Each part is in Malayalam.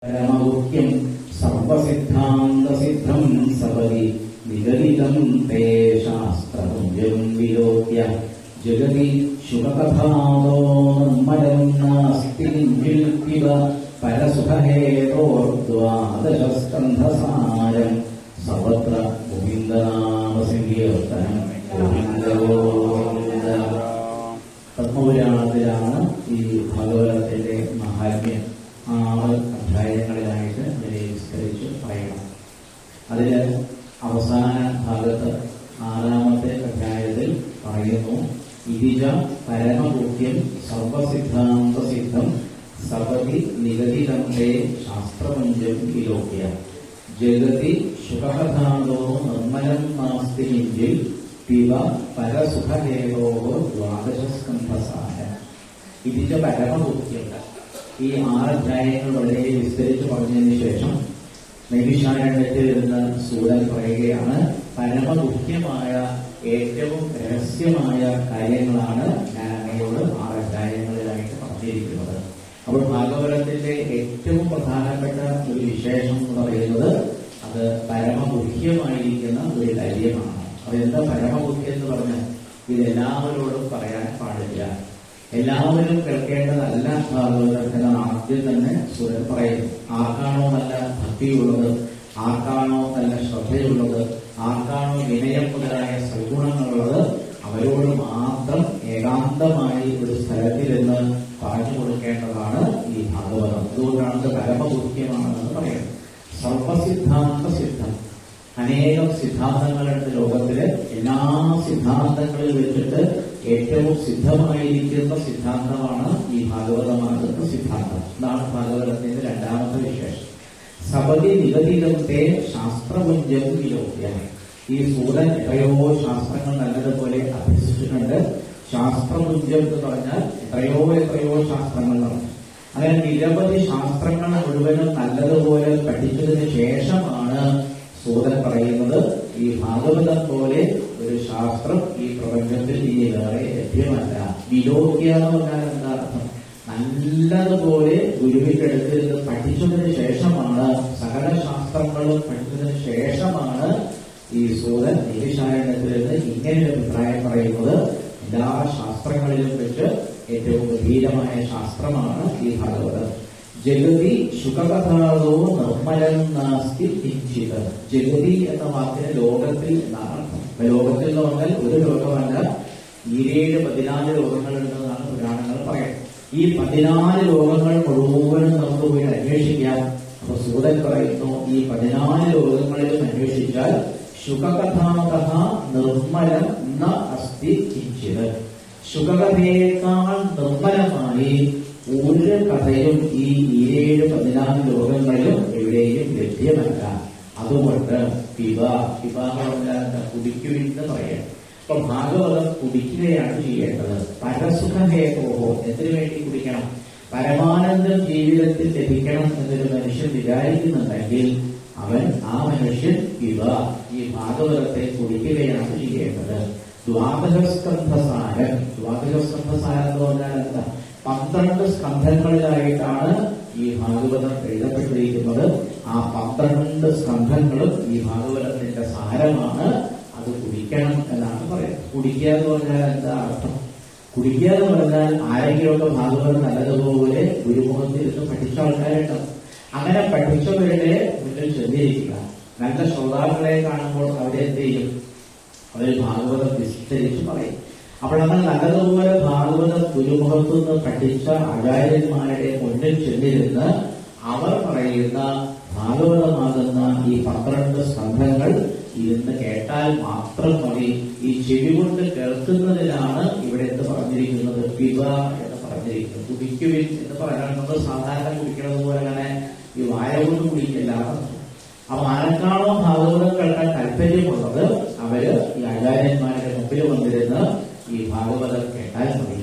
പരമഗുഹ്യം സർവസിദ്ധാന്തസിദ്ധം സപദി നിഗദിതം തേ ശാസ്ത്രപുഞ്ജം വിലോക്യ ജഗതി ശുഭകഥാദോ നിർമ്മലം നാസ്തി കിഞ്ചിൽപിബ പരസുഖഹേതോർദ്വാദശസ്കന്ധസാരം സർവത്ര ഗോവിന്ദനാമസങ്കീർത്തനം ഗോവിന്ദ ഗോവിന്ദ. പത്മപുരാണത്തിലാണ് ഈ ഭാഗവതത്തിന്റെ മഹാത്മ്യം 6 അധ്യായങ്ങളിലായിട്ട് ഇതിനെ വിസ്തരിച്ച് പറയണം. അതിൽ അവസാന ഭാഗത്ത് 6ാമത്തെ അധ്യായത്തിൽ പറയുന്നു, ഇതിജ പരമഗുഹ്യം സർവസിദ്ധാന്തസിദ്ധം സപദി നിഗദിതന്തേ ശാസ്ത്രപുഞ്ജം വിലോക്യ ജഗതി ശുഭകഥാദോ നിർമ്മലം നാസ്തി കിഞ്ചിൽ പിബ പരസുഖഹേതോ ദ്വാദശസ്കന്ധസാരം. ഇതിജ പരമഗുഹ്യം. ഈ 6 അധ്യായങ്ങൾ വളരെ വിസ്തരിച്ച് പറഞ്ഞതിന് ശേഷം നൈമിഷാരണ്യത്തിൽ ഇരുന്ന് സൂതൻ പറയുകയാണ്, പരമഗുഹ്യമായ ഏറ്റവും രഹസ്യമായ കാര്യങ്ങളാണ് ഞാൻ അങ്ങയോട് 6 അധ്യായങ്ങളിലായിട്ട് പറഞ്ഞിരിക്കുന്നത്. അപ്പോൾ ഭാഗവതത്തിന്റെ ഏറ്റവും പ്രധാനപ്പെട്ട ഒരു വിശേഷം എന്ന് പറയുന്നത് അത് പരമഗുഹ്യമായിരിക്കുന്ന ഒരു കാര്യമാണ്. അതെന്താ പരമഗുഹ്യം എന്ന് പറഞ്ഞാൽ ഇതെല്ലാവരോടും പറയാൻ പാടില്ല, എല്ലാവരും കേൾക്കേണ്ടതല്ല ഭാഗവതം എന്നാണ് ആദ്യം തന്നെ സൂര്യൻ പറയുന്നു. ആർക്കാണോ നല്ല ഭക്തിയുള്ളത്, ആർക്കാണോ നല്ല ശ്രദ്ധയുള്ളത്, ആർക്കാണോ വിനയം മുതലായ സദ്ഗുണങ്ങളുള്ളത്, അവരോട് മാത്രം ഏകാന്തമായി ഒരു സ്ഥലത്തിരുന്ന് പറഞ്ഞു കൊടുക്കേണ്ടതാണ് ഈ ഭാഗവതം. അതുകൊണ്ടാണ് ഇത് പരമഗുഹ്യമാണെന്ന് പറയുന്നത്. സർവസിദ്ധാന്ത സിദ്ധം. അനേകം സിദ്ധാന്തങ്ങളുണ്ട് ലോകത്തില്. എല്ലാ സിദ്ധാന്തങ്ങളിൽ വെച്ചിട്ട് ഏറ്റവും സിദ്ധമായിരിക്കുന്ന സിദ്ധാന്തമാണ് ഈ ഭാഗവതമാകുന്ന സിദ്ധാന്തം. ഇതാണ് ഭാഗവതത്തിന്റെ 2ാമത്തെ വിശേഷം. സപദി നിഗദിതത്തെ ശാസ്ത്രപുഞ്ജം വിലോക്യ. ഈ സൂതൻ എത്രയോ ശാസ്ത്രങ്ങൾ നല്ലതുപോലെ അഭ്യസിച്ചിട്ടുണ്ട്. ശാസ്ത്രപുഞ്ജം എന്ന് പറഞ്ഞാൽ എത്രയോ ശാസ്ത്രങ്ങൾ പറഞ്ഞു. അങ്ങനെ നിരവധി ശാസ്ത്രങ്ങൾ മുഴുവനും നല്ലതുപോലെ പഠിച്ചതിന് ശേഷമാണ് സൂതൻ പറയുന്നത്, ഈ ഭാഗവതം പോലെ ഒരു ശാസ്ത്രം ഈ പ്രപഞ്ചത്തിൽ ഇനി വേറെ ലഭ്യമല്ല. വിലോക്യ എന്ന് പറഞ്ഞാൽ എന്താ അർത്ഥം? നല്ലതുപോലെ ഗുരുവിന്റെ അടുത്ത് നിന്ന് പഠിച്ചതിന് ശേഷമാണ്, സകല ശാസ്ത്രങ്ങളും പഠിച്ചതിന് ശേഷമാണ് ഈ സൂതൻ നൈമിഷാരണ്യത്തിൽ നിന്ന് ഇങ്ങനെ ഒരു അഭിപ്രായം പറയുന്നത്. എല്ലാ ശാസ്ത്രങ്ങളിലും വെച്ച് ഏറ്റവും ഗംഭീരമായ ശാസ്ത്രമാണ് ഈ ഭാഗവതം. ജഗതി ശുഖകഥാദോ നിർമ്മലം നാസ്തി കിഞ്ചിത്. ജഗതി എന്ന വാക്കിന് ലോകത്തിൽ എന്നാണ് അർത്ഥം. ലോകത്തിൽ എന്ന് പറഞ്ഞാൽ ഒരു ലോകമല്ല, 14 ലോകങ്ങളുണ്ടെന്നാണ് പുരാണങ്ങൾ പറയുന്നത്. ഈ 14 ലോകങ്ങൾ മുഴുവനും നമുക്ക് പോയി അന്വേഷിക്കാം. അപ്പൊ സൂതൻ പറയുന്നു, ഈ 14 ലോകങ്ങളിലും അന്വേഷിച്ചാൽ ശുഖകഥാതഃ നിർമ്മലം ന അസ്തി കിഞ്ചിത്. ശുഖകഥയേക്കാൾ നിർമ്മലമായി ഒരു കഥയും ഈ 14 ലോകങ്ങളിലും എവിടെയും ലഭ്യമല്ല. അതുകൊണ്ട് പിബ കുടിക്കുവിന്ന് പറയാം. അപ്പൊ ഭാഗവതം കുടിക്കുകയാണ് ചെയ്യേണ്ടത്. പരസുഖഹേതോഹോ. എന്തിനു വേണ്ടി കുടിക്കണം? പരമാനന്ദം ജീവിതത്തിൽ ലഭിക്കണം എന്നൊരു മനുഷ്യൻ വിചാരിക്കുന്നുണ്ടെങ്കിൽ ആ മനുഷ്യൻ പിബ ഈ ഭാഗവതത്തെ കുടിക്കുകയാണ് ചെയ്യേണ്ടത്. ദ്വാദശസ്കന്ധസാരം. ദ്വാദശസ്കന്ധസാരം എന്ന് പറഞ്ഞാൽ എന്താ? 12 സ്കന്ധങ്ങളിലായിട്ടാണ് ഈ ഭാഗവതം എഴുതപ്പെട്ടിരിക്കുന്നത്. ആ 12 സ്കന്ധങ്ങളും ഈ ഭാഗവതത്തിന്റെ സാരമാണ്. അത് കുടിക്കണം എന്നാണ് പറയുന്നത്. കുടിക്കുക എന്ന് പറഞ്ഞാൽ എന്താ അർത്ഥം? കുടിക്കുക എന്ന് പറഞ്ഞാൽ ആരെങ്കിലുമൊക്കെ ഭാഗവതം നല്ലതുപോലെ ഗുരുമുഖത്തിൽ നിന്ന് പഠിച്ച ആൾക്കാരുണ്ടാവും. അങ്ങനെ പഠിച്ചവരുടെ മുന്നിൽ ചെന്നിരിക്കുക. നല്ല ശ്രോതാക്കളെ കാണുമ്പോൾ അവരെ എന്ത് ചെയ്യും? അവർ ഭാഗവതം വിസ്തരിച്ച് പറയും. അപ്പോൾ നമ്മൾ നല്ലതുപോലെ ഭാഗവതം ഗുരുമുഖത്തു നിന്ന് പഠിച്ച ആചാര്യന്മാരുടെ മുന്നിൽ ചെന്നിരുന്ന് അവർ പറയുന്ന ഭാഗവതമാകുന്ന ഈ 12 സ്കന്ധങ്ങൾ ഇരുന്ന് കേട്ടാൽ മാത്രം മതി. ഈ ചെവി കൊണ്ട് കേൾക്കുന്നതിലാണ് ഇവിടെ എന്ന് പറഞ്ഞിരിക്കുന്നത്, പിബ എന്ന് പറഞ്ഞിരിക്കുന്നത്. കുടിക്കുവിൻ എന്ന് പറഞ്ഞാൽ നമ്മൾ സാധാരണ കുടിക്കുന്നത് പോലെ തന്നെ ഈ വായ കൊണ്ട് കുടിക്കില്ല. അപ്പൊ ആർക്കാണോ ഭാഗവതം കേൾക്കാൻ താല്പര്യമുള്ളത് അവര് ഈ ആചാര്യന്മാരുടെ മുമ്പിൽ വന്നിരുന്ന് ഈ ഭാഗവതം കേട്ടാൽ മതി.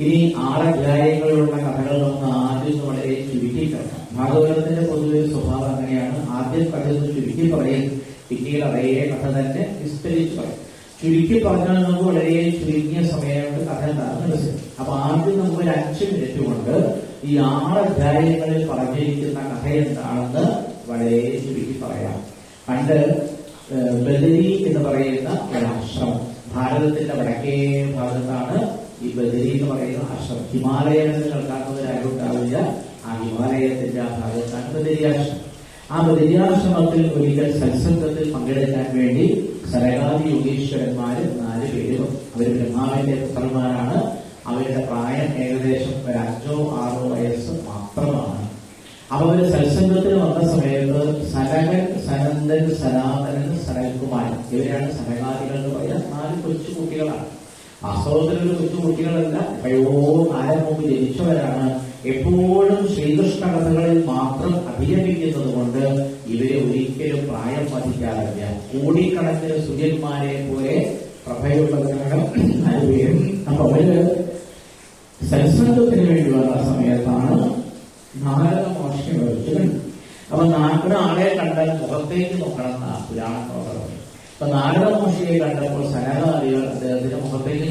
ഇനി 6 അധ്യായങ്ങളിലുള്ള കഥകൾ നമുക്ക് ആദ്യം വളരെ ചുരുക്കി കേൾക്കാം. ഭാഗവതത്തിന്റെ പൊതുവെ സ്വഭാവം അങ്ങനെയാണ്. ആദ്യം കഥ ചുരുക്കി പറയും, പിന്നീട് അതേ കഥ തന്നെ വിസ്തരിച്ച് പറയും. ചുരുക്കി പറഞ്ഞാൽ നമുക്ക് വളരെ ചുരുങ്ങിയ സമയം കൊണ്ട് കഥ എന്താണെന്ന് മനസ്സിലാക്കും. അപ്പൊ ആദ്യം നമുക്ക് ഒരു 5 മിനിറ്റ് കൊണ്ട് ഈ 6 അധ്യായങ്ങളിൽ പറഞ്ഞിരിക്കുന്ന കഥ എന്താണെന്ന് വളരെ ചുരുക്കി പറയാം. പണ്ട് ബദരി എന്ന് പറയുന്ന ഒരാശ്രമം, ഭാരതത്തിന്റെ വടക്കേ ഭാഗത്താണ് ഈ ബദരി എന്ന് പറയുന്ന ആശ്രമം. ഹിമാലയത്തിൽ കേൾക്കാത്തവരാരും ഉണ്ടാവില്ല. ആ ഹിമാലയത്തിന്റെ ആ ഭാഗത്താണ് ബദരിയാശ്രമം. ആ ബദരിയാശ്രമത്തിൽ ഒരിക്കൽ സത്സംഗത്തിൽ പങ്കെടുക്കാൻ വേണ്ടി സരകാദി യോഗീശ്വരന്മാര് 4 പേരും, അവർ ബ്രഹ്മാവിന്റെ പുത്രന്മാരാണ്. അവരുടെ പ്രായം ഏകദേശം ഒരു 5-6 വയസ്സ് മാത്രമാണ്. അവര് സത്സംഗത്തിന് വന്ന സമയത്ത് സനകൻ, സനന്ദൻ, സനാതനൻ, സനൽകുമാരൻ, ഇവരാണ് സനകാദികൾ എന്ന് പറയുന്ന 4 കൊച്ചു കുട്ടികളാണ്. വാസ്തവത്തിലൊരു കൊച്ചു കുട്ടികളല്ല, എപ്പോഴോ കാലം മുമ്പ് ജനിച്ചവരാണ്. എപ്പോഴും ശ്രീകൃഷ്ണ കഥകളിൽ മാത്രം അഭിനയിക്കുന്നത് കൊണ്ട് ഇവരെ ഒരിക്കലും പ്രായം ബാധിക്കാറില്ല. കോടിക്കണക്കിന് സൂര്യന്മാരെ പോലെ പ്രഭയുള്ളവരാണ് 4 പേരും. അപ്പൊ അവര് സത്സംഗത്തിന് വേണ്ടി വന്ന സമയത്താണ് നാരദ മഹർഷി വിളിച്ചത്. അപ്പൊ ഒരാളെ കണ്ടാൽ മുഖത്തേക്ക് നോക്കണം എന്നാ പുരാണങ്ങളൊക്കെ പറയും. അപ്പൊ നാരദ മഹർഷിയെ കണ്ടപ്പോൾ സനകാദികൾ അദ്ദേഹത്തിന്റെ മുഖത്തേക്ക്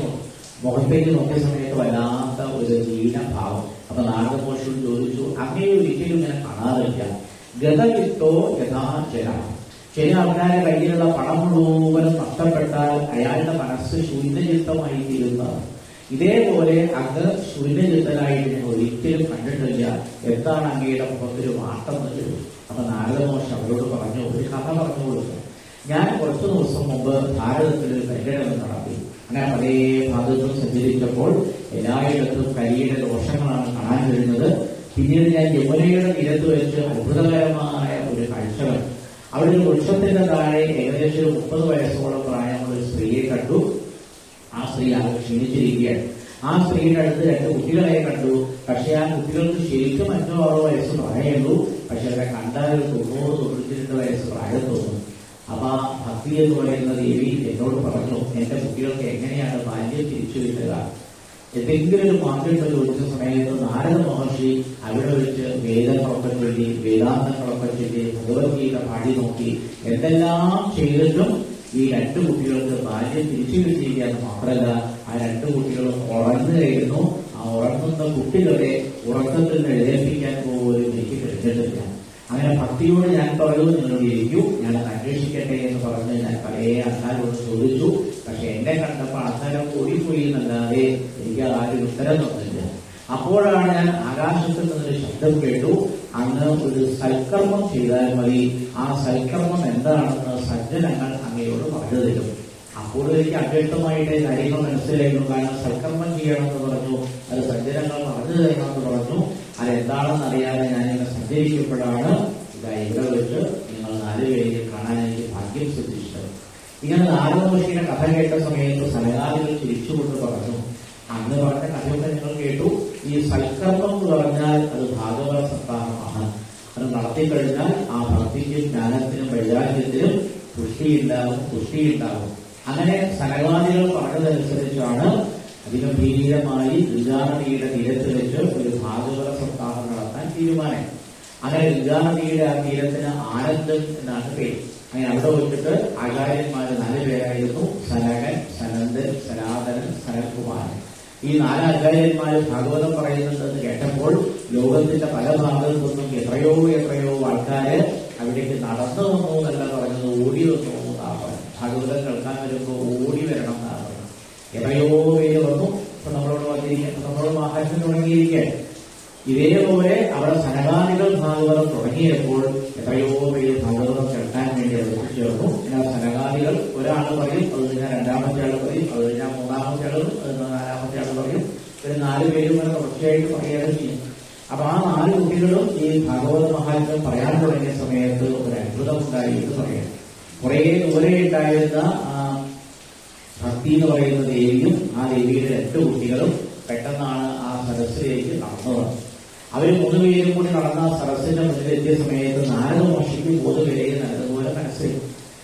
നോക്കിയ സമയത്ത് വല്ലാത്ത ഒരു ദീനഭാവം. അപ്പൊ നാരദ മഹർഷിയോട് ചോദിച്ചു, അങ്ങനെ ഒരിക്കലും ഇങ്ങനെ കാണാറില്ല. ഗതവിത്തോ യഥാചര, ചില ആൾക്കാരെ കയ്യിലുള്ള പണം മുഴുവനും നഷ്ടപ്പെട്ടാൽ അയാളുടെ മനസ്സ് ശൂന്യചിത്തമായി തീരുന്നതാണ്. ഇതേപോലെ അങ്ങ് ശൂന്യചിത്തനായിട്ട് ഞാൻ ഒരിക്കലും കണ്ടിട്ടില്ല. എന്താണ് അങ്ങയുടെ മുഖത്തൊരു മാറ്റം എന്നുള്ളത്? അപ്പൊ നാരദ മഹർഷി അവരോട് പറഞ്ഞു, ഒരു കഥ പറഞ്ഞു കൊടുത്തു. ഞാൻ കുറച്ചു ദിവസം മുമ്പ് ഭാരതത്തിൽ പര്യടനം നടത്തി. അങ്ങനെ പല ഭാഗത്തും സഞ്ചരിച്ചപ്പോൾ എല്ലായിടത്തും കരിയുടെ ദോഷങ്ങളാണ് കാണാൻ കഴിയുന്നത്. പിന്നീട് ഞാൻ യമുനയുടെ തീരത്ത് വെച്ച് അത്ഭുതകരമായ ഒരു കാഴ്ചകൾ, അവിടെ ഒരു വൃക്ഷത്തിന്റെ താഴെ ഏകദേശം 30 വയസ്സോളം പ്രായമുള്ള ഒരു സ്ത്രീയെ കണ്ടു. ആ സ്ത്രീ ആകെ ക്ഷീണിച്ചിരിക്കുകയാണ്. ആ സ്ത്രീയുടെ അടുത്ത് 2 കുട്ടികളെ കണ്ടു. പക്ഷെ ആ കുട്ടികൾക്ക് ശരിക്കും 5-6 വയസ്സ് പ്രായമുള്ളൂ. പക്ഷെ അവരെ കണ്ടാൽ 90-92 വയസ്സ് പ്രായം തോന്നും. അപ്പൊ ആ ഭക്തി എന്ന് പറയുന്ന ദേവി എന്നോട് പറഞ്ഞു, എന്റെ കുട്ടികൾക്ക് എങ്ങനെയാണ് ബാല്യം തിരിച്ചു കിട്ടുക? എന്തെങ്കിലും ഒരു മാർഗം ചോദിച്ച സമയത്ത് നാരദ മഹർഷി അവിടെ വെച്ച് വേദങ്ങളൊക്കെ ചൊല്ലി, വേദാന്തങ്ങളൊക്കെ ചൊല്ലി, ഭഗവത്ഗീത പാടി നോക്കി. എന്തെല്ലാം ചെയ്തിട്ടും ഈ 2 കുട്ടികൾക്ക് ബാല്യം തിരിച്ചു കിട്ടിയില്ല എന്ന് മാത്രമല്ല, ആ 2 കുട്ടികളും ഉറങ്ങുകയായിരുന്നു. ആ ഉറങ്ങുന്ന കുട്ടികളെ ഉറക്കത്തിൽ നിന്ന് എഴുന്നേൽപ്പിക്കാൻ പോലും എനിക്ക് കഴിഞ്ഞിട്ടില്ല. അങ്ങനെ ഭക്തിയോട് ഞാൻ പറഞ്ഞു, നിങ്ങളോട് ഇരിക്കൂ, ഞാൻ അന്വേഷിക്കട്ടെ എന്ന് പറഞ്ഞ് ഞാൻ പല ആൾക്കാരോട് ചോദിച്ചു. പക്ഷെ എന്നെ കണ്ടപ്പോൾ ആൾക്കാരും ഓടിപ്പോയി എന്നല്ലാതെ എനിക്ക് ആരും ഉത്തരം തന്നില്ല. അപ്പോഴാണ് ഞാൻ ആകാശത്തിൽ നിന്നൊരു ശബ്ദം കേട്ടു, അങ്ങ് ഒരു സൽക്കർമ്മം ചെയ്താൽ മതി, ആ സൽക്കർമ്മം എന്താണെന്ന് സജ്ജനങ്ങൾ അങ്ങയോട് പറഞ്ഞു തരും. അപ്പോൾ എനിക്ക് അവ്യക്തമായിട്ട് കാര്യങ്ങൾ മനസ്സിലായിരുന്നു. കാരണം സൽക്കർമ്മം ചെയ്യണമെന്ന് പറഞ്ഞു, അത് സജ്ജനങ്ങൾ പറഞ്ഞു തരണമെന്ന് പറഞ്ഞു. അതെന്താണെന്ന് അറിയാതെ ഞാനിങ്ങനെ സഞ്ചരിക്കുമ്പോഴാണ് ഇവിടെ വെച്ച് നിങ്ങൾ 4 പേരെ കാണാൻ എനിക്ക് ഭാഗ്യം സിദ്ധിച്ചത്. ഇങ്ങനെ നാരദ മഹർഷിയുടെ കഥ കേട്ട സമയത്ത് സനകാദികൾ ചിരിച്ചുകൊണ്ട് പറഞ്ഞു, അന്ന് പറഞ്ഞ കഥയൊക്കെ നിങ്ങൾ കേട്ടു. ഈ സൽക്കർമ്മം എന്ന് പറഞ്ഞാൽ അത് ഭാഗവത സപ്താഹമാണ്. അത് നടത്തിക്കഴിഞ്ഞാൽ ആ ഭക്തിക്കും ജ്ഞാനത്തിനും വൈരാഗ്യത്തിനും പുഷ്ടിയുണ്ടാകും. അങ്ങനെ സനകാദികൾ പറഞ്ഞതനുസരിച്ചാണ് അതിഗംഭീരമായി ഗംഗാനദിയുടെ തീരത്ത് വെച്ച് ഒരു ഭാഗവത സപ്താഹം നടത്താൻ തീരുമാനം. അങ്ങനെ ഗംഗാനദിയുടെ ആ തീരത്തിന് ആനന്ദം എന്നാണ് പേര്. അങ്ങനെ അവിടെ വെച്ചിട്ട് ആചാര്യന്മാര് 4 പേരായിരുന്നു, സനകൻ, സനന്ദൻ, സനാതനൻ, സനൽകുമാരൻ. ഈ 4 ആചാര്യന്മാര് ഭാഗവതം പറയുന്നുണ്ടെന്ന് കേട്ടപ്പോൾ ലോകത്തിന്റെ പല ഭാഗത്തു നിന്നും എത്രയോ ആൾക്കാര് അവിടേക്ക് നടന്നു വന്നു എന്നല്ല പറഞ്ഞത്, ഓടി വന്നു എന്നാണ് പറഞ്ഞത്. ഭാഗവതം കേൾക്കാൻ വരുമ്പോൾ ഓടി വരണം എന്നാണ് പറഞ്ഞത്. എത്രയോ പേര് വന്നു. ഇപ്പൊ നമ്മളോട് വന്നിരിക്കുക, നമ്മളോട് മഹാത്മ്യം തുടങ്ങിയിരിക്കുക. ഇതേപോലെ അവിടെ സനകാദികൾ ഭാഗവതം തുടങ്ങിയപ്പോൾ എത്രയോ പേര് ഭാഗവതം കേൾക്കാൻ വേണ്ടി അവിടെ ചേർന്നു. എന്നാൽ സനകാദികൾ ഒരാൾ പറയും, അത് കഴിഞ്ഞാൽ 2ാമത്തെ ആൾ പറയും, അത് കഴിഞ്ഞാൽ 3ാമത്തെ ആളും, അത് 4ാമത്തെ ആൾ പറയും. ഒരു 4 പേരും വരെ തുടർച്ചയായിട്ട് പറയുകയാണ് ചെയ്യും. അപ്പൊ ആ 4 കുട്ടികളും ഈ ഭാഗവത മഹാത്മ്യം പറയാൻ തുടങ്ങിയ സമയത്ത് ഒരു അത്ഭുതം ഉണ്ടായി എന്ന് പറയാം. കുറെ ദൂരെ ഉണ്ടായിരുന്ന ഭക്തി എന്ന് പറയുന്ന ദേവിയും ആ ദേവിയുടെ 2 കുട്ടികളും പെട്ടെന്നാണ് ആ സരസ്സിലേക്ക് നടന്നു വന്നത്. അവർ 3 പേരും കൂടി നടന്ന സരസ്സിന്റെ മുന്നിലെത്തിയ സമയത്ത് നാരദ മഹർഷിക്ക് 3 പേരെയും നല്ലതുപോലെ മനസ്സിലായി.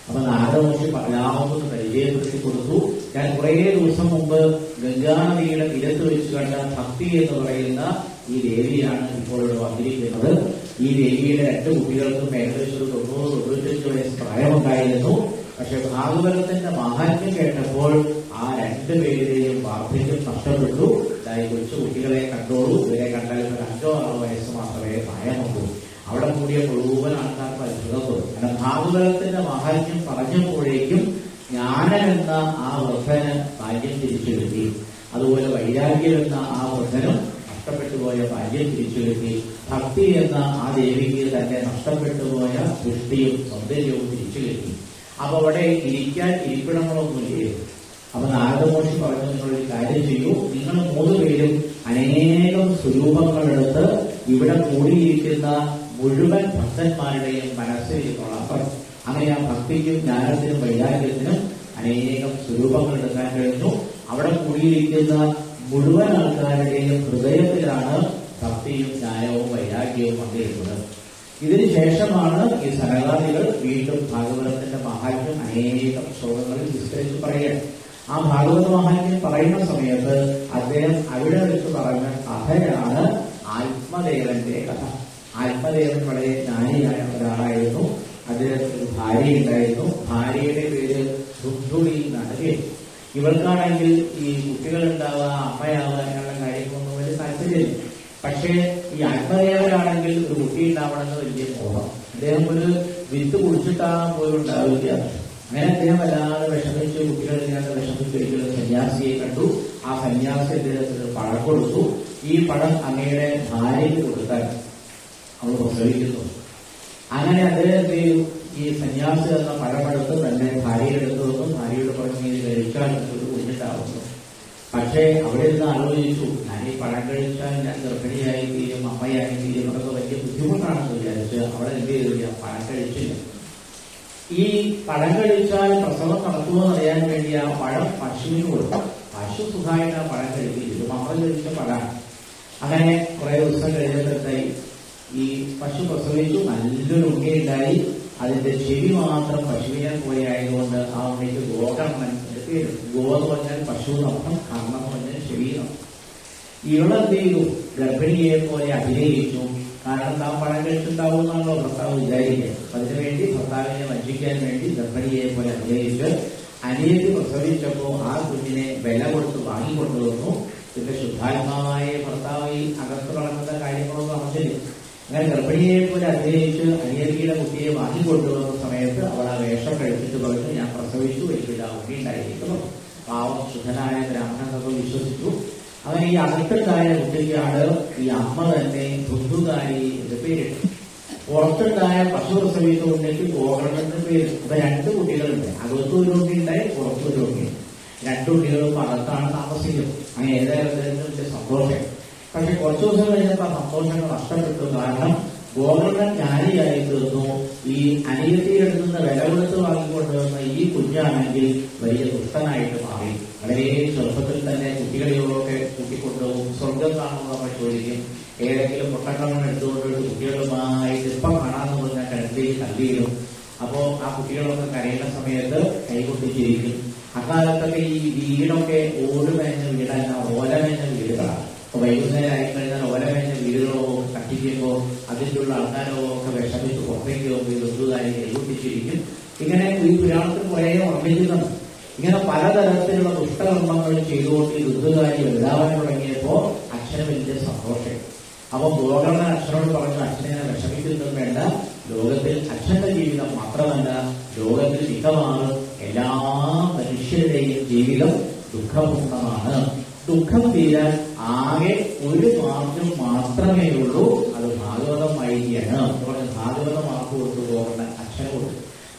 അപ്പൊ നാരദ മഹർഷി എല്ലാവർക്കും പരിചയപ്പെടുത്തി കൊടുത്തു. ഞാൻ കുറെ ദിവസം മുമ്പ് ഗംഗാനദിയുടെ തീരത്ത് വെച്ച് കണ്ട ഭക്തി എന്ന് പറയുന്ന ഈ ദേവിയാണ് ഇപ്പോൾ വന്നിരിക്കുന്നത്. ഈ ദേവിയുടെ 2 കുട്ടികൾക്കും ഏകദേശം 90-95 വയസ്സ് പ്രായമുണ്ടായിരുന്നു. പക്ഷെ ഭാഗവതത്തിന്റെ മഹാത്മ്യം കേട്ടപ്പോൾ ആ 2 പേരുടെയും വാർദ്ധക്യം നഷ്ടപ്പെട്ടു. ഈ കൊച്ചു കുട്ടികളെ കണ്ടോളൂ, ഇവരെ കണ്ടാൽ ഒരു 5-6 വയസ്സ് മാത്രമേ പ്രായമുള്ളൂ. അവിടെ കൂടിയ മുഴുവൻ ആൾക്കാർക്ക് അത്ഭുതപ്പെടും. കാരണം ഭാഗവതത്തിന്റെ മഹാത്മ്യം പറഞ്ഞപ്പോഴേക്കും ജ്ഞാനം എന്ന ആ വൃദ്ധന് ബാല്യം തിരിച്ചു കിട്ടി. അതുപോലെ വൈരാഗ്യം എന്ന ആ വൃദ്ധനും നഷ്ടപ്പെട്ടുപോയ ബാല്യം തിരിച്ചു കിട്ടി. ഭക്തി എന്ന ആ ദേവിക്ക് തന്നെ നഷ്ടപ്പെട്ടുപോയ ദൃഷ്ടിയും സൗന്ദര്യവും തിരിച്ചു കിട്ടി. അപ്പൊ അവിടെ ഇരിക്കാൻ ഇരിപ്പിടങ്ങളൊന്നുമില്ലേ. അപ്പൊ നാരദമഹർഷി പറഞ്ഞു, നിങ്ങളൊരു കാര്യം ചെയ്യൂ, നിങ്ങൾ 3 പേരും അനേകം സ്വരൂപങ്ങളെടുത്ത് ഇവിടെ കൂടിയിരിക്കുന്ന മുഴുവൻ ഭക്തന്മാരുടെയും മനസ്സിലിരുന്നോളാം. അങ്ങനെ ആ ഭക്തിക്കും ജ്ഞാനത്തിനും വൈരാഗ്യത്തിനും അനേകം സ്വരൂപങ്ങൾ എടുക്കാൻ കഴിഞ്ഞു. അവിടെ കൂടിയിരിക്കുന്ന മുഴുവൻ ആൾക്കാരുടെയും ഹൃദയത്തിലാണ് ഭക്തിയും ജ്ഞാനവും വൈരാഗ്യവും വന്നിരിക്കുന്നത്. ഇതിനു ശേഷമാണ് ഈ സനകാദികൾ വീണ്ടും ഭാഗവതത്തിന്റെ മഹാത്മ്യം അനേകം ശ്ലോകങ്ങളിൽ വിസ്തരിച്ച് പറയുക. ആ ഭാഗവത മഹാത്മ്യം പറയുന്ന സമയത്ത് അദ്ദേഹം അവിടെ വെച്ച് പറഞ്ഞ കഥയാണ് ആത്മദേവന്റെ കഥ. ആത്മദേവൻ വളരെ ജ്ഞാനിയായ ഒരാളായിരുന്നു. അദ്ദേഹത്തിന് ഒരു ഭാര്യ ഉണ്ടായിരുന്നു. ഭാര്യയുടെ പേര് ധുന്ധുളി എന്നാണ്. ഇവൾക്കാണെങ്കിൽ ഈ കുട്ടികളുണ്ടാവുക, അമ്മയാവുക എന്നുള്ള കാര്യങ്ങളൊന്നും വലിയ താല്പര്യമില്ല. പക്ഷേ ഈ ആത്മദേവനാണെങ്കിൽ ഒരു കുട്ടി ഉണ്ടാവണമെന്ന് വലിയ മോഹം. അദ്ദേഹം ഒരു വിത്ത് കുടിച്ചിട്ടാ പോലും ഉണ്ടാവില്ല. അങ്ങനെ അദ്ദേഹം വല്ലാതെ വിഷമിച്ച്, കുട്ടികളില്ലാതെ വിഷമിച്ച് ഒരിക്കലും സന്യാസിയെ കണ്ടു. ആ സന്യാസി അദ്ദേഹത്തിന് പഴം കൊടുത്തു. ഈ പഴം അങ്ങയുടെ ഭാര്യയ്ക്ക് കൊടുത്താൽ അവൾ പ്രസവിക്കുന്നു. അങ്ങനെ അദ്ദേഹത്തെ ഈ സന്യാസി എന്ന പഴമെടുത്ത് തന്നെ ഭാര്യയെടുത്തു വന്നു. ഭാര്യയുടെ പറഞ്ഞു, ഇത് കഴിക്കാൻ ഒരു കുഞ്ഞിട്ടാവുന്നു. പക്ഷേ അവിടെ നിന്ന് ആലോചിച്ചു, ഞാൻ ഈ പഴം കഴിച്ചാൽ ഞാൻ ഗർഭിണിയായി തീരും, അമ്മയായി തീരും, അതൊക്കെ വലിയ ബുദ്ധിമുട്ടാണെന്ന് വിചാരിച്ച് അവിടെ എന്ത് ചെയ്തില്ല, പഴം കഴിച്ചില്ല. ഈ പഴം കഴിച്ചാൽ പ്രസവം നടക്കുമെന്ന് അറിയാൻ വേണ്ടി ആ പഴം പശുവിന് കൊടുക്കും. പശു സുഖമായിട്ട് ആ പഴം കഴിക്കില്ല, നമ്മൾ കഴിച്ച പഴമാണ്. അങ്ങനെ കുറെ ദിവസം കഴിഞ്ഞപ്പോഴത്തായി ഈ പശു പ്രസവിച്ചു. നല്ലൊരു ഉണ്ണിയുണ്ടായി. അതിന്റെ ചെവി മാത്രം പശുവിനെ പോലെ ആയതുകൊണ്ട് ആ ഉണ്ണിക്ക് ഗോകർണൻ എന്റെ പേര്. ഗോ എന്ന് പറഞ്ഞാൽ പശു എന്നർത്ഥം, കർണം എന്ന് പറഞ്ഞാൽ ചെവി എന്നർത്ഥം. ഇവളെന്ത് ചെയ്തു, ഗർഭിണിയെ പോലെ അഭിനയിച്ചു. കാരണം താൻ പഴം കഴിച്ചിട്ടുണ്ടാവും എന്നാണല്ലോ ഭർത്താവ് വിചാരിക്കുക. അതിനുവേണ്ടി ഭർത്താവിനെ വഞ്ചിക്കാൻ വേണ്ടി ഗർഭിണിയെ പോലെ അഭിനയിച്ച് അനിയത്തി പ്രസവിച്ചപ്പോ ആ കുഞ്ഞിനെ വില കൊടുത്ത് വാങ്ങിക്കൊണ്ടുവന്നു. പിന്നെ ശുദ്ധാത്മാവായ ഭർത്താവ് ഈ അകത്ത് നടക്കുന്ന കാര്യങ്ങളൊന്നും അറിഞ്ഞില്ല. അങ്ങനെ ഗർഭിണിയെ പോലെ അഭിനയിച്ച് അനിയത്തിയുടെ കുട്ടിയെ വാങ്ങിക്കൊണ്ടുവന്ന സമയത്ത് അവൾ ആ വേഷം കഴിച്ചിട്ട് പറഞ്ഞു, ഞാൻ പ്രസവിച്ചു, എനിക്കില്ല കുട്ടി ഉണ്ടായിരിക്കുന്നു. പാവം ശുദ്ധനായ ബ്രാഹ്മണനൊക്കെ വിശ്വസിച്ചു. അങ്ങനെ ഈ അകത്തുണ്ടായ കുട്ടിക്കാണ് ഈ അമ്മ തന്നെ ധുന്ധുകാരി എന്ന് പേരിട്ടു. പുറത്തുണ്ടായ പശു പ്രസവിച്ച കുട്ടിക്ക് ഗോകർണന്റെ പേര്. അപ്പൊ 2 കുട്ടികളുണ്ട്. അകത്തും ഒരു കുട്ടി ഉണ്ടായി, പുറത്തും ഒരു കുട്ടി. 2 കുട്ടികളും അകത്താണ് താമസിക്കുന്നത്. അങ്ങനെ ഏതായാലും സന്തോഷം. പക്ഷെ കുറച്ചു ദിവസം കഴിഞ്ഞപ്പോൾ ആ സന്തോഷങ്ങൾ നഷ്ടപ്പെട്ടു. കാരണം ഗോകർണൻ ജ്ഞാനിയായി തീർന്നു. ഈ അനിയത്തിയുടെ നിന്ന് വില കൊടുത്ത് വാങ്ങിക്കൊണ്ടുവന്ന ഈ കുഞ്ഞാണെങ്കിൽ വലിയ ദുഷ്ടനായിട്ട് മാറി. വളരെ ചെറുപ്പത്തിൽ തന്നെ കുട്ടികളെയൊക്കെ കൂട്ടിക്കൊണ്ടുപോകും. സ്വർഗം കാണുമ്പോൾ നമ്മൾ ചോദിക്കും, ഏതെങ്കിലും പൊട്ടക്കണ്ണം എടുത്തുകൊണ്ടൊരു കുട്ടികളുമായിട്ട് ഇപ്പം കാണാമെന്ന് പറഞ്ഞാൽ കിടത്തി തള്ളിയിടും. അപ്പോ ആ കുട്ടികളൊക്കെ കരയുന്ന സമയത്ത് കൈകൊട്ടിച്ചിരിക്കും. അക്കാലത്തൊക്കെ ഈ വീടൊക്കെ ഓടുമേഞ്ഞ വീടല്ല, ഓലമേഞ്ഞ വീടുകളാണ്. അപ്പൊ വൈകുന്നേരം ആയിക്കഴിഞ്ഞാൽ ഓലമേഞ്ഞ വീടുകളോ കത്തിക്കുമ്പോൾ അതിലുള്ള ആൾക്കാരോ ഒക്കെ വിഷമിച്ച് പുറത്തേക്ക് പോകുമ്പോൾ ഈ ബന്ധുകാരെ കൈകൊട്ടിച്ചിരിക്കും. ഇങ്ങനെ ഈ പുരാണത്തിൽ കുറേ ഓർമ്മിക്കുന്നുണ്ട്. ഇങ്ങനെ പലതരത്തിലുള്ള ദുഷ്ടകർമ്മങ്ങൾ ചെയ്തുകൊണ്ട് ഈ ബന്ധുകാരി വലുതാവാൻ തുടങ്ങിയപ്പോ അച്ഛന് വലിയ സന്തോഷം. അപ്പൊ ഗോകർണൻ അച്ഛനോട് പറഞ്ഞു, അച്ഛനെ വിഷമിക്കുന്നതും വേണ്ട, ലോകത്തിൽ അച്ഛന്റെ ജീവിതം മാത്രമല്ല, ലോകത്തിൽ മിക്കവാറും എല്ലാ മനുഷ്യരുടെയും ജീവിതം ദുഃഖപൂർണ്ണമാണ്. ദുഃഖം തീരാൻ ആകെ ഒരു മാർഗം മാത്രമേ ഉള്ളൂ, അത് ഭാഗവതം വായിക്കുകയാണ്. ഭാഗവതം വാക്ക് കൊടുത്തു ഗോകർണൻ അച്ഛനെ കൊടുത്തു.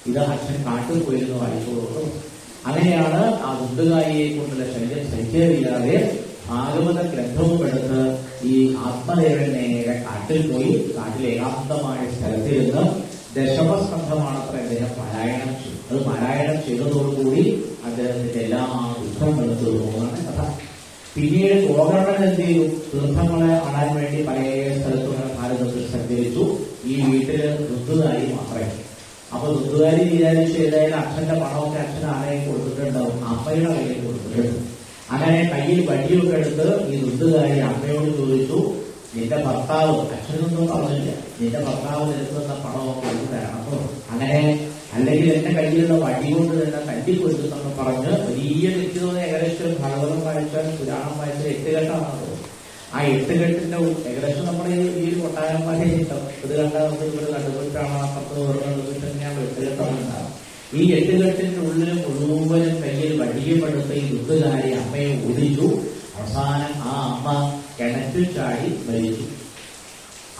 ഇത് അച്ഛൻ കാട്ടിൽ പോയിരുന്നു വായിച്ചു. അങ്ങനെയാണ് ആ ബുദ്ധകാരിയെ കൊണ്ടുള്ള ശല്യം സഹിക്കാതെ ഭാഗവത ഗ്രന്ഥവും എടുത്ത് ഈ ആത്മദേവൻ നേരെ കാട്ടിൽ പോയി. കാട്ടിൽ ഏകാന്തമായ സ്ഥലത്തിരുന്ന് ദശമസ്കന്ധമാണത്ര അദ്ദേഹം പാരായണം ചെയ്തു. അത് പാരായണം ചെയ്തതോടുകൂടി അദ്ദേഹത്തിന്റെ എല്ലാ ദുഃഖങ്ങളും തീർന്നുവെന്നാണ് കഥ. പിന്നീട് ഗോകർണൻ എന്ത് ചെയ്തു, തീർത്ഥങ്ങളെ കാണാൻ വേണ്ടി പല സ്ഥലത്തും ഭാരതത്തിൽ സഞ്ചരിച്ചു. ഈ വീട്ടില് ഋതുകാരി മാത്രമേ. അപ്പൊ ഋതുകാരി വിചാരിച്ച് ഏതായാലും അച്ഛന്റെ പണമൊക്കെ അച്ഛൻ ആരെയും കൊടുത്തിട്ടുണ്ടാവും, അമ്മയുടെ കയ്യിൽ കൊടുത്തിട്ടുണ്ട്. അങ്ങനെ കയ്യിൽ വടിയൊക്കെ എടുത്ത് ഈ ഋതുകാരി അമ്മയോട് ചോദിച്ചു, നിന്റെ ഭർത്താവ്, അച്ഛനൊന്നും പറഞ്ഞില്ല, നിന്റെ ഭർത്താവ് നിൽക്കുന്ന പണമൊക്കെ കൊടുത്തു തരണം. അപ്പൊ അങ്ങനെ അല്ലെങ്കിൽ എന്റെ കയ്യിലുള്ള വടി കൊണ്ട് തന്നെ തല്ലിക്കൊടുത്തെന്ന് പറഞ്ഞ് വലിയ വ്യക്തിത്വം. ഏകദേശം ഭാഗവതം വായിച്ചാൽ പുരാണം വായിച്ചാൽ 8 ഘട്ടമാണല്ലോ. ആ 8 കെട്ടിന്റെ ഏകദേശം നമ്മുടെ ഈ കൊട്ടാരന്മാരെ ചിത്രം ഇത് കണ്ടാൽ നമുക്ക് ഇവിടെ നടുവിട്ടാണ് അപ്പുറത്ത് വേറെ നടുവിട്ട് തന്നെയാണ് 8 കെട്ടുണ്ടാകും. ഈ 8 കെട്ടിന്റെ ഉള്ളിൽ മുഴുവനും കയ്യിൽ വടിയപ്പെടുത്ത ഈ ദുഃഖകാരി അമ്മയെ ഓടിച്ചു. അവസാനം ആ അമ്മ കിണറ്റിൽ ചാടി മരിച്ചു.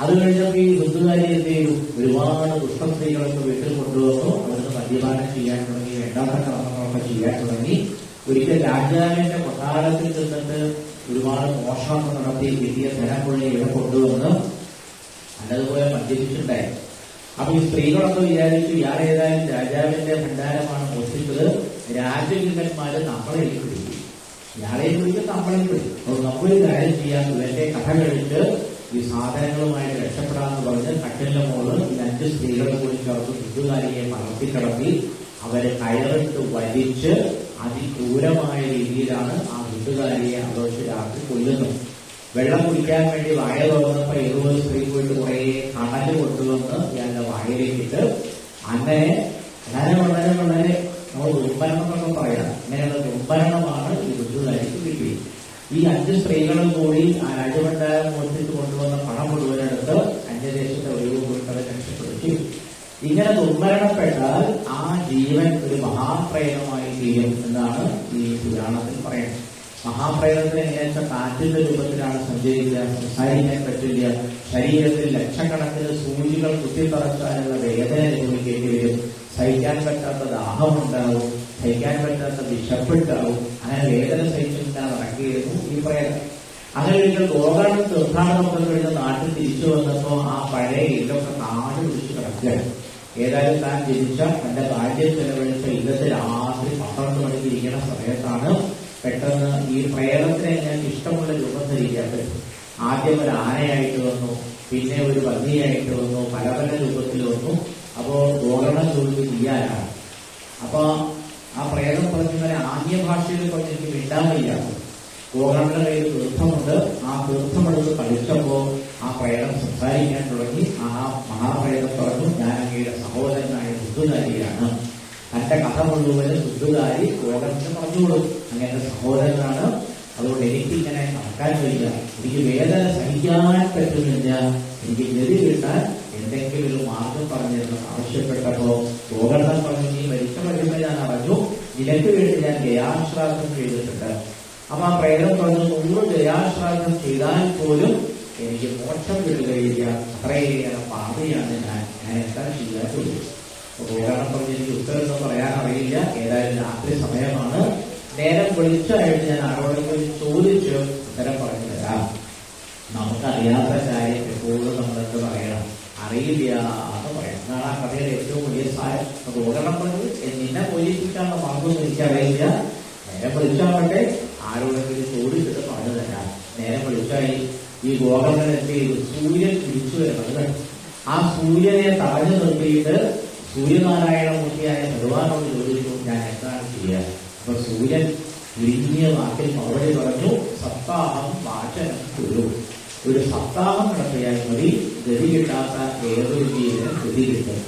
അത് കഴിഞ്ഞപ്പോൾ ഈ ദുഃഖകാരി എന്ത് ചെയ്തു? ഒരുപാട് ദുഷ്ടസ്ത്രീകളൊക്കെ വീട്ടിൽ കൊണ്ടുവന്നു. അവർക്ക് മദ്യപാനം ചെയ്യാൻ തുടങ്ങി, വേണ്ടാത്ത കർമ്മങ്ങളൊക്കെ ചെയ്യാൻ തുടങ്ങി. ഒരിക്കൽ രാജാവിന്റെ കൊട്ടാരത്തിൽ നിന്നിട്ട് ഒരുപാട് മോഷണം നടത്തി കിട്ടിയ ധനം മുഴുവൻ ഇവിടെ കൊണ്ടുവന്ന് നല്ലതുപോലെ മദ്യപിച്ചിട്ടുണ്ടായി. അപ്പൊ ഈ സ്ത്രീകളൊക്കെ വിചാരിച്ചു ഇയാളേതായാലും രാജാവിന്റെ ഭണ്ഡാരമാണ് മോഷ്ടിച്ചത്, രാജകിങ്കന്മാര് നമ്മളെ പിടിക്കും, ഇയാളെ പിടിക്കും, നമ്മളെ പിടിക്കും. അപ്പോൾ നമ്മളൊരു കാര്യം ചെയ്യാൻ ഇവന്റെ കഥ കഴിച്ച് ഈ സാധനങ്ങളുമായിട്ട് രക്ഷപ്പെടാന്ന് പറഞ്ഞ് കട്ടിലിന്റെ മുകളിൽ ഈ 5 സ്ത്രീകളെ കൂടി ചേർത്ത് ദുഃഖകാരിയെ വളർത്തിക്കിടത്തി അവരെ കയറിട്ട് വലിച്ച് അതിക്രൂരമായ രീതിയിലാണ് ആ ദുഃഖകാരിയെ ആഘോഷിച്ച് രാത്രി കൊല്ലുന്നത്. വെള്ളം കുടിക്കാൻ വേണ്ടി വായ തുറന്നപ്പോ 70 സ്ത്രീ പോയിട്ട് കുറെ കണല് കൊണ്ടുവന്ന് ഇയാളുടെ വായയിലേക്കിട്ട് അങ്ങനെ വളരെ വളരെ നമ്മൾ ദുർഭരണം എന്നൊക്കെ പറയാം. ഇങ്ങനെയുള്ള ദുർഭരണമാണ് ഈ ദുഃഖകാരിക്ക് കിട്ടിയത്. ഈ 5 സ്ത്രീകളും കൂടി ആ രാജഭണ്ഡാരം മോഷ്ടിച്ച് കൊണ്ടുവന്ന പണം മുഴുവനെടുത്ത് അന്യദേശത്തെ ഒഴിവ് പോയിട്ട് രക്ഷപ്പെടുത്തി. ഇങ്ങനെ ദുർമരണപ്പെട്ടാൽ ആ ജീവൻ ഒരു മഹാപ്രേതമായി തീരും എന്നാണ് ഈ പുരാണത്തിൽ പറയുന്നത്. മഹാപ്രേതത്തിന് എങ്ങനെയാ കാറ്റിന്റെ രൂപത്തിലാണ് സഞ്ചരിക്കുക, സംസാരിക്കാൻ പറ്റില്ല, ശരീരത്തിൽ ലക്ഷക്കണക്കിന് സൂചികൾ കുത്തിത്തറച്ചാലുള്ള വേദന അനുഭവിക്കേണ്ടി വരും, സഹിക്കാൻ പറ്റാത്ത ദാഹമുണ്ടാവും, സഹിക്കാൻ പറ്റാത്ത വിശപ്പുണ്ടാവും. അങ്ങനെ വേദന സഹിച്ചിട്ടാണ് നടക്കുകയായിരുന്നു ഈ പ്രേതം. അങ്ങനെ ഒരിക്കൽ ഗോകർണം തീർത്ഥാടനമൊക്കെ കഴിഞ്ഞ നാട്ടിൽ തിരിച്ചു വന്നപ്പോ ആ പഴയ ഇല്ലൊക്കെ നാട് പിടിച്ച് കിടക്കുകയാണ്. ഏതായാലും താൻ ജനിച്ച തന്റെ ബാല്യം ചെലവഴിച്ച ഇല്ലത്തിൽ രാത്രി 12 മണിക്ക് ഇരിക്കുന്ന സമയത്താണ് പെട്ടെന്ന് ഈ പ്രേതത്തിനെ ഞാൻ ഇഷ്ടമുള്ള രൂപം ധരിക്കാൻ പറ്റും. ആദ്യം ഒരു ആനയായിട്ട് വന്നു, പിന്നെ ഒരു പന്നിയായിട്ട് വന്നു, പല പല രൂപത്തിൽ വന്നു. അപ്പോ ഗോകർണം ചോദിച്ചു ചെയ്യാനാണ്. അപ്പൊ ആ പ്രേതം പറഞ്ഞിങ്ങനെ ആംഗ്യ ഭാഷയിൽ പറഞ്ഞ് എനിക്ക് മിണ്ടാൻ വയ്യാതെ ഗോകർണന്റെ കയ്യിൽ തീർത്ഥമുണ്ട്. ആ തീർത്ഥമെടുത്ത് കളിച്ചപ്പോ ആ പ്രേതം സംസാരിക്കാൻ തുടങ്ങി. ആ മഹാപ്രേതം പറഞ്ഞു, ഞാൻ അങ്ങയുടെ സഹോദരനായ ദുഃഖകാരിയാണ്. തന്റെ കഥ മുഴുവനും ദുഃഖകാരി ഗോകർണന് പറഞ്ഞു കൊടുക്കും. അങ്ങയുടെ സഹോദരനാണ്, അതുകൊണ്ട് എനിക്കിങ്ങനെ നടക്കാൻ വയ്യ, എനിക്ക് വേദന സഹിക്കാൻ പറ്റുന്നില്ല, എനിക്ക് ഗതി കിട്ടാൻ എന്തെങ്കിലും ഒരു മാർഗം പറഞ്ഞിരുന്നു ആവശ്യപ്പെട്ടപ്പോ ഗോകർണൻ പറഞ്ഞു, നീ മരിച്ച കഴിയുമ്പോൾ ഞാൻ അറിഞ്ഞു, നിനക്ക് വേണ്ടി ഞാൻ ഗയാശ്രാദ്ധം ചെയ്തിട്ടുണ്ട്. അപ്പൊ ആ പ്രേതം പറഞ്ഞു, 100 ഗയാശ്രാദ്ധം ചെയ്താൽ പോലും എനിക്ക് മോക്ഷം കിട്ടുകയില്ല, അത്രയേറെ പാപിയാണ് ഞാൻ എന്താ ചെയ്യാൻ ചോദിച്ചു. ഗോകർണൻ പറഞ്ഞു, എനിക്ക് ഉത്തരമൊന്നും പറയാൻ അറിയില്ല, ഏതായാലും രാത്രി സമയമാണ്, നേരം വിളിച്ചായിട്ട് ഞാൻ ആരോടെങ്കിലും ചോദിച്ച് ഉത്തരം പറഞ്ഞു തരാം. നമുക്കറിയാത്ത കാര്യം എപ്പോഴും നമ്മളെന്ത് പറയണം, അറിയില്ല എന്ന് പറയാം. എന്നാണ് ആ കഥയുടെ ഏറ്റവും വലിയ സാരം. ഗോകർണൻ പറഞ്ഞു, നിന്നെ പോലീസിക്കാനുള്ള മാർഗമൊന്നും എനിക്കറിയില്ല, നേരം വിളിച്ചാവട്ടെ, ആരോടെങ്കിലും ചോദിച്ചിട്ട് പറഞ്ഞു തരാം. നേരം വിളിച്ചായി ഈ ഗോകർണൻ എന്ത് ചെയ്തു? സൂര്യൻ തിരിച്ചു വരുന്നത്. ആ സൂര്യനെ തടഞ്ഞു നിർത്തിയിട്ട് സൂര്യനാരായണമൂർത്തിയായ ഭഗവാനോട് ചോദിച്ചു, ഞാൻ എന്താണ് ചെയ്യുക? അപ്പൊ സൂര്യൻ ഇടുങ്ങിയ വാക്കിൽ മറുപടി പറഞ്ഞു, സപ്താഹം വാചനം കുരു. ഒരു സപ്താഹം നടത്തിയാൽ മതി, ഗതി കിട്ടാത്ത ഏതൊരു ജീവനും ഗതി കിട്ടും.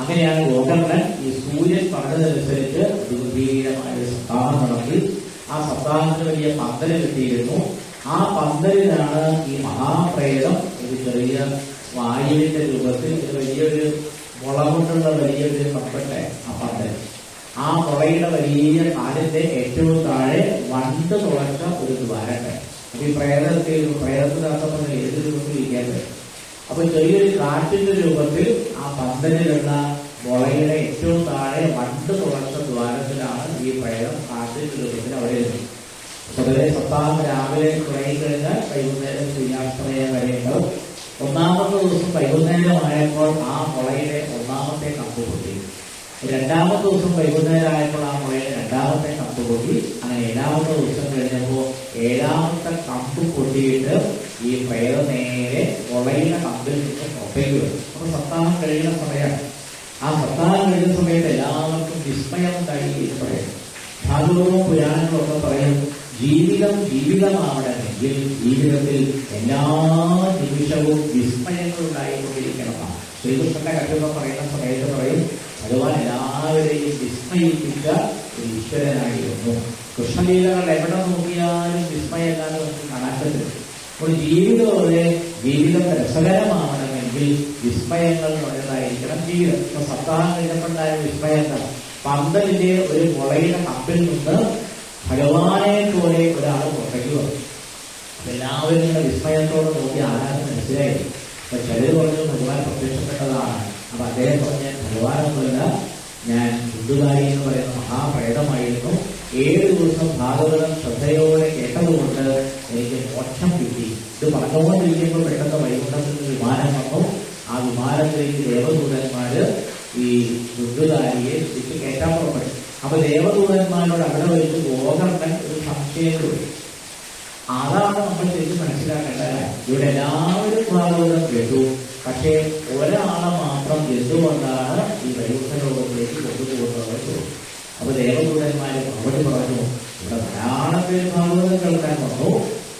അങ്ങനെയാണ് ഗോകർണൻ ഈ സൂര്യൻ പറഞ്ഞതനുസരിച്ച് ഗംഭീരമായ ഒരു സപ്താഹം നടത്തി. ആ സപ്താഹത്തിന് വലിയ പന്തല് കിട്ടിയിരുന്നു. ആ പന്തലിലാണ് ഈ മഹാപ്രേതം ഒരു ചെറിയ വായുവിന്റെ രൂപത്തിൽ വലിയൊരു മുള കൊണ്ടുള്ള വലിയൊരു കപ്പട്ടെ ആ പന്തൽ. ആ മുളയുടെ വലിയ കാലിന്റെ ഏറ്റവും താഴെ വണ്ട് തുളച്ച ഒരു ദ്വാരട്ടെ. അപ്പൊ ഈ പ്രേതത്തിനകത്ത് ഏത് രൂപത്തിൽ ഇരിക്കാൻ പറ്റും. അപ്പൊ ചെറിയൊരു കാറ്റിന്റെ രൂപത്തിൽ ആ പന്തലിലുള്ള മുളയുടെ ഏറ്റവും താഴെ വണ്ട് തുളച്ച ദ്വാരത്തിലാണ് ഈ പ്രേതം കാറ്റിന്റെ രൂപത്തിൽ അവിടെ എത്തി. പൊതുവെ സപ്താഹം രാവിലെ തുടങ്ങിക്കഴിഞ്ഞാൽ വൈകുന്നേരം സൂര്യാസ്തമയം വരെയുണ്ടാവും. 1ാമത്തെ ദിവസം വൈകുന്നേരമായപ്പോൾ ആ മുളയുടെ 1ാമത്തെ കമ്പ് പൊട്ടി. 2ാമത്തെ ദിവസം വൈകുന്നേരം ആയപ്പോൾ ആ മുളയുടെ 2ാമത്തെ കമ്പ് പൊട്ടി. അങ്ങനെ 7ാമത്തെ ദിവസം കഴിഞ്ഞപ്പോൾ 7ാമത്തെ കമ്പ് പൊട്ടിയിട്ട് ഈ പ്രേതം നേരെ മുളയുടെ കമ്പിൽ നിന്ന് പുറത്തേക്ക് വരും. അപ്പൊ സപ്താഹം കഴിയുന്ന സമയമാണ്. ആ സപ്താഹം കഴിയുന്ന സമയത്ത് എല്ലാവർക്കും വിസ്മയം ഉണ്ടായി പറയും. ഭാഗവതവും പുരാണങ്ങളും ഒക്കെ പറയും, ജീവിതമാവണമെങ്കിൽ ജീവിതത്തിൽ എല്ലാ നിമിഷവും വിസ്മയങ്ങൾ ഉണ്ടായിക്കൊണ്ടിരിക്കണമെന്നാണ്. ശ്രീകൃഷ്ണന്റെ കഥയൊക്കെ പറയുന്ന സമയത്ത് പറയും, ഭഗവാൻ എല്ലാവരെയും വിസ്മയിപ്പിച്ച ഒരു ഈശ്വരനായിരുന്നു. കൃഷ്ണലീലകൾ എവിടെ നോക്കിയാലും വിസ്മയമില്ലാതെ നമുക്ക് കാണാൻ പറ്റും. അപ്പോൾ ജീവിതം രസകരമാവണമെങ്കിൽ വിസ്മയങ്ങൾ ഉള്ളതായിരിക്കണം ജീവിതം. ഇപ്പൊ സപ്താഹം കഴിഞ്ഞപ്പോണ്ടായ വിസ്മയങ്ങൾ, പന്തലിന്റെ ഒരു മുളയുടെ കപ്പിൽ നിന്ന് ഭഗവാനെ പോലെ ഒരാൾ പുറത്തേക്ക് വന്നു. എല്ലാവരും ഇങ്ങനെ വിസ്മയത്തോടെ നോക്കി ആരാണ് മനസ്സിലായി. അപ്പൊ ചിലർ പറഞ്ഞു ഭഗവാൻ പ്രത്യക്ഷപ്പെട്ടതാണ്. അപ്പൊ അദ്ദേഹം പറഞ്ഞ ഭഗവാനൊന്നുമല്ല, ഞാൻ ഹിന്ദുകാരി എന്ന് പറയുന്ന മഹാപ്രേതമായിരുന്നു. 7 ദിവസം ഭാഗവതം ശ്രദ്ധയോടെ കേട്ടതുകൊണ്ട് എനിക്ക് മോക്ഷം കിട്ടി. ഇത് പറഞ്ഞുകൊണ്ടിരിക്കുമ്പോൾ പെട്ടെന്ന് വൈകുണ്ഠത്തിൽ നിന്ന് വിമാനം വന്നു. ആ വിമാനത്തിലേക്ക് ദേവദൂതന്മാര് ഈ ഹിന്ദുകാരിയെ തിരിച്ച് കയറ്റാൻ പുറപ്പെട്ടു. അപ്പൊ ദേവദൂതന്മാരോട് അവിടെ വെച്ച് ഗോകർണൻ ഒരു സംശയം കൊടുത്തു. അതാണ് നമ്മൾ ശരിക്കും മനസ്സിലാക്കേണ്ടത്. ഇവിടെ എല്ലാവരും ഭാഗവതം കേട്ടു, പക്ഷേ ഒരാളെ മാത്രം എന്തുകൊണ്ടാണ് ഈ വൈകുണ്ഠ ലോകത്തിലേക്ക് കൊണ്ടുപോകുന്നത്? അപ്പൊ ദേവദൂതന്മാര് മറുപടി പറഞ്ഞു, ഇവിടെ ധാരാളം പേര് ഭാഗവതം കേൾക്കാൻ വന്നു,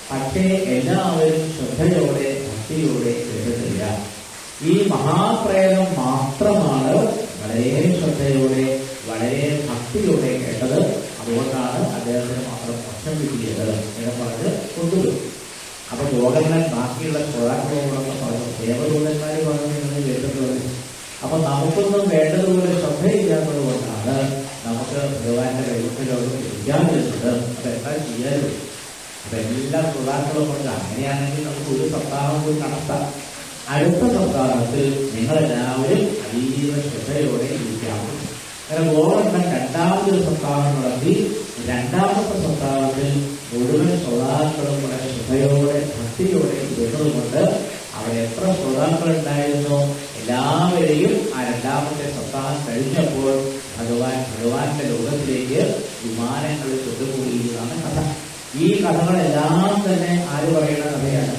പക്ഷേ എല്ലാവരും ശ്രദ്ധയോടെ ഭക്തിയോടെ കേട്ടിട്ടില്ല. ഈ മഹാപ്രേതം മാത്രമാണ് വളരെ ശ്രദ്ധയോടെ വളരെ ഭക്തിയോടെ കേട്ടത്. അതുകൊണ്ടാണ് അദ്ദേഹത്തിന് മാത്രം മോക്ഷം കിട്ടിയത് എന്ന് പറഞ്ഞ് കൊണ്ടുപോയി. അപ്പൊ ഗോകർണൻ ബാക്കിയുള്ള ശ്രോതാക്കളോടൊക്കെ പറഞ്ഞു, ദേവദൂതന്മാര് പറഞ്ഞു നിങ്ങൾ കേട്ടിട്ടുള്ളത്. അപ്പൊ നമുക്കൊന്നും വേണ്ടതുപോലെ ശ്രദ്ധയില്ലാത്തത് കൊണ്ടാണ് നമുക്ക് ഭഗവാന്റെ വൈകുണ്ഠലോകം ലഭിക്കാതിരുന്നത്. അപ്പൊ എന്താ ചെയ്യാറ്? അപ്പൊ എല്ലാ ശ്രോതാക്കളും കൊണ്ട് അങ്ങനെയാണെങ്കിൽ നമുക്ക് ഒരു സപ്താഹം പോയി നടത്താം. അടുത്ത സപ്താഹത്തിൽ നിങ്ങളെല്ലാവരും അതീവ ശ്രദ്ധയോടെ ഇരിക്കാവും. അങ്ങനെ ഗോകർണൻ 2ാമതൊരു സപ്താഹം നടത്തി. 2ാമത്തെ സപ്താഹത്തിൽ മുഴുവൻ ശ്രോതാക്കളും വളരെ ശ്രദ്ധയോടെ ഭക്തിയോടെ ഇരുന്നതുകൊണ്ട് അവിടെ എത്ര ശ്രോതാക്കൾ ഉണ്ടായിരുന്നോ എല്ലാവരെയും ആ 2ാമത്തെ സപ്താഹം കഴിഞ്ഞപ്പോൾ ഭഗവാന്റെ ലോകത്തിലേക്ക് വിമാനങ്ങളിൽ കൊണ്ടുപോയിരിക്കുന്നതാണ് കഥ. ഈ കഥകളെല്ലാം തന്നെ ആര് പറയുന്ന കഥയാണ്?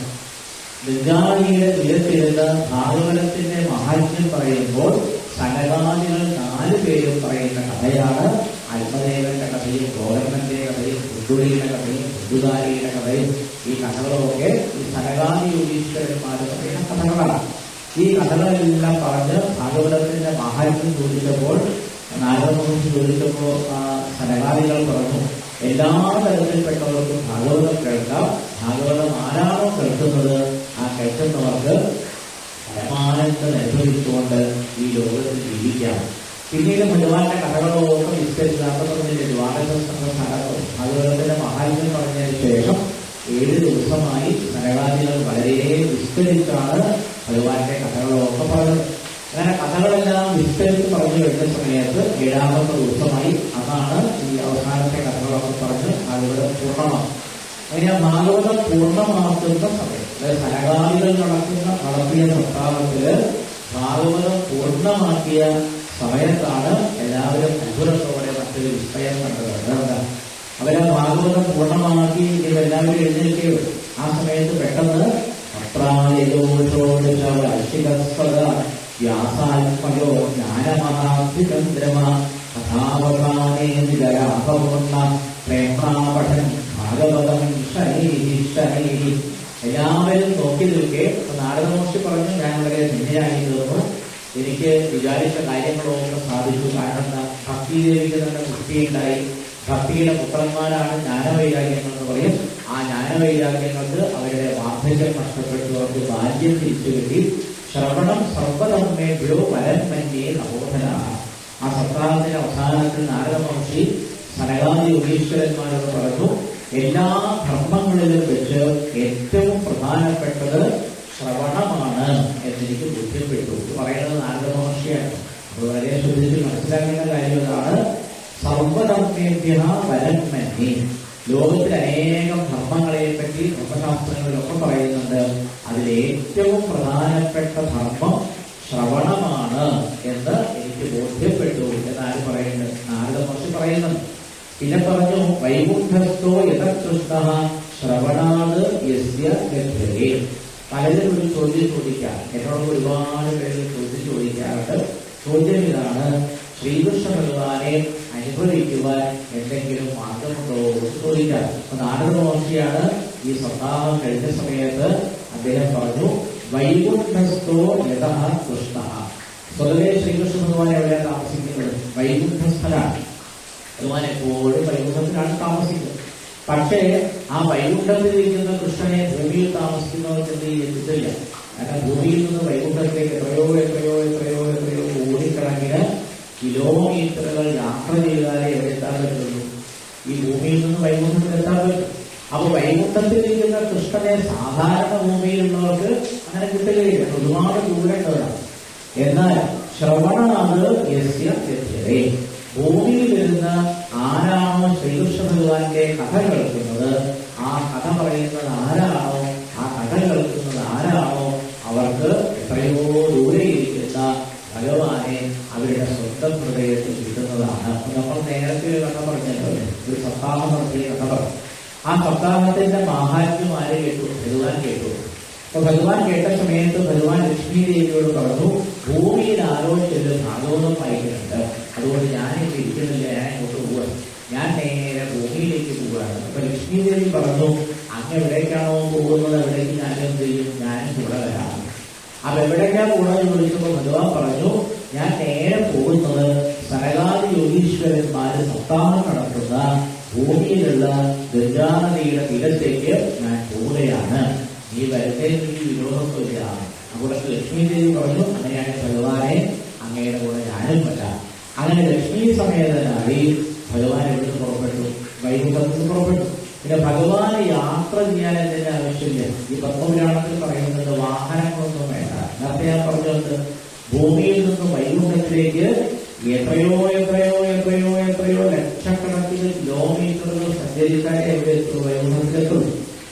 ഗംഗാനദിയുടെ തീരത്തിരുന്ന് ഭാഗവതത്തിന്റെ മഹാത്മ്യം പറയുമ്പോൾ സനകാദികൾ 4 പേരും പറയുന്ന കഥയാണ്. അല്പദേവന്റെ കഥയും ഗോകർണന്റെ കഥയും കുണ്ടുടിയുടെ കഥയും കുണ്ടുകാരിയുടെ കഥയും ഈ കഥകളൊക്കെ ഈ സനകാദി യോഗീശ്വരന്മാർ പറയുന്ന കഥകളാണ്. ഈ കഥകളെല്ലാം പറഞ്ഞ് ഭാഗവതത്തിന്റെ മഹാത്മ്യം ചോദിച്ചപ്പോൾ നാരദമഹർഷി ചോദിച്ചപ്പോൾ സനകാദികൾ പറഞ്ഞു, എല്ലാ തരത്തിൽപ്പെട്ടവർക്കും ഭാഗവതം കേൾക്കാം. ഭാഗവതം ആരാണോ കേൾക്കുന്നത് ആ കേൾക്കുന്നവർക്ക് പരമാനന്ദം അനുഭവിച്ചുകൊണ്ട് ഈ ലോകത്തിൽ ജീവിക്കാം. പിന്നീട് ഭഗവാന്റെ കഥകളൊക്കെ വിസ്തരിച്ചാക്കുന്നതിന്റെ ദ്വാദശസംഘം ഭാഗവതത്തിന്റെ മഹാത്മ്യം പറഞ്ഞതിന് ശേഷം 7 ദിവസമായി സനകാദികൾ വളരെ വിസ്തരിച്ചാണ് ഭഗവാന്റെ കഥകളൊക്കെ പറഞ്ഞത്. അങ്ങനെ കഥകളെല്ലാം വിസ്തരിച്ച് പറഞ്ഞു വരുന്ന സമയത്ത് 7ാമത്തെ ദിവസമായി. അതാണ് ഈ അവസാനത്തെ കഥകളൊക്കെ പറഞ്ഞ് ഭാഗവതം പൂർണ്ണമാക്കും. അങ്ങനെ ആ ഭാഗവതം പൂർണ്ണമാക്കുന്ന സമയം, അതായത് സനകാദികൾ നടത്തിയ സപ്താഹത്തില് ഭാഗവതം പൂർണ്ണമാക്കിയ സമയത്താണ് എല്ലാവരും അത്ഭുതത്തോടെ മറ്റൊരു വിസ്മയം കണ്ടത്. അതുകൊണ്ട് അവരെ ഭാഗവതം പൂർണ്ണമാക്കി ഇതെല്ലാവരും എഴുന്നേൽക്കുകയും ആ സമയത്ത് പെട്ടെന്ന് വ്യാസാത്മയോ ജ്ഞാനമഹാഭിചന്ദ്രമ കഥാവകാനേന്ദ്രരാഭപൂർണ്ണ പ്രേമാപഠൻ ഭാഗവതം ശനൈഹി. എല്ലാവരും നോക്കി നിൽക്കെ നാരദമഹർഷി പറഞ്ഞു, ഞാൻ വളരെ ധന്യനായി തീർന്നു, എനിക്ക് വിചാരിച്ച കാര്യങ്ങളൊക്കെ സാധിച്ചു. കാരണം ഭക്തിദേവിക്ക് തന്നെ പുഷ്ടിയുണ്ടായി. ഭക്തിയുടെ പുത്രന്മാരാണ് ജ്ഞാനവൈരാഗ്യങ്ങൾ എന്ന് പറയും. ആ ജ്ഞാനവൈരാഗ്യങ്ങൾക്ക് അവരുടെ വാർദ്ധക്യം നഷ്ടപ്പെട്ടു, അവർക്ക് ബാല്യം തിരിച്ചു കിട്ടി. ശ്രവണം സർവധർമ്മേഭ്യോ പരന്മന്യേ നവോധന. ആ സപ്താഹത്തിന്റെ അവസാനത്തിൽ നാരദമഹർഷി സനകാദി യോഗീശ്വരന്മാരോട് പറഞ്ഞു, എല്ലാ ധർമ്മങ്ങളിലും വെച്ച് ഏറ്റവും പ്രധാനപ്പെട്ടത് ശ്രവണമാണ് എന്നെനിക്ക് ബോധ്യപ്പെട്ടു. പറയുന്നത് നാരദമഹർഷിയാണ്. അത് വളരെ ശ്രദ്ധിച്ച് മനസ്സിലാക്കേണ്ട കാര്യം ഇതാണ്. സർവധർമ്മേഭ്യ പരന്മന്യേ. ലോകത്തിൽ അനേകം ധർമ്മങ്ങളെപ്പറ്റി ധർമ്മശാസ്ത്രങ്ങളിലൊക്കെ പറയുന്നുണ്ട്. അതിലേറ്റവും പ്രധാനപ്പെട്ട ധർമ്മം ശ്രവണമാണ് എന്ന് എനിക്ക് ബോധ്യപ്പെട്ടു എന്നാണ് പറയുന്നത്. നാരദമഹർഷി പറയുന്നുണ്ട്. പിന്നെ പറഞ്ഞു, വൈകുണ്ഠസ്ഥോ യഥകൃഷ്ണ ശ്രവണാത് യസ്യ ഗച്ഛതി. പലരും ഒരു ചോദ്യം ചോദിക്കാം, എന്നോട് ഒരുപാട് പേര് ചോദ്യം ചോദിക്കാറുണ്ട്. ചോദ്യം ഇതാണ്, ശ്രീകൃഷ്ണ ഭഗവാനെ അനുഭവിക്കുവാൻ എന്തെങ്കിലും മാർഗമുണ്ടോ എന്ന് ചോദിക്കാം. അപ്പൊ നാരദമഹർഷിയാണ് ഈ സപ്താഹം കഴിഞ്ഞ സമയത്ത് അദ്ദേഹം പറഞ്ഞു, വൈകുണ്ഠസ്ഥോ യഥഃ കൃഷ്ണ. സ്വതവേ ശ്രീകൃഷ്ണ ഭഗവാൻ എവിടെയാണ് താമസിക്കുന്നത്? വൈകുണ്ഠസ്ഥനാണ്. ഭഗവാൻ എപ്പോഴും വൈകുണ്ഠത്തിലാണ് താമസിക്കുന്നത്. പക്ഷേ ആ വൈകുണ്ഠത്തിലിരിക്കുന്ന കൃഷ്ണനെ ഭൂമിയിൽ താമസിക്കുന്നവർക്ക് എന്ത് ചെയ്തിട്ടില്ല. കാരണം ഭൂമിയിൽ നിന്ന് വൈകുണ്ഠത്തിലേക്ക് എത്രയോ എത്രയോ എത്രയോ എത്രയോ കോടിക്കണക്കിന് കിലോമീറ്ററുകൾ യാത്ര ചെയ്താലേ എവിടെ എത്താൻ പറ്റുള്ളൂ. ഈ ഭൂമിയിൽ നിന്ന് വൈകുണ്ഠത്തിൽ എത്താൻ പറ്റും. അപ്പൊ വൈകുണ്ഠത്തിലിരിക്കുന്ന കൃഷ്ണനെ സാധാരണ ഭൂമിയിലുള്ളവർക്ക് അങ്ങനെ കിട്ടുകയില്ല, ഒരുപാട് ദൂരങ്ങളാണ്. എന്നാൽ ശ്രവണനാഥ് യസ്യ ലഭ്യതേ, ഭൂമിയിൽ വരുന്ന ആരാണോ ശ്രീകൃഷ്ണ ഭഗവാന്റെ കഥ കേൾക്കുന്നത്, ആ കഥ പറയുന്നത് ആരാണോ, ആ കഥ കേൾക്കുന്നത് ആരാണോ, അവർക്ക് എത്രയോ ദൂരെ ഇരിക്കുന്ന ഭഗവാനെ അവരുടെ സ്വന്തം ഹൃദയത്തിൽ കിട്ടുന്നതാണ്. നമ്മൾ നേരത്തെ ഒരു കഥ പറഞ്ഞല്ലോ, ഒരു സപ്താഹം നടത്തിയ കഥ പറഞ്ഞു. ആ സപ്താഹത്തിന്റെ മാഹാത്മ്യം ആര് കേട്ടു? ഭഗവാൻ കേട്ടു. അപ്പൊ ഭഗവാൻ കേട്ട സമയത്ത് ഭഗവാൻ ലക്ഷ്മി ദേവിയോട് പറഞ്ഞു, ഭൂമിയിൽ ആരോ ചെല്ല് ഭാഗവതം വായിക്കുന്നുണ്ട്, അതുകൊണ്ട് ഞാനിവിടെ ഇരിക്കുന്നില്ല, ഞാൻ ഇങ്ങോട്ട് പോവുക, ഞാൻ നേരെ ഭൂമിയിലേക്ക് പോവുകയാണ്. അപ്പൊ ലക്ഷ്മി ദേവി പറഞ്ഞു, അങ്ങ് എവിടേക്കാണോ പോകുന്നത് അവിടേക്ക് ഞാൻ എന്ത് ചെയ്യും, ഞാനും കൂടെ വരാം. അപ്പൊ എവിടേക്കാണ് പോകുന്നത് വിളിച്ചപ്പോൾ ഭഗവാൻ പറഞ്ഞു, ഞാൻ നേരെ പോകുന്നത് സനകാദി യോഗീശ്വരന്മാര് സപ്താഹം നടത്തുന്ന ഭൂമിയിലുള്ള ഗംഗാനദിയുടെ തീരത്തേക്ക് ഞാൻ പോവുകയാണ്, നീ വരുന്നതിന് ഈ വിരോധമില്ല. അപ്പോൾ ലക്ഷ്മി ദേവി പറഞ്ഞു, അങ്ങനെയാണ് ഭഗവാനെ, അങ്ങയുടെ കൂടെ ഞാനും വരാം. അങ്ങനെ ലക്ഷ്മി സമേതനായി ഭഗവാൻ എവിടെ പുറപ്പെട്ടു? വൈകുണ്ഠത്തിൽ നിന്ന് പുറപ്പെട്ടു. പിന്നെ ഭഗവാന് യാത്ര ചെയ്യാൻ എന്തിന്റെ ആവശ്യമില്ല. ഈ പത്മപുരാണത്തിൽ പറയുന്നത് വാഹനങ്ങളൊന്നും വേണ്ട. നേരത്തെ ഞാൻ പറഞ്ഞത് ഭൂമിയിൽ നിന്നും വൈകുണ്ഠത്തിലേക്ക് എത്രയോ എത്രയോ എത്രയോ എത്രയോ ലക്ഷക്കണക്കിന് കിലോമീറ്ററുകൾ സഞ്ചരിച്ചാലേ എവിടെ എത്തുള്ളൂ, വൈകുണ്ഠത്തിലെത്തുള്ളൂ.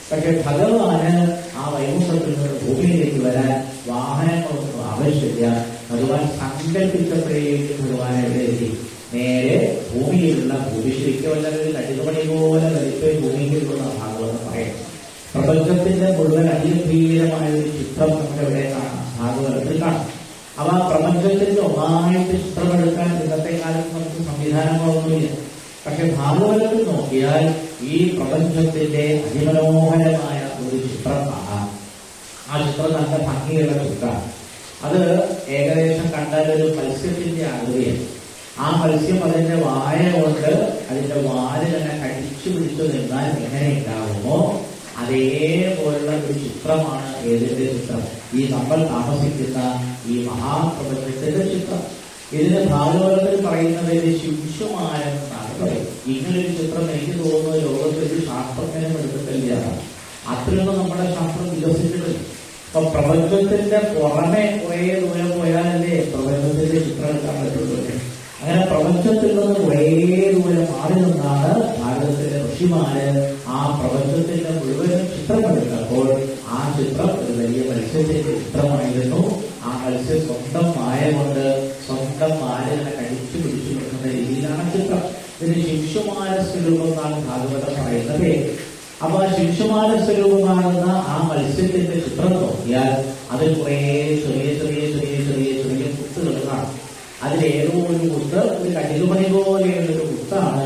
പക്ഷെ ഭഗവാന് ആ വൈകുണ്ഠത്തിൽ നിന്ന് ഭൂമിയിലേക്ക് വരാൻ വാഹനങ്ങളൊന്നും ആവശ്യമില്ല. ഭഗവാൻ സങ്കല്പിച്ചപ്പോഴേക്കും ഭഗവാൻ എവിടെ എത്തി? നേരെ ഭൂമിയിലുള്ള ഭൂമിശരിക്ക് വല്ലൊരു കടിതുമണി പോലെ വലിപ്പ ഭൂമിയിലുള്ള ഭാഗവതം പറയും. പ്രപഞ്ചത്തിന്റെ മുഴുവൻ അതിഗംഭീരമായ ഒരു ചിത്രം നമുക്ക് എവിടെ കാണാം? ഭാഗവതത്തിൽ കാണാം. അവ പ്രപഞ്ചത്തിന്റെ ഒന്നായിട്ട് ചിത്രമെടുക്കാൻ ഇന്നത്തെ കാലത്ത് നമുക്ക് സംവിധാനങ്ങളൊന്നുമില്ല. പക്ഷെ ഭാഗവതത്തിൽ നോക്കിയാൽ ഈ പ്രപഞ്ചത്തിന്റെ അതിമനോഹരമായ ഒരു ചിത്രം കാണാം. ആ ചിത്രം നല്ല ഭംഗിയുള്ള ചിത്രം. അത് ഏകദേശം കണ്ടാൽ ഒരു മത്സ്യത്തിന്റെ ആകൃതിയാണ്. ആ മത്സ്യം അതിന്റെ വായ കൊണ്ട് അതിന്റെ വാല് തന്നെ കടിച്ചു പിടിച്ചു നിന്നാൽ എങ്ങനെ ഉണ്ടാകുമോ അതേപോലുള്ള ഒരു ചിത്രമാണ് ഏതിന്റെ ചിത്രം? ഈ നമ്മൾ താമസിക്കുന്ന ഈ മഹാപ്രപഞ്ചത്തിന്റെ ചിത്രം. ഇതിന് ഭാഗവതത്തിൽ പറയുന്നത് ശിംശുമാനം എന്നാണ് പറയും. ഇങ്ങനൊരു ചിത്രം എനിക്ക് തോന്നുന്നത് ലോകത്തിൽ ശാസ്ത്രജ്ഞനും എടുത്തിട്ടില്ല. അത്രയൊന്നും നമ്മുടെ ശാസ്ത്രം വികസിച്ചിട്ടില്ല. അപ്പൊ പ്രപഞ്ചത്തിന്റെ പുറമെ കുറെ ദൂരം പോയാലല്ലേ പ്രപഞ്ചത്തിന്റെ ചിത്രം എടുക്കാൻ പറ്റുള്ളൂ. അങ്ങനെ പ്രപഞ്ചത്തിൽ നിന്ന് കുറേ ദൂരം മാറി നിന്നാണ് ഭാരതത്തിലെ ഋഷിമാര് ആ പ്രപഞ്ചത്തിന്റെ മുഴുവനും ചിത്രമെടുത്തപ്പോൾ ആ ചിത്രം ഒരു വലിയ മത്സ്യത്തിന്റെ ചിത്രമായിരുന്നു. ആ മത്സ്യം സ്വന്തം മായ കൊണ്ട് സ്വന്തം മാലിനെ കടിച്ചു പിടിച്ചു നിൽക്കുന്ന രീതിയിലാണ് ചിത്രം. ഇതിന് ശിംശുമാന സ്വരൂപം എന്നാണ് ഭാഗവതം പറയുന്നത്. അപ്പൊ ആ ശിംശുമാന സ്വരൂപമാകുന്ന ആ മത്സ്യത്തിന്റെ ചിത്രം നോക്കിയാൽ അതിൽ കുറേ ചെറിയ ചെറിയ ചെറിയ ചെറിയ ചെറിയ കുത്തുകൾ കാണും. അതിലേതോ ഒരു കുത്ത്, ഒരു കടികുമണി പോലെയുള്ളൊരു കുത്താണ്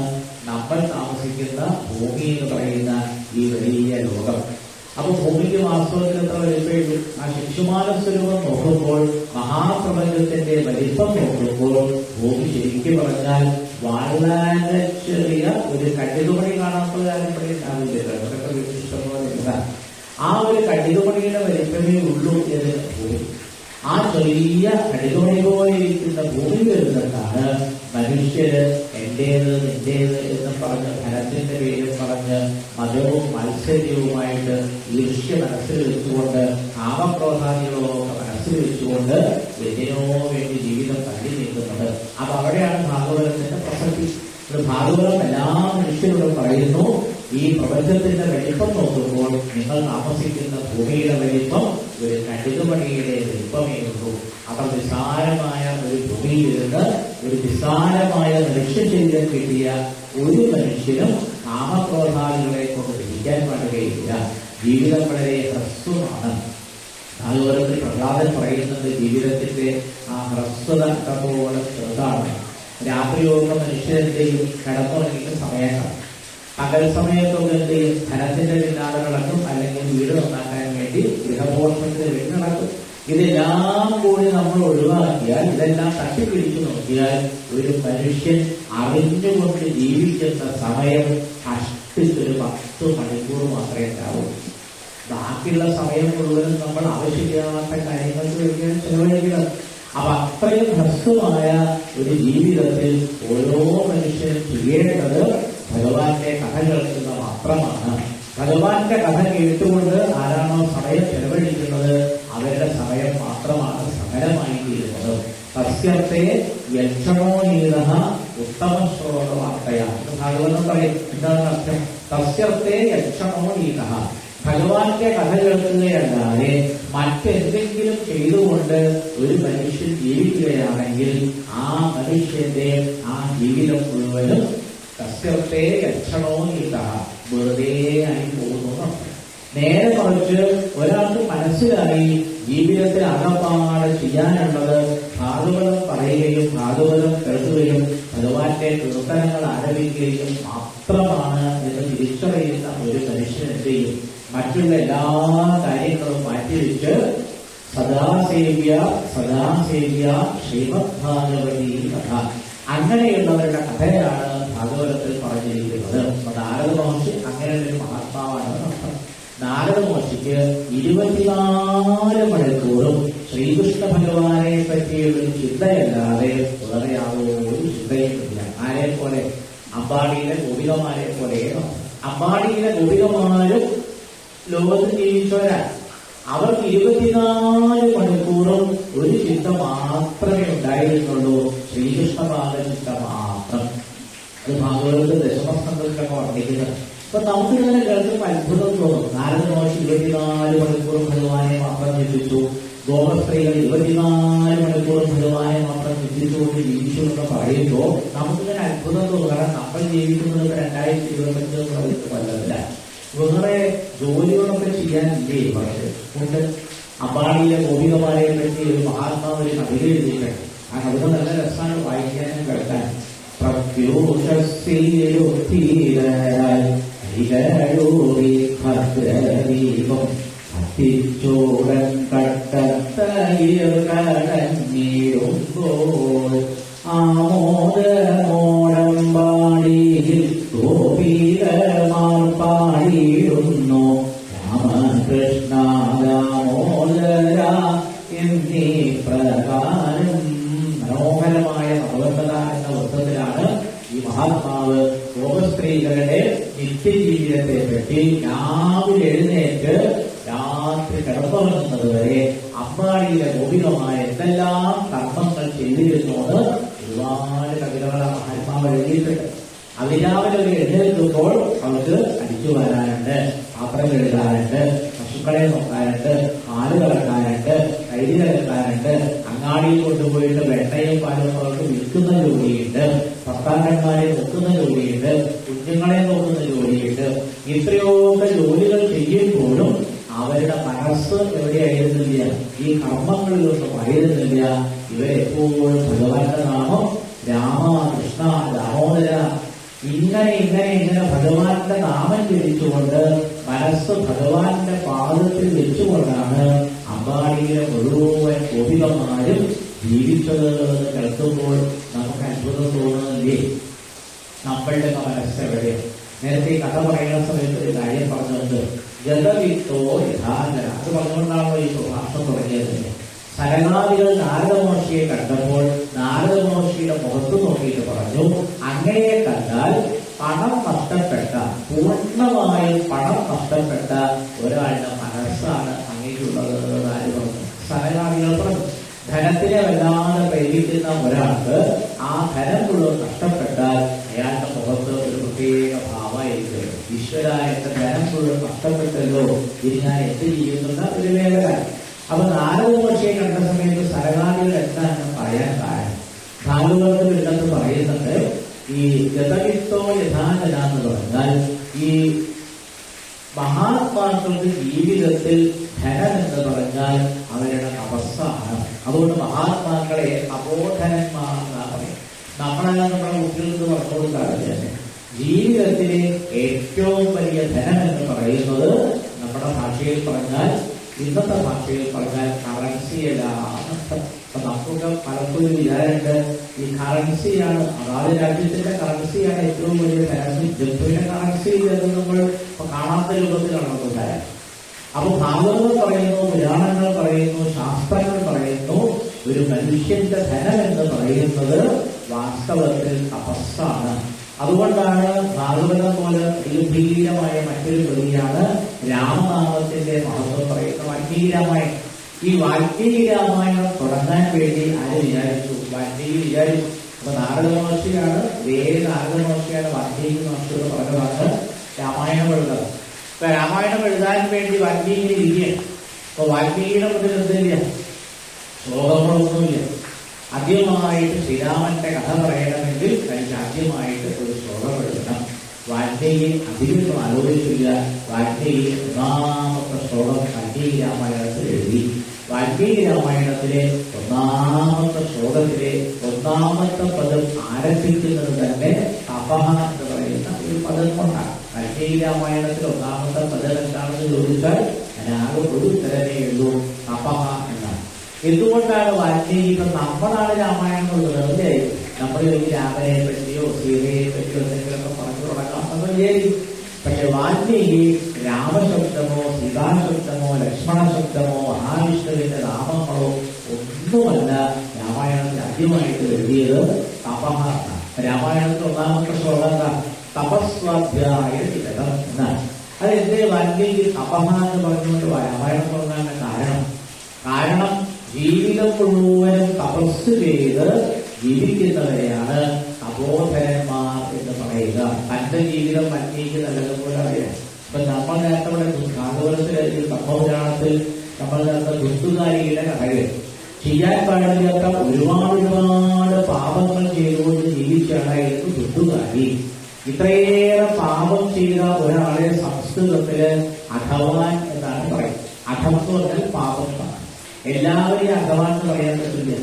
നമ്മൾ താമസിക്കുന്ന ഭൂമി എന്ന് പറയുന്ന ഈ വലിയ ലോകം. അപ്പൊ ഭൂമിക്ക് വാസ്തവത്തിൽ എത്ര വലിപ്പമുള്ളൂ? ആ ശിശുമാന സ്വരൂപം നോക്കുമ്പോൾ, മഹാപ്രപഞ്ചത്തിന്റെ വലിപ്പം നോക്കുമ്പോൾ ഭൂമി ശരിക്കും പറഞ്ഞാൽ വളരെ ചെറിയ ഒരു കടികുമണി കാണാത്ത കാര്യം പറയുന്നില്ല. ആ ഒരു കടികുമണിയുടെ വലിപ്പമേ ഉള്ളൂ എന്ന് ഭൂമി. ആ ചെറിയ കടികുമണി പോലെ ഇരിക്കുന്ന ഭൂമി വരുന്നിട്ടാണ് മനുഷ്യര് എന്റേത് നിന്റേത് എന്ന് പറഞ്ഞ് ധനത്തിന്റെ പേരിൽ പറഞ്ഞ് മതവും മത്സര്യവുമായിട്ട് ഈർഷ്യ മനസ്സിൽ വെച്ചുകൊണ്ട് കാമക്രോധാദികളൊക്കെ മനസ്സിൽ വെച്ചുകൊണ്ട് എന്തിനോ വേണ്ടി ജീവിതം തള്ളി നീക്കുന്നത്. അപ്പൊ അവിടെയാണ് ഭാഗവതത്തിന്റെ പ്രസക്തി. ഭാഗവതം എല്ലാ മനുഷ്യരോടും പറയുന്നു, ഈ പ്രപഞ്ചത്തിന്റെ വലിപ്പം നോക്കുമ്പോൾ നിങ്ങൾ താമസിക്കുന്ന ഭൂമിയുടെ വലിപ്പം ഒരു കടികുമണിയുടെ വലിപ്പമേ ഉള്ളൂ. അപ്പൊ നിസ്സാരമായ ഒരു ഭൂമിയിൽ ഇരുന്ന് ഒരു നിസ്സാരമായ മനുഷ്യശരീരം കിട്ടിയ ഒരു മനുഷ്യനും കാമക്രോധാദികളെ കൊണ്ട് ഗ്രഹിക്കാൻ പാടുകയില്ല. ജീവിതം വളരെ ഹ്രസ്വമാണ്. ഭാഗവതത്തിൽ പ്രഹ്ലാദൻ പറയുന്നത് ജീവിതത്തിന്റെ ആ ഹ്രസ്വത പോലെ ചെറുതാണ്. രാത്രിയൊക്കെ മനുഷ്യരെന്തെയും കിടന്നുറങ്ങിക്കുന്ന സമയമാണ്. പകൽ സമയത്തൊക്കെ എന്തെയും ധനത്തിന്റെ പിന്നാലെ നടക്കും, അല്ലെങ്കിൽ വീട് നന്നാക്കാൻ വേണ്ടി ഗൃഹപോഷണത്തിന് വേണ്ടി നടക്കും. ഇതെല്ലാം കൂടി നമ്മൾ ഒഴിവാക്കിയാൽ, ഇതെല്ലാം തട്ടിപ്പിടിച്ചു നോക്കിയാൽ ഒരു മനുഷ്യൻ അറിഞ്ഞുകൊണ്ട് ജീവിക്കുന്ന സമയം കഷ്ടിച്ചൊരു 10 മണിക്കൂർ മാത്രമേ ഉണ്ടാവൂ. ബാക്കിയുള്ള സമയം മുഴുവനും നമ്മൾ ആവശ്യമില്ലാത്ത കാര്യങ്ങൾക്ക് വേണ്ടിയാണ് ചെലവഴിക്കുന്നത്. അപ്പൊ അത്രയും ഹ്രസ്വമായ ഒരു ജീവിതത്തിൽ ഓരോ മനുഷ്യനും ചെയ്യേണ്ടത് ഭഗവാന്റെ കഥ കേൾക്കുക മാത്രമാണ്. ഭഗവാന്റെ കഥ കേട്ടുകൊണ്ട് ആരാണോ സമയം ചെലവഴിക്കുന്നത് അവരുടെ സമയം മാത്രമാണ് സമരമായി തീരുന്നത്. തസ്യത്തെ യക്ഷണോ നീതഃ ഉത്തമ ശ്ലോകവാർത്തയാണ് ഭാഗവതം പറയും. എന്താണ് അർത്ഥം? തസ്യത്തെ യക്ഷണോ നീതഃ. ഭഗവാന്റെ കഥ കേൾക്കുകയല്ലാതെ മറ്റെന്തെങ്കിലും ചെയ്തുകൊണ്ട് ഒരു മനുഷ്യൻ ജീവിക്കുകയാണെങ്കിൽ ആ മനുഷ്യന്റെ ആ ജീവിതം മുഴുവനും തസ്യത്തെ യക്ഷണോ നീതഃ വെറുതെ ആയി പോകുന്നു. നേരെ മറിച്ച് ഒരാൾക്ക് മനസ്സിലായി ജീവിതത്തിൽ അകപ്പാട് ചെയ്യാനുള്ളത് ഭാഗവതം പറയുകയും ഭാഗവതം കേൾക്കുകയും ഭഗവാന്റെ കീർത്തനങ്ങൾ ആരംഭിക്കുകയും മാത്രമാണ് എന്ന് തിരിച്ചറിയുന്ന ഒരു മനുഷ്യൻ എന്ത് ചെയ്യും? മറ്റുള്ള എല്ലാ കാര്യങ്ങളും മാറ്റിവെച്ച് സദാസേവ്യ ശ്രീമദ് ഭാഗവതി കഥ, അങ്ങനെയുള്ളവരുടെ കഥയാണ് ഭാഗവതത്തിൽ പറഞ്ഞിരിക്കുന്നത്. നാരദ മഹർഷി അങ്ങനെ ഒരു മഹാത്മാവാണ് അർത്ഥം. നാരദ മഹർഷിക്ക് 24 മണിക്കൂറും ശ്രീകൃഷ്ണ ഭഗവാനെ പറ്റിയൊരു ചിന്തയല്ലാതെ വേറെ യാതൊരു ചിന്തയുമില്ല. ആരെ പോലെ? അമ്പാടിയിലെ ഗോപികമാരെ പോലെ. അമ്പാടിയിലെ ഗോപികമാരും ലോകത്തിൽ ജീവിച്ചവരാണ്. അവർക്ക് 24 മണിക്കൂറും ഒരു ചിന്ത മാത്രമേ ഉണ്ടായിരുന്നുള്ളൂ, ശ്രീകൃഷ്ണപാദ ചിന്ത മാത്രം. അത് ഭാഗവതത്തിൽ ദശമസ്കന്ധത്തിലൊക്കെ വർണ്ണിക്കുന്നത്. അപ്പൊ നമുക്കിങ്ങനെ കേൾക്കുമ്പോൾ അത്ഭുതം തോന്നും. നാരദ മഹർഷി 24 മണിക്കൂറും ഭഗവാനെ മാത്രം ചിന്തിച്ചു, ഗോപസ്ത്രീകൾ 24 മണിക്കൂറും ഭഗവാനെ മാത്രം ചിന്തിച്ചുകൊണ്ട് ജീവിച്ചു എന്ന് പറയുമ്പോൾ നമുക്കിങ്ങനെ അത്ഭുതം തോന്നും. കാരണം നമ്മൾ ജീവിക്കുന്നത് 2025 വല്ലതല്ല. വേറെ ജോലികളൊക്കെ ചെയ്യാനില്ലേ? പക്ഷെ ഉണ്ട്. അമ്പാടിയിലെ ഗോപികമാരെ പറ്റി ഒരു മഹാത്മാവ് ഒരു കവിത എഴുതിയിട്ടുണ്ട്. ആ കവിത നല്ല രസമാണ് വായിക്കാനും കേൾക്കാൻ. ഭദ്രദീപം അത്തിച്ചോടൻ കട്ടത്തയിൽ കടഞ്ഞിടുമ്പോൾ ആമോദമോടമ്പാടിയിൽ ഗോപീരമാർ പാടിയിടുന്നു രാമകൃഷ്ണ ദാമോദര എന്നീ പ്രകാരം. മനോഹരമായ നവകഥ എന്ന വൃത്തത്തിലാണ് ഈ മഹാത്മാവ് ഗോപസ്ത്രീകളുടെ നിത്യജീവിതത്തെ പറ്റി രാവിലെ എഴുന്നേറ്റ് രാത്രി കിടന്നുറങ്ങുന്നത് വരെ അമ്പാടിയിലെ ഗോപികമായ എന്തെല്ലാം കർമ്മങ്ങൾ ചെയ്തിരുന്നോട് ഒരുപാട് കവിതകൾ മഹാത്മാവ് എഴുതിയിട്ടുണ്ട്. അതിരാവിലെ ഒരു എഴുന്നേൽക്കുമ്പോൾ അവർക്ക് അടിച്ചു വരാനുണ്ട്, പാത്രം കഴുകാനുണ്ട്, പശുക്കളെ നോക്കാനുണ്ട്, പാല് കലക്കാനുണ്ട്, കൈരി കലക്കാനുണ്ട്, അങ്ങാടിയിൽ കൊണ്ടുപോയിട്ട് വെണ്ണയും പാലും അവർക്ക് വിൽക്കുന്ന ജോലിയുണ്ട്, ഭർത്താക്കന്മാരെ നോക്കുന്ന ജോലിയുണ്ട്, കുഞ്ഞുങ്ങളെ നോക്കുന്ന ജോലിയുണ്ട്. ഇത്രയൊക്കെ ജോലികൾ ചെയ്യുമ്പോഴും അവരുടെ മനസ്സ് എവിടെയായിരുന്നില്ല? ഈ കർമ്മങ്ങളിലൊന്നും ആയിരുന്നില്ല. ഇവരെപ്പോഴും ഭഗവാന്റെ നാമം രാമ കൃഷ്ണ ദാമോദര ഇങ്ങനെ ഭഗവാന്റെ നാമം ജപിച്ചുകൊണ്ട് മനസ്സ് ഭഗവാന്റെ പാദത്തിൽ വെച്ചുകൊണ്ടാണ് അമ്പാടിയിലെ മുഴുവൻ ഗോപികമാരും ജീവിച്ചത് എന്ന് കേൾക്കുമ്പോൾ നമുക്ക് അത്ഭുതം തോന്നുന്നില്ലേ? നമ്മളുടെ മനസ്സ് എവിടെ? നേരത്തെ കഥ പറയുന്ന സമയത്ത് ഒരു കാര്യം പറഞ്ഞുകൊണ്ട് ഗതവിത്തോ യഥാചര, അത് പറഞ്ഞുകൊണ്ടാണല്ലോ ഈ പ്രഭാഷണം തുടങ്ങിയത്. സരകാദികൾ നാരദ മഹർഷിയെ കണ്ടപ്പോൾ നാരദ മഹർഷിയുടെ മുഖത്ത് നോക്കിയിട്ട് പറഞ്ഞു, അങ്ങയെ കണ്ടാൽ പണം നഷ്ടപ്പെട്ട, പൂർണ്ണമായും പണം നഷ്ടപ്പെട്ട ഒരാളുടെ മനസ്സാണ് അങ്ങേക്കുള്ളത് ആര് പറഞ്ഞു? സരകാദികൾ പറഞ്ഞു. ധനത്തിനെ വല്ലാതെ പ്രേരിക്കുന്ന ഒരാൾക്ക് ആ ധനം മുഴുവൻ നഷ്ടപ്പെട്ടാൽ അയാളുടെ മുഖത്ത് ഒരു പ്രത്യേക ഭാവമായിരിക്കും. ഈശ്വര, എന്റെ ധനം മുഴുവൻ നഷ്ടപ്പെട്ടല്ലോ, ഇനി ഞാൻ എന്ത് ചെയ്യുന്ന ഒരു വേദന. അപ്പൊ നാരദ മഹർഷിയെ കണ്ട സമയത്ത് സരകാദികൾ എന്താണെന്ന് പറയാൻ കാരണം ഭാഗവതത്തിൽ ഇടത്ത് പറയുന്നത് ഈ ഗതവിത്തോ യഥാചര എന്ന് പറഞ്ഞാൽ ഈ മഹാത്മാക്കളുടെ ജീവിതത്തിൽ ധനം എന്ന് പറഞ്ഞാൽ അവരുടെ തപസ്സാണ്. അതുകൊണ്ട് മഹാത്മാക്കളെ അബോധനന്മാർ എന്നാ പറയും. നമ്മളെല്ലാം നമ്മുടെ കുട്ടികൾക്ക് പറഞ്ഞു കൊടുക്കാറില്ല. ജീവിതത്തിലെ ഏറ്റവും വലിയ ധനം എന്ന് പറയുന്നത് നമ്മുടെ ഭാഷയിൽ പറഞ്ഞാൽ ഇന്നത്തെ ഭാഷയിൽ പറഞ്ഞാൽ കറൻസിയല്ല. അപ്പൊ നമുക്കൊക്കെ പലപ്പോഴും വിചാരമുണ്ട് ഈ കറൻസിയാണ്, അതാത് രാജ്യത്തിന്റെ കറൻസിയാണ് ഏറ്റവും വലിയ കറൻസി. ജന്തുവിന്റെ കറൻസി എന്ന് നമ്മൾ കാണാത്ത രൂപത്തിലാണ് ഉണ്ടായത്. അപ്പൊ ഭാഗവതം പറയുന്നു, പുരാണങ്ങൾ പറയുന്നു, ശാസ്ത്രങ്ങൾ പറയുന്നു, ഒരു മനുഷ്യന്റെ ധനം എന്ന് പറയുന്നത് വാസ്തവത്തിൽ തപസ്സാണ്. അതുകൊണ്ടാണ് ഭാഗവതം പോലെ ഗംഭീരമായ മറ്റൊരു കൃതിയാണ് രാമനാമത്തിന്റെ മഹത്വം പറയുന്ന വാൽമീകി രാമായണം. ഈ വാൽമീകി രാമായണം തുടങ്ങാൻ വേണ്ടി ആര് വിചാരിച്ചു? വാൽമീകി വിചാരിച്ചു. അപ്പൊ നാരദ മഹർഷിയാണ്, നാരദ മഹർഷിയാണ് വാൽമീകി മഹർഷിയോട് പറഞ്ഞതാണ് രാമായണം എഴുതുന്നത്. അപ്പൊ രാമായണം എഴുതാൻ വേണ്ടി വാൽമീകി ഇരിക്കുകയാണ്. അപ്പൊ വാൽമീകിയുടെ മുന്നിൽ എന്തില്ല, ശ്ലോകങ്ങളൊന്നുമില്ല. ആദ്യമായിട്ട് ശ്രീരാമന്റെ കഥ പറയണമെങ്കിൽ കഴിഞ്ഞ ആദ്യമായിട്ട് ഒരു ശ്ലോകം എഴുതണം. വാൽമീകി അധികം ആലോചിച്ചില്ല. വാൽമീകി ഒന്നാമത്തെ ശ്ലോകം വാൽമീകി രാമായണത്തിൽ എഴുതി. വാൽമീകി രാമായണത്തിലെ ഒന്നാമത്തെ ശ്ലോകത്തിലെ ഒന്നാമത്തെ പദം ആരംഭിക്കുന്നത് തന്നെ തപഃ എന്ന് പറയുന്ന ഒരു പദം കൊണ്ടാണ്. വാൽമീകി രാമായണത്തിൽ ഒന്നാമത്തെ പദം എന്താണെന്ന് ചോദിച്ചാൽ അതിനാകെ ഒരു ഉത്തരമേ ഉള്ളൂ, തപഃ എന്നാണ്. എന്തുകൊണ്ടാണ് വാൽമീകി, ഇപ്പൊ നമ്മളാണ് രാമായണം ഉള്ളത് അല്ലേ? നമ്മൾ ഈ രാമനെ പറ്റിയോ സീതയെ പറ്റിയോ എന്തെങ്കിലുമൊക്കെ പറഞ്ഞു തുടങ്ങാം എന്ന് വിചാരിക്കും. പക്ഷെ വാൽമീകി രാമശബ്ദമോ സീതാശബ്ദമോ ലക്ഷ്മണശബ്ദമോ മഹാവിഷ്ണുവിന്റെ നാമങ്ങളോ ഒന്നുമല്ല രാമായണത്തിൽ ആദ്യമായിട്ട് എഴുതിയത് തപഃ എന്നാണ്. രാമായണത്തിൽ ഒന്നാമത്തെ ശ്ലോകം തപസ്വാധ്യായ തിലകം എന്നാണ്. അതെന്തേ വാൽമീകി തപഃ എന്ന് പറഞ്ഞുകൊണ്ട് രാമായണം തുടങ്ങാൻ കാരണം ജീവിതം മുഴുവനും തപസ് ചെയ്ത് ജീവിക്കുന്നവരെയാണ് തപോധരന്മാർ എന്ന് പറയുക. തന്റെ ജീവിതം വാൽമീകി നല്ലതുപോലെ അറിയാം. ഇപ്പൊ നമ്മൾ നേരത്തെ ഇവിടെ ഭാഗവതത്തിലെ തപോപുരാണത്തിൽ നമ്മൾ നേരത്തെ ദുസ്തുകാരിയുടെ കഥകൾ ചെയ്യാൻ പാടില്ലാത്ത ഒരുപാട് പാപങ്ങൾ ചെയ്തുകൊണ്ട് ജീവിച്ചായിരുന്നു ദുസ്തുകാരി. ഇത്രയേറെ പാപം ചെയ്ത ഒരാളെ സംസ്കൃതത്തില് അധവാൻ എന്നാണ് പറയുന്നത്. അധം എന്ന് പറഞ്ഞാൽ പാപമാണ്. എല്ലാവരെയും അധവാൻ എന്ന് പറയാൻ പറ്റില്ല.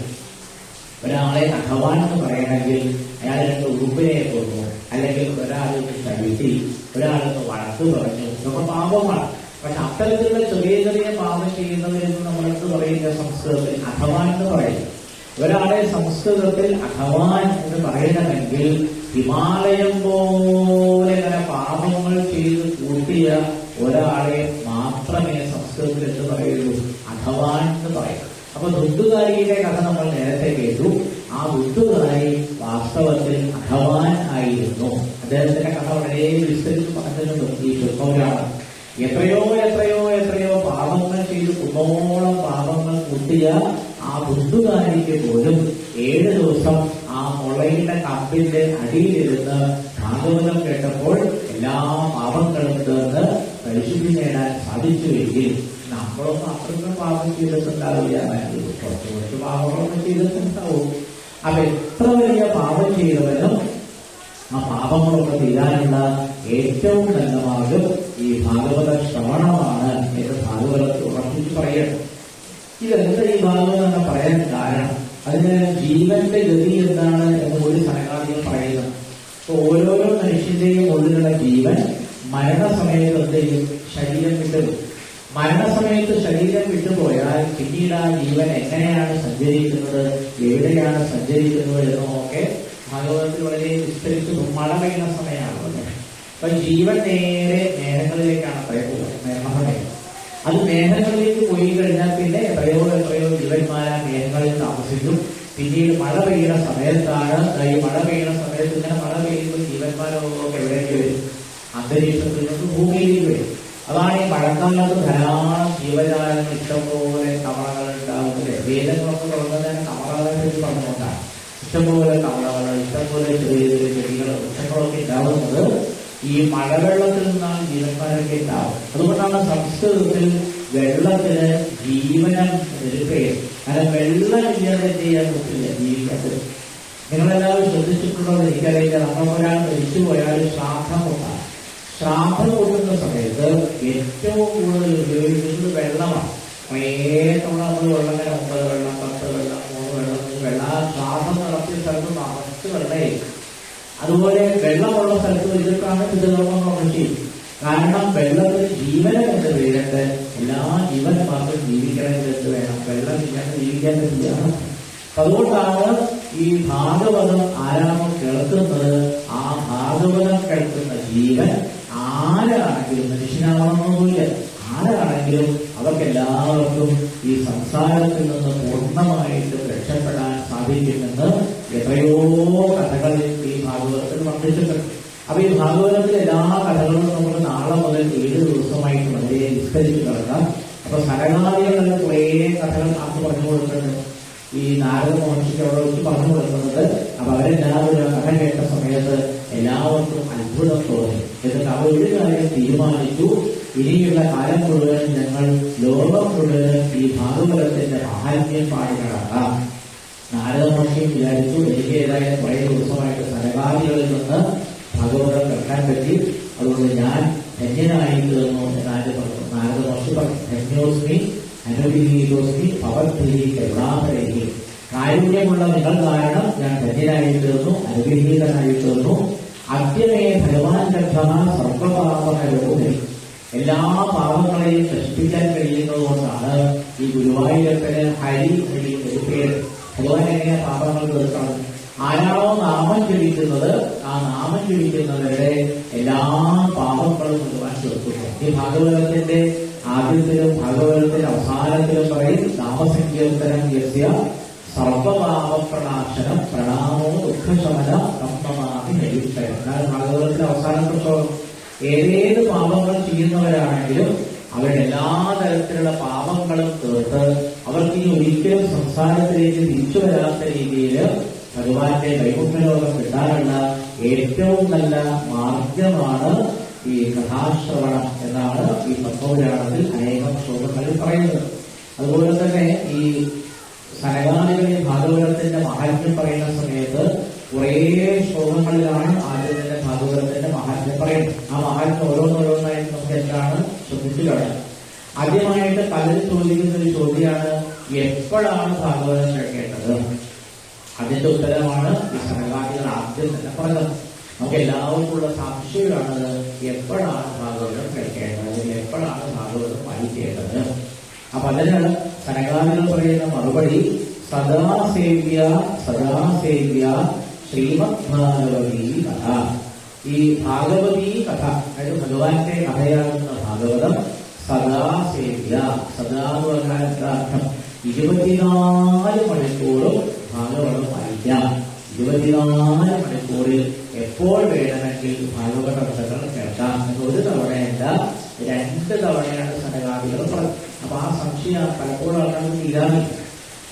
ഒരാളെ അധവാൻ എന്ന് പറയണമെങ്കിൽ അയാൾ രണ്ട് ഉറുപ്പിനെ കൊന്നു, അല്ലെങ്കിൽ ഒരാൾക്ക് തഴുത്തി, ഒരാൾക്ക് വഴക്ക് പറഞ്ഞു, ഇതൊക്കെ പാപമാണ്. പക്ഷെ അത്തരത്തിലുള്ള ചെറിയ ചെറിയ പാപം ചെയ്യുന്നവരെന്ന് നമ്മളെന്ന് പറയുന്ന സംസ്കൃതത്തിൽ അധവാൻ എന്ന് പറയും. ഒരാളെ സംസ്കൃതത്തിൽ അധവാൻ എന്ന് പറയണമെങ്കിൽ ഹിമാലയം പോലെ ഇങ്ങനെ പാപങ്ങൾ ചെയ്ത് കൂട്ടിയ ഒരാളെ മാത്രമേ സംസ്കൃതത്തിൽ എന്ന് പറയുള്ളൂ അധവാൻ എന്ന് പറയും. അപ്പൊ ദുദ്ധുകാരിയുടെ കഥ നമ്മൾ നേരത്തെ കേട്ടു. ആ ദുദ്ധുകാരി വാസ്തവത്തിൽ അധവാൻ ആയിരുന്നു. അദ്ദേഹത്തിന്റെ കഥ വളരെ വിസ്തരിച്ച് പറഞ്ഞിട്ടുണ്ട് ഈ ശുദ്ധപുരാണം. എത്രയോ എത്രയോ എത്രയോ പാപങ്ങൾ ചെയ്ത് കുന്നോളം പാപങ്ങൾ കൂട്ടിയ ആ ദുദ്ധുകാരിക്ക് പോലും 7 ദിവസം ആ മുളയുടെ കമ്പിന്റെ അടിയിലിരുന്ന് ഭാഗവതം കേട്ടപ്പോൾ എല്ലാ പാപങ്ങളും തീർന്ന് പരിശുദ്ധി നേടാൻ സാധിച്ചുവെങ്കിൽ നമ്മളൊന്നും അത്രയ്ക്കും പാപം ചെയ്തിട്ടുണ്ടാവില്ല. കുറച്ച് പാപങ്ങളൊക്കെ ചെയ്തിട്ടുണ്ടാവും. അപ്പൊ എത്ര വലിയ പാപം ചെയ്തവനും ആ പാപങ്ങളൊക്കെ തീരാനുള്ള ഏറ്റവും നല്ല മാർഗം ഈ ഭാഗവത ശ്രവണമാണ് എന്ന് ഭാഗവതത്തിൽ ഉറപ്പിച്ച് പറയണം. ഇതെന്താ ഈ ഭാഗവതം എന്ന് പറയാൻ കാരണം, അതിന് ജീവന്റെ ഗതി എന്താണ് എന്ന് ഒരു സനകാദികൾ പറയുന്നു. അപ്പൊ ഓരോരോ മനുഷ്യന്റെയും ഉള്ളിലുള്ള ജീവൻ മരണസമയത്ത് എന്ത് ചെയ്യും? ശരീരം വിട്ടുപോകും. മരണസമയത്ത് ശരീരം വിട്ടുപോയാൽ പിന്നീട് ആ ജീവൻ എങ്ങനെയാണ് സഞ്ചരിക്കുന്നത്, എവിടെയാണ് സഞ്ചരിക്കുന്നത് എന്നൊക്കെ ഭാഗവതത്തിൽ വളരെ വിസ്തരിച്ച് മഴ പെയ്യുന്ന സമയമാണല്ലോ. അപ്പൊ ജീവൻ നേരെ മേഘങ്ങളിലേക്കാണ് പോകുന്നത്. മേഘമയം അത് മേഘങ്ങളിലേക്ക് പോയി കഴിഞ്ഞാൽ പിന്നെ എത്രയോ എത്രയോ ജീവന്മാർ ആ മേഘങ്ങളിൽ താമസിക്കും. പിന്നീട് മഴ പെയ്യുന്ന സമയത്താണ് ഈ മഴ പെയ്യുന്ന സമയത്ത് ഇങ്ങനെ മഴ പെയ്യുമ്പോൾ ജീവന്മാരൊക്കെ എവിടേക്ക് വരും? അന്തരീക്ഷത്തിൽ നിന്ന് ഭൂമിയിലേക്ക് വരും. അതാണ് ഈ മഴക്കാലത്ത് ധാരാളം ജീവജാലങ്ങൾ ഇഷ്ടംപോലെ തവളകൾ ഉണ്ടാകുന്നത്. വേദങ്ങളൊക്കെ തുടങ്ങുന്നതിന് തവളകളെ പറ്റി പറഞ്ഞുകൊണ്ടാണ്. ഇഷ്ടംപോലെ തവളകൾ, ഇഷ്ടംപോലെ ചെറിയ ചെറിയ ചെടികൾ, വൃക്ഷങ്ങളൊക്കെ ഉണ്ടാകുന്നത് ഈ മഴവെള്ളത്തിൽ നിന്നാണ് ജീവന്മാരൊക്കെ ഉണ്ടാവും. അതുകൊണ്ടാണ് സംസ്കൃതത്തിൽ വെള്ളത്തിന് ജീവനം ഒരു പേര്. കാരണം വെള്ളമില്ലാതെ ചെയ്യാൻ പറ്റില്ല ജീവിക്കത്തിൽ. നിങ്ങളെല്ലാവരും ശ്രദ്ധിച്ചിട്ടുണ്ടോ എനിക്കറിയില്ല. നമ്മളൊരാൾ മരിച്ചു പോയാൽ ശ്രാദ്ധം കൊണ്ടാണ്. ശ്രാദ്ധം കൊണ്ടുന്ന സമയത്ത് ഏറ്റവും കൂടുതൽ ഉപയോഗിക്കുന്നത് വെള്ളമാണ്. കുറേ തവണ നമ്മൾ വെള്ളം ഇങ്ങനെ 9 വെള്ളം 10 വെള്ളം 3 വെള്ളം വെള്ളം ശ്രാദ്ധം നടത്തിയ സ്ഥലത്ത് നിറച്ച് വെള്ളമായിരിക്കും. അതുപോലെ വെള്ളമുള്ള സ്ഥലത്ത് വെച്ചിട്ടാണ് പിതൃകർമ്മങ്ങളൊക്കെ ചെയ്യും. കാരണം വെള്ളത്തിന് ജീവനം എന്ന് പേരിട്ട് എല്ലാ ജീവന്മാർക്കും ജീവിക്കണമെങ്കിൽ എന്ത് വേണം? വെള്ളം ഇല്ലാതെ ജീവിക്കാൻ പറ്റില്ല. അതുകൊണ്ടാണ് ഈ ഭാഗവതം ആരാണോ കേൾക്കുന്നത്, ആ ഭാഗവതം കേൾക്കുന്ന ജീവൻ ആരാണെങ്കിലും, മനുഷ്യനാവണമെന്നില്ല, ആരാണെങ്കിലും അവർക്കെല്ലാവർക്കും ഈ സംസാരത്തിൽ നിന്ന് പൂർണ്ണമായിട്ട് രക്ഷപ്പെടാൻ സാധിക്കുമെന്ന് എത്രയോ കഥകളിൽ ഈ ഭാഗവതത്തിൽ വർണ്ണിച്ചിട്ടുണ്ട്. അപ്പൊ ഈ ഭാഗവതത്തിലെ എല്ലാ കഥകളും നമുക്ക് നാളെ മുതൽ 7 ദിവസമായിട്ട് വളരെ വിസ്തരിച്ച് കിടക്കാം. അപ്പൊ സനകാദികളുടെ കുറേ കഥകൾ ആർക്ക് പറഞ്ഞു കൊടുക്കുന്നുണ്ട്? ഈ നാരദ മഹർഷിക്ക് അവിടെ വെച്ച് പറഞ്ഞു കൊടുക്കുന്നത്. അപ്പൊ അവരെല്ലാവരും ആ കഥ കേട്ട സമയത്ത് എല്ലാവർക്കും അത്ഭുതം തോന്നി. എന്നിട്ട് അവർ ഒരു കാര്യം തീരുമാനിച്ചു, ഇനിയുള്ള കാലം മുഴുവൻ ഞങ്ങൾ ലോകം മുഴുവൻ ഈ ഭാഗവതത്തിന്റെ മഹാത്മ്യം പാടി നടക്കാം. നാരദ മഹർഷി വിചാരിച്ചു, എനിക്ക് ഏതായാലും കുറേ ദിവസമായിട്ട് സനകാദികളിൽ നിന്ന് ഭാഗവതം കേൾക്കാൻ പറ്റി, അതുകൊണ്ട് ഞാൻ ധന്യനായി തീർന്നു എന്നാല് പറഞ്ഞു. നാരദ മഹർഷി പറഞ്ഞു, ധന്യോസ്മി അനുഗ്രഹീതോസ്മി ഭവദ്ഭിഹി കരുണാപരൈഹി. കാരുണ്യമുള്ള നിങ്ങൾ കാരണം ഞാൻ ധന്യനായി തീർന്നു, അനുഗ്രഹീതനായി തീർന്നു. അദ്യമേ ഭഗവാൻ ലബ്ധഃ സർവപാപഹരോധി. എല്ലാ പാപങ്ങളെയും നശിപ്പിക്കാൻ കഴിയുന്നത് കൊണ്ടാണ് ഈ ഗുരുവായൂരപ്പന് ഹരി ഒരു പേര്. ഭഗവാൻ എങ്ങനെ പാപങ്ങൾ തീർക്കണം? ആരാണോ നാമം ജപിക്കുന്നത്, ആ നാമം ജപിക്കുന്നവരുടെ എല്ലാ പാപങ്ങളും ഭഗവാൻ തീർക്കുന്നു. ഈ ഭാഗവതത്തിന്റെ ആദ്യത്തിലും ഭാഗവതത്തിന്റെ അവസാനത്തിലും പറയും, നാമസങ്കീർത്തനം യസ്യ സർവപാപപ്രണാശനം പ്രണാമോ ദുഃഖശമന കമ്പമാതി നൈഷ്ഠയം. എന്നാൽ ഭാഗവതത്തിന്റെ അവസാനത്തെ ശ്ലോകം, ഏതേത് പാപങ്ങൾ ചെയ്യുന്നവരാണെങ്കിലും അവരുടെ എല്ലാ തരത്തിലുള്ള പാപങ്ങളും തീർത്ത് അവർക്ക് ഇനി ഒരിക്കലും സംസാരത്തിലേക്ക് തിരിച്ചു വരാത്ത രീതിയിൽ ഭഗവാന്റെ വൈകുണ്ഠലോകം കിട്ടാനുള്ള ഏറ്റവും നല്ല മാർഗമാണ് ഈ കഥാശ്രവണം എന്നാണ് ഈ പത്മപുരാണത്തിൽ അനേകം ശ്ലോകങ്ങളിൽ പറയുന്നത്. അതുപോലെ തന്നെ ഈ സനകാദികളിൽ ഭാഗവതത്തിന്റെ മഹാത്മ്യം പറയുന്ന സമയത്ത് കുറേ ശ്ലോകങ്ങളിലാണ് ആദ്യം തന്നെ ഭാഗവതത്തിന്റെ മഹാത്മ്യം പറയുന്നത്. ആ മഹാത്മ്യം ഓരോന്നോരോന്നായിട്ട് നമുക്ക് എന്താണ് ശ്രദ്ധിച്ചു കാണാം. ആദ്യമായിട്ട് പലരും ചോദിക്കുന്ന ഒരു ചോദ്യമാണ്, എപ്പോഴാണ് ഭാഗവതം കേൾക്കേണ്ടത്? അതിന്റെ ഉത്തരമാണ് ഈ സനകാദികൾ ആദ്യം തന്നെ പറഞ്ഞത്. നമുക്ക് എല്ലാവർക്കും ഉള്ള സംശയമാണത്, എപ്പോഴാണ് ഭാഗവതം കേൾക്കേണ്ടത്, എപ്പോഴാണ് ഭാഗവതം വായിക്കേണ്ടത്? അപ്പൊ അതിന് സനകാദികൾ പറയുന്ന മറുപടി, സദാസേവ്യ സദാസേവ്യ ശ്രീമദ് ഭാഗവതീ കഥ. ഈ ഭാഗവതീ കഥ, അതായത് ഭഗവാന്റെ കഥയാകുന്ന ഭാഗവതം സദാസേവ്യ. സദാ എന്ന് പറഞ്ഞാൽ അർത്ഥം 24 മണിക്കൂറും ഭാഗവതം വായിക്കാം. 24 മണിക്കൂറിൽ എപ്പോൾ വേണമെങ്കിൽ ഭാഗവത കഥകൾ കേൾക്കാം. ഒരു തവണയല്ല, 2 തവണയാണ് സനകാദികൾ പറഞ്ഞത്. അപ്പൊ ആ സംശയം പലപ്പോഴും ആൾക്കാർക്ക് ഇതാണ്.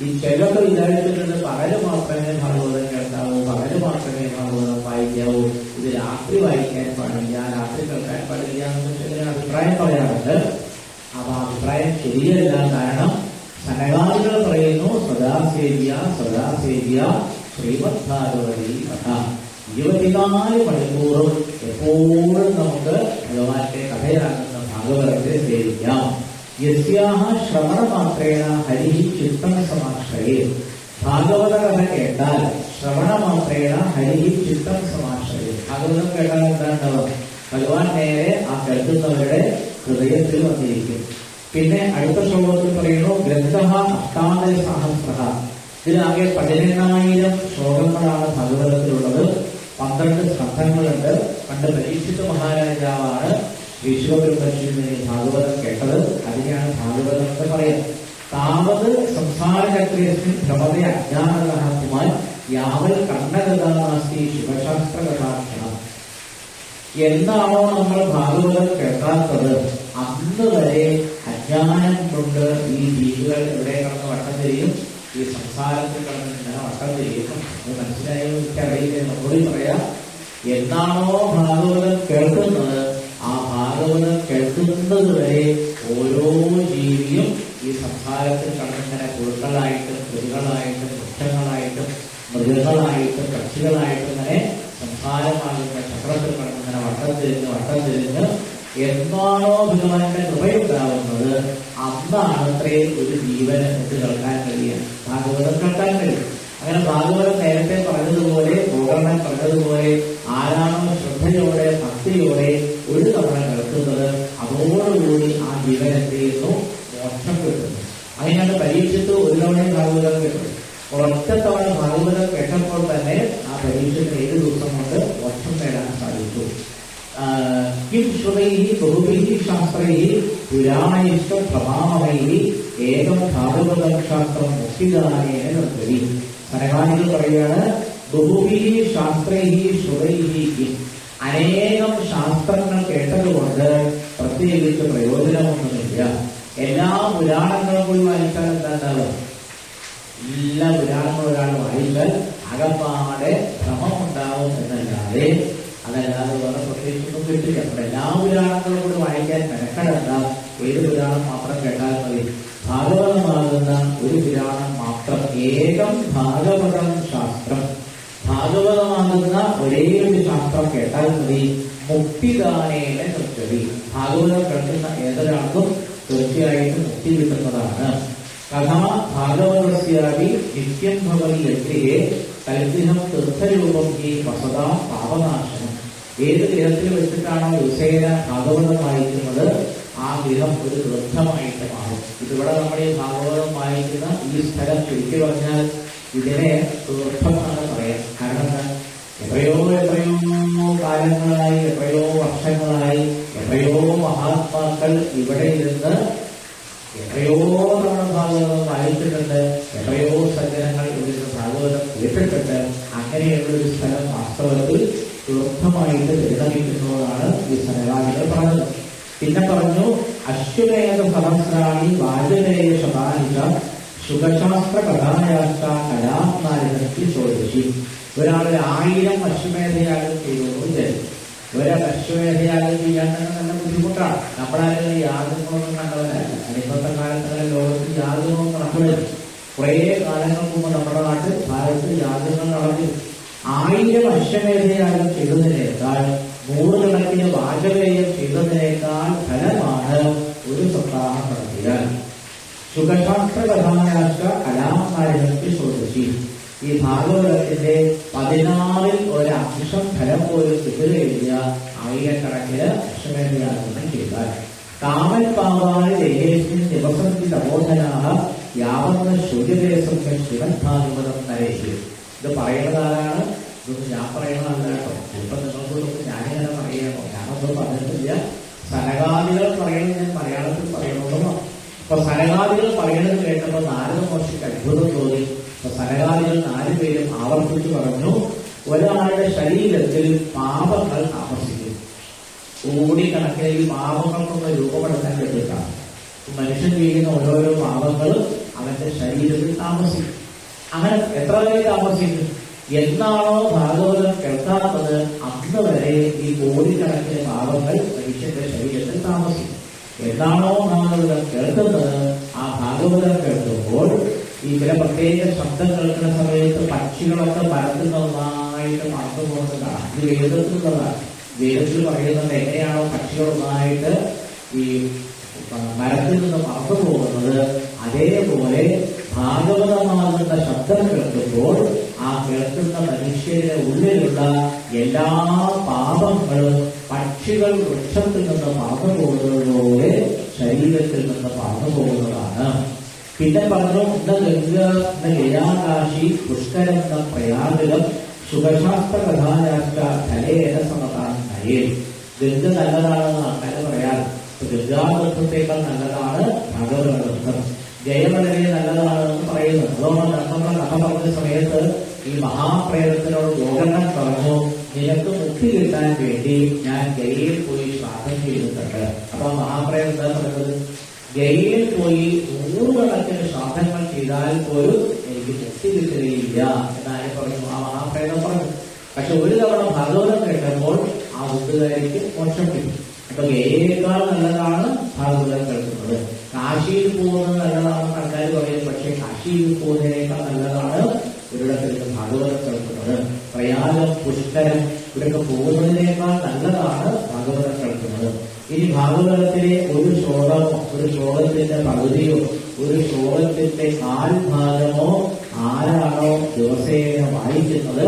ഈ ചിലർക്ക് വിചാരിച്ചിട്ടുണ്ട് പകല് മാത്രമേ ഭാഗവതം കേൾക്കാവൂ, പകല് മാത്രമേ ഭാഗവതം വായിക്കാവൂ, ഇത് രാത്രി വായിക്കാൻ പാടില്ല, രാത്രി കേൾക്കാൻ പാടില്ല എന്നൊക്കെ അഭിപ്രായം പറയാറുണ്ട്. അപ്പൊ ആ അഭിപ്രായം ശരിയല്ല. കാരണം സനകാദികൾ പറയുന്നു, സദാസേവ്യ സദാസേവ്യ ശ്രീമദ് ഭാഗവതീ കഥ. 24 മണിക്കൂറും എപ്പോഴും നമുക്ക് ഭഗവാന്റെ കഥയാകുന്ന ഭാഗവതത്തെ സേവിക്കാം. യസ്യാഹ ശ്രവണമാത്രേണ ഹരി ചിത്തം സമാശ്രയേ. ഭാഗവത കഥ കേട്ടാൽ ശ്രവണമാത്രേണ ഹരി ചിത്തം സമാശ്രയേ. ഭാഗവതം കേട്ടാൽ എന്താണ്ടാവുക? ഭഗവാൻ നേരെ ആ കേൾക്കുന്നവരുടെ ഹൃദയത്തിൽ വന്നിരിക്കും. പിന്നെ അടുത്ത ശ്ലോകത്തിൽ പറയുന്നു, ഗ്രന്ഥ 8 സഹസ്ര. ഇതിലാകെ 18,000 ശ്ലോകങ്ങളാണ് ഭാഗവതത്തിലുള്ളത്. 12 സ്കന്ധങ്ങളുണ്ട്. പണ്ട് പരീക്ഷിത മഹാരാജാവാണ് വിശ്വബ്രഹ്മശ്രീ ഭാഗവതം കേട്ടത്. അതിനെയാണ് ഭാഗവതം എന്ന് പറയുന്നത്. താവത് സംസാരചക്രേസ്മിൻ ഭ്രമത അജ്ഞാനഗാഹുമാൻ യാവൽ കണ്ണഗതാനാസ്തി ശിവശാസ്ത്രകഥാക്ഷണം. എന്താണോ നമ്മൾ ഭാഗവതം കേൾക്കാത്തത്, അന്ന് വരെ അജ്ഞാനം കൊണ്ട് ഈ ജീവികൾ എവിടെ കടന്ന് വട്ടം തിരിയും, ഈ സംസാരത്തിൽ കടന്ന് ഇങ്ങനെ വട്ടം തിരിയും. അത് മനസ്സിലായോ എനിക്കറിയില്ല, നമ്മോട് പറയാം. എന്താണോ ഭാഗവതം കേൾക്കുന്നത്, ആ ഭാഗവതം കേൾക്കുന്നത് വരെ ഓരോ ജീവിയും ഈ സംസാരത്തിൽ കടന്നിങ്ങനെ പുഴുക്കളായിട്ടും കൃതികളായിട്ടും വൃക്ഷങ്ങളായിട്ടും മൃഗങ്ങളായിട്ടും പക്ഷികളായിട്ടും ഇങ്ങനെ സംസാരമാകുന്ന ചക്രത്തിൽ കടന്നിങ്ങനെ വട്ടം തിരിഞ്ഞ് എന്താണോ ഭഗവാന്റെ കൃപയുണ്ടാവുന്നത്, അന്നാണ് അത്രയും ഒരു ജീവന് ഇത് കേൾക്കാൻ കഴിയുക, ഭാഗവതം കേൾക്കാൻ കഴിയും. അങ്ങനെ ഭാഗവതം നേരത്തെ പറഞ്ഞതുപോലെ, ഗോകർണൻ പറഞ്ഞതുപോലെ, ആരാണോ ശ്രദ്ധയോടെ ഭക്തിയോടെ ഒരു തവണ കേൾക്കുന്നത്, അതോടുകൂടി ആ ജീവൻ എന്ത് ചെയ്യുന്നു, പരീക്ഷയ്ക്ക് 7 ദിവസം കൊണ്ട് മോക്ഷം നേടാൻ സാധിച്ചു. കിം ശ്രുതൈഃ ബഹുഭിഃ ശാസ്ത്രൈഃ പുരാണൈശ്ച പ്രമാണൈഃ ഏകം ഭാഗവതം ശാസ്ത്രം മുക്തിദാനേന നിർത്തതി. സനകാദികൾ പറയാണ്, ബഹുഭിഃ ശാസ്ത്രൈഃ ശ്രുതൈഃ കിം, അനേകം ശാസ്ത്രങ്ങൾ കേട്ടതുകൊണ്ട് പ്രത്യേകിച്ച് പ്രയോജനമൊന്നുമില്ല. എല്ലാ പുരാണങ്ങളും കൂടി വായിച്ചാൽ എന്താണ്ടാവുക? എല്ലാ പുരാണങ്ങളും ഒരാൾ വായിച്ചാൽ അകപ്പാടെ ഭ്രമമുണ്ടാവും എന്നല്ലാതെ വേറെ പ്രത്യേകിച്ചൊന്നും കിട്ടില്ല. അപ്പോൾ എല്ലാ പുരാണങ്ങളും കൂടി വായിക്കാൻ മെനക്കെടണ്ട. ഏത് പുരാണം മാത്രം കേട്ടാൽ മതി. ഭാഗവതമാകുന്ന ഒരു പുരാണം മാത്രം, ഏകം ഭാഗവതം ശാസ്ത്രം, ഭാഗവതമാകുന്ന ഒരേ ഒരു ശാസ്ത്രം കേട്ടാൽ മതി. മുക്തിദാനേന നിർത്തതി. ഭാഗവതം കേൾക്കുന്ന ഏതൊരാൾക്കും തീർച്ചയായിട്ടും മുക്തി കിട്ടുന്നതാണ്. കഥാ ഭാഗവതസ്യാപി നിത്യം ഭവതി യജ്ഞേ കൽപ്പിതം തീർത്ഥരൂപം ഈ വസതാ പാപനാശനം. ഏത് ഗൃഹത്തിൽ വെച്ചിട്ടാണോ ദിവസേന ഭാഗവതം വായിക്കുന്നത് ആ ഗൃഹം ഒരു തീർത്ഥമായിട്ട് മാറും. ഇതിവിടെ നമ്മൾ ഈ ഭാഗവതം വായിക്കുന്ന ഈ സ്ഥലം ചുരുക്കി പറഞ്ഞാൽ ഇതിനെ തീർത്ഥമെന്നാണ് പറയാം. കാരണം എത്രയോ കാലങ്ങളായി, എത്രയോ വർഷങ്ങളായി, എത്രയോ മഹാത്മാക്കൾ ഇവിടെ ഇരുന്ന് എത്രയോ തവണ ഭാഗവതം വായിച്ചിട്ടുണ്ട്. എത്രയോ സജ്ജനങ്ങൾ ഇവിടെ ഭാഗവതം കേട്ടിട്ടുണ്ട്. അങ്ങനെയുള്ളൊരു സ്ഥലം വാസ്തവത്തിൽ തീർത്ഥമായിട്ട് പരിണമിക്കുന്നതാണ് ഈ സനകാദികൾ പറഞ്ഞത്. പിന്നെ പറഞ്ഞു, അശ്വമേധ സഹസ്രാണി വാജപേയ ശതാനിച്ച സുഖശാസ്ത്ര കഥായാഷ്ട കലാത്മാരിണത്തി ചോദിച്ചു. ഒരാൾ 1000 അശ്വമേധയാഗം ചെയ്തു വിചാരിച്ചു. അശ്വമേധയാഗം ചെയ്യാൻ തന്നെ നല്ല ബുദ്ധിമുട്ടാണ്. നമ്മളാരും യാഗങ്ങളൊന്നും കണ്ടവരല്ല. ഇന്നത്തെ കാലത്ത് ലോകത്തിൽ യാഗങ്ങളൊന്നും നടക്കുന്നത്. കുറേ കാലങ്ങൾക്ക് മുമ്പ് നമ്മുടെ നാട്ടിൽ ഭാരതത്തിൽ യാഗങ്ങൾ നടത്തി 1000 അശ്വമേധയാഗം ചെയ്തതിനേക്കാൾ 100 കണക്കിന് വാജപേയം ചെയ്തതിനേക്കാൾ ഫലമാണ് ഒരു സപ്താഹം നടത്തിയാൽ. സുഖശാസ്ത്ര കഥാനാശ കലാമാരിണത്തി ചോദിച്ചു. ഈ ഭാഗവതത്തിന്റെ 16ൽ ഒരംശം ഫലം പോലും കിട്ടുകയില്ല 1000കണക്കിന് അശ്വമേധയാഗം ചെയ്താൽ. കാമൽ പാവാണ് ദേഹേശിൻ ദിവസത്തിൽ തപോധനാഹ യാവന്ന ശൂര്യദേശം ശിവൻ ഭാഗവതം നരേഷ്. ഇത് പറയുന്നതാരാണ്? ഇതൊന്നും ഞാൻ പറയുന്നതല്ല കേട്ടോ. ഇപ്പൊ നിങ്ങൾക്കൊക്കെ ഞാനിങ്ങനെ പറയണോ? ഞാനൊന്നും പറഞ്ഞിട്ടില്ല. സനകാദികൾ പറയുന്നത് ഞാൻ മലയാളത്തിൽ പറയണോന്നോ. അപ്പൊ സനകാദികൾ പറയുന്നത് കേട്ടപ്പോൾ നാരദ മഹർഷിക്ക് അത്ഭുതം തോന്നി. അപ്പൊ സനകാദികൾ 4 പേരും ആവർത്തിച്ച് പറഞ്ഞു, ഒരാളുടെ ശരീരത്തിൽ പാപങ്ങൾ താമസിക്കും. കോടിക്കണക്കിന് ഈ പാപങ്ങൾക്കൊന്ന് രൂപപ്പെടുത്താൻ പറ്റിയിട്ടാണ്. മനുഷ്യൻ ചെയ്യുന്ന ഓരോരോ പാപങ്ങളും അവന്റെ ശരീരത്തിൽ താമസിക്കും. അങ്ങനെ എത്ര വരെ താമസിക്കും? എന്നാണോ ഭാഗവതം കേൾക്കാത്തത് അന്ന് വരെ ഈ കോടിക്കണക്കിന് പാപങ്ങൾ മനുഷ്യന്റെ ശരീരത്തിൽ താമസിക്കും. എന്നാണോ ഭാഗവതം കേൾക്കുന്നത് ആ ഭാഗവതം കേൾക്കുമ്പോൾ ഈ ചില പ്രത്യേക ശബ്ദം കേൾക്കുന്ന സമയത്ത് പക്ഷികളൊക്കെ പരത്തുന്നതായിട്ട് മറന്നു പോകുന്നതാണ്. ഇത് വേദത്തിലുള്ളതാണ്. വേദത്തിൽ പറയുന്നത് എങ്ങനെയാണോ പക്ഷികളൊന്നായിട്ട് ഈ മരത്തിൽ നിന്ന് മറന്നു പോകുന്നത്, അതേപോലെ ഭാഗവതമാകുന്ന ശബ്ദം കേൾക്കുമ്പോൾ ആ കേൾക്കുന്ന മനുഷ്യരുടെ ഉള്ളിലുള്ള എല്ലാ പാപങ്ങളും പക്ഷികൾ വൃക്ഷത്തിൽ നിന്ന് മറന്നു പോകുന്നതിലൂടെ ശരീരത്തിൽ നിന്ന് മറന്നു പോകുന്നതാണ്. പിന്നെ പറഞ്ഞു, ഗംഗാകാശി പുഷ്കരം പ്രയാഗം സുഖശാസ്ത്ര കഥായാത്ര കലയേന സമതാൻ നയേ. ഗംഗ നല്ലതാണെന്ന് അങ്ങനെ പറയാം. ഗംഗാനൃത്തത്തേക്കാൾ നല്ലതാണ് ഭാഗവതനൃത്തം. ജയം വളരെ നല്ലതാണെന്ന് പറയുന്നു. അതുകൊണ്ട് നമ്മൾ കഥ പറഞ്ഞ സമയത്ത് ഈ മഹാപ്രേതത്തിനോട് ഗോകർണൻ പറഞ്ഞു, നിനക്ക് മുക്തി കിട്ടാൻ വേണ്ടി ഞാൻ ഗയയിൽ പോയി ശ്രാദ്ധം ചെയ്തിട്ടുണ്ട്. അപ്പൊ മഹാപ്രേതം എന്താ പറയുന്നത്? ഗയയിൽ പോയി 100 കണക്കിന് ശ്രാദ്ധങ്ങൾ ചെയ്താൽ പോലും എനിക്ക് മുക്തി കിട്ടുകയില്ല എന്നായി പറഞ്ഞു. ആ മഹാപ്രേതം പറഞ്ഞു. പക്ഷെ ഒരു തവണ ഭാഗവതം കേട്ടപ്പോൾ ആ കൂട്ടുകാരിക്ക് മോക്ഷം കിട്ടും. അപ്പൊ ഗയയേക്കാൾ നല്ലതാണ് ഭാഗവതം കേൾക്കുന്നത്. കാശിയിൽ പോകുന്നത് നല്ലതാണെന്ന് ആൾക്കാർ പറയും. പക്ഷെ കാശിയിൽ പോകുന്നതിനേക്കാൾ നല്ലതാണ് ഒരിടത്തിലേക്ക് ഭാഗവതം കേൾക്കുന്നത്. പ്രയാഗം, പുഷ്കരം ഇവിടൊക്കെ പോകുന്നതിനേക്കാൾ നല്ലതാണ് ഭാഗവതം കേൾക്കുന്നത്. ഇനി ഭാഗവതത്തിലെ ഒരു ശ്ലോകമോ ഒരു ശ്ലോകത്തിന്റെ പകുതിയോ ഒരു ശ്ലോകത്തിന്റെ 4 ഭാഗമോ ആരാണോ ദിവസേന വായിക്കുന്നത്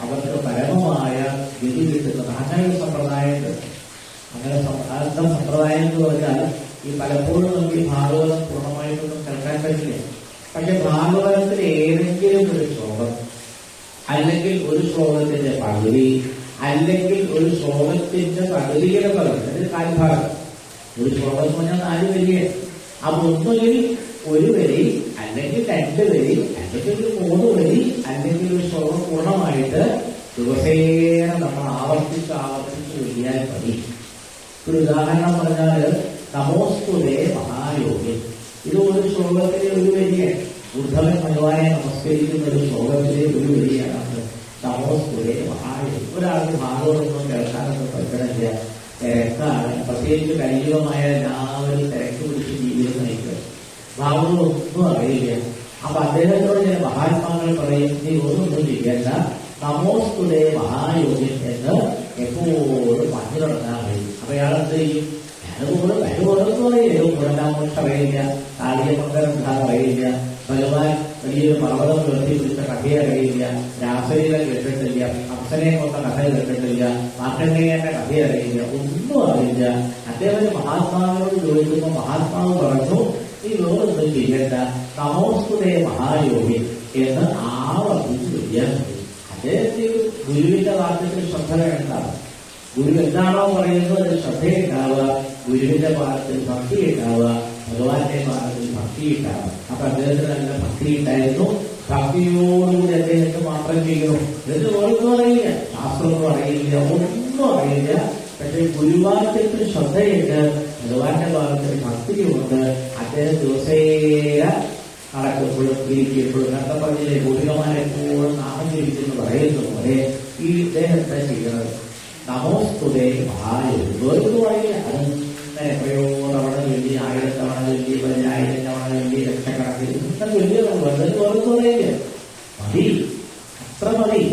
അവർക്ക് പരമമായ വിധി കിട്ടുന്നത്. അങ്ങനെ ഒരു സമ്പ്രദായമുണ്ട്. അങ്ങനെ സമ്പ്രദായം എന്ന് പറഞ്ഞാൽ ഈ പലപ്പോഴും നമുക്ക് ഈ ഭാഗവതം പൂർണ്ണമായിട്ടൊന്നും കേൾക്കാൻ പറ്റില്ല. പക്ഷെ ഭാഗവതത്തിൽ ഏതെങ്കിലും ഒരു ശ്ലോകം അല്ലെങ്കിൽ ഒരു ശ്ലോകത്തിന്റെ പകുതി, അല്ലെങ്കിൽ ഒരു ശ്ലോകത്തിന്റെ പകുതിയുടെ പകുതി, അതായത് കാൽഭാഗം. ഒരു ശ്ലോകം എന്ന് പറഞ്ഞാൽ 4 വരിയാണ്. അപ്പൊ ഒന്നുകിൽ ഒരു വരി, അല്ലെങ്കിൽ 2 വരി, അല്ലെങ്കിൽ ഒരു 3 വരി, അല്ലെങ്കിൽ ഒരു ശ്ലോകം പൂർണ്ണമായിട്ട് ദിവസേന നമ്മൾ ആവർത്തിച്ച് ചൊല്ലിയാൽ മതി. ഒരു ഉദാഹരണം പറഞ്ഞാൽ നമോസ്തുതേ മഹായോഗി, ഇത് ഒരു ശ്ലോകത്തിലെ ഒരു വരിയാണ്. ഉദ്ധവൻ ഭഗവാനെ നമസ്കരിക്കുന്ന ഒരു ശ്ലോകത്തിലെ ഒരു വരിയാണ് നമോസ്തുതേ മഹായോഗി. ഒരാൾക്ക് ഭാഗവതമൊന്നും കേൾക്കാനൊന്നും പറ്റണില്ല, തിരക്കാണ്. പ്രത്യേകിച്ച് കലിയുഗമായ എല്ലാവരും തിരക്ക് പിടിച്ച് ജീവിതം നയിക്കുക, ഭാഗവതം ഒന്നും അറിയില്ല. അപ്പൊ അദ്ദേഹത്തോട് ചില മഹാത്മാക്കൾ പറയും, നീ ഒന്നും ചെയ്യണ്ട, നമോസ്തുതേ മഹായോഗി എന്ന് എപ്പോഴും പറഞ്ഞു തുടങ്ങാൻ കഴിയും. അപ്പൊ അയാൾ എന്ത് ചെയ്യും? ഞാനോടൊന്നും അറിയില്ല, പുരണ്ടാമോഷ അറിയില്ല, താളിയമംഗലം അറിയില്ല, ഭഗവാൻ വലിയൊരു പർവ്വതം ഉയർത്തിപ്പിടിച്ച കഥയെ അറിയില്ല, രാസലീല കേട്ടിട്ടില്ല, ഹംസനെ കൊണ്ട കഥ കേട്ടിട്ടില്ല, മാർക്കണ്ഡേയന്റെ കഥയെ അറിയില്ല, ഒന്നും അറിയില്ല. അദ്ദേഹം മഹാത്മാവിനോട് ചോദിക്കുമ്പോൾ മഹാത്മാവ് പറഞ്ഞു, ഈ ലോകമൊന്നും ചെയ്യേണ്ട, നമോസ്തുതേ മഹായോഗി എന്ന് ആവർത്തിച്ച് ചെയ്യാൻ കഴിയും. അദ്ദേഹത്തിന് ഗുരുവിന്റെ വാർത്തത്തിൽ ശ്രദ്ധ വേണ്ടതാണ്. ഗുരു എന്താണോ പറയുന്നത് അത് ശ്രദ്ധയുണ്ടാവുക, ഗുരുവിന്റെ പാദത്തിൽ ഭക്തി ഉണ്ടാവുക, ഭഗവാന്റെ പാദത്തിൽ ഭക്തി ഉണ്ടാവുക. അപ്പൊ അദ്ദേഹത്തിന് നല്ല ഭക്തി ഉണ്ടായിരുന്നു. ഭക്തിയോടുകൂടി അദ്ദേഹത്തെ മാത്രം ചെയ്യുന്നു. ഇത് ഒന്നും അറിയില്ല, ശാസ്ത്രമൊന്നും അറിയില്ല, ഒന്നും അറിയില്ല. പക്ഷെ ഗുരുവാക്യത്തിൽ ശ്രദ്ധയുണ്ട്, ഭഗവാന്റെ പാദത്തിൽ ഭക്തിയുമുണ്ട്. അദ്ദേഹം ദിവസേന നടക്കുമ്പോഴും ഇരിക്കുമ്പോഴും എന്നൊക്കെ പറഞ്ഞില്ലേ, ഗോപികമാരെപ്പോഴും നാമം ജപിച്ചെന്ന് പറയുന്ന പോലെ ഈ ഇദ്ദേഹത്തെ ചെയ്യുന്നത് നമോസ്തുതേ മഹായോഗി. വേറൊന്നും പറയില്ല, അത് എത്രയോ തവണ ചൊല്ലി, 1000 തവണ ചൊല്ലി, 10,000 തവണ ചൊല്ലി, ലക്ഷക്കണക്കിന് ചൊല്ലിയതാണ്. വേറൊന്നും പറയില്ല, മതി, അത്ര മതി.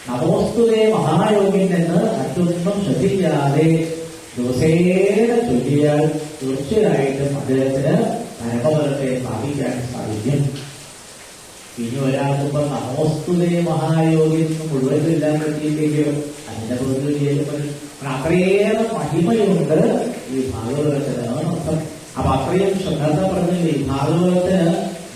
നമോസ്തുതേ മഹായോഗിൽ നിന്ന് മറ്റൊന്നും ശ്രദ്ധിക്കാതെ ദിവസേന ചൊല്ലിയാൽ തീർച്ചയായിട്ടും അദ്ദേഹത്തിന് പരമഫലത്തെ പ്രാപിക്കാൻ സാധിക്കും. ഇനി ഒരാൾക്കിപ്പോ നമോസ്തുതേ മഹായോഗി മുഴുവൻ എല്ലാം പറ്റിയില്ലെങ്കിലും അതിന്റെ പുറകിൽ ചെയ്യുമ്പോൾ അത്രയേറെ മഹിമയുണ്ട് ഈ ഭാഗവതത്തിന് അർത്ഥം. അപ്പൊ അത്രയും ശ്രദ്ധ പറഞ്ഞില്ലേ,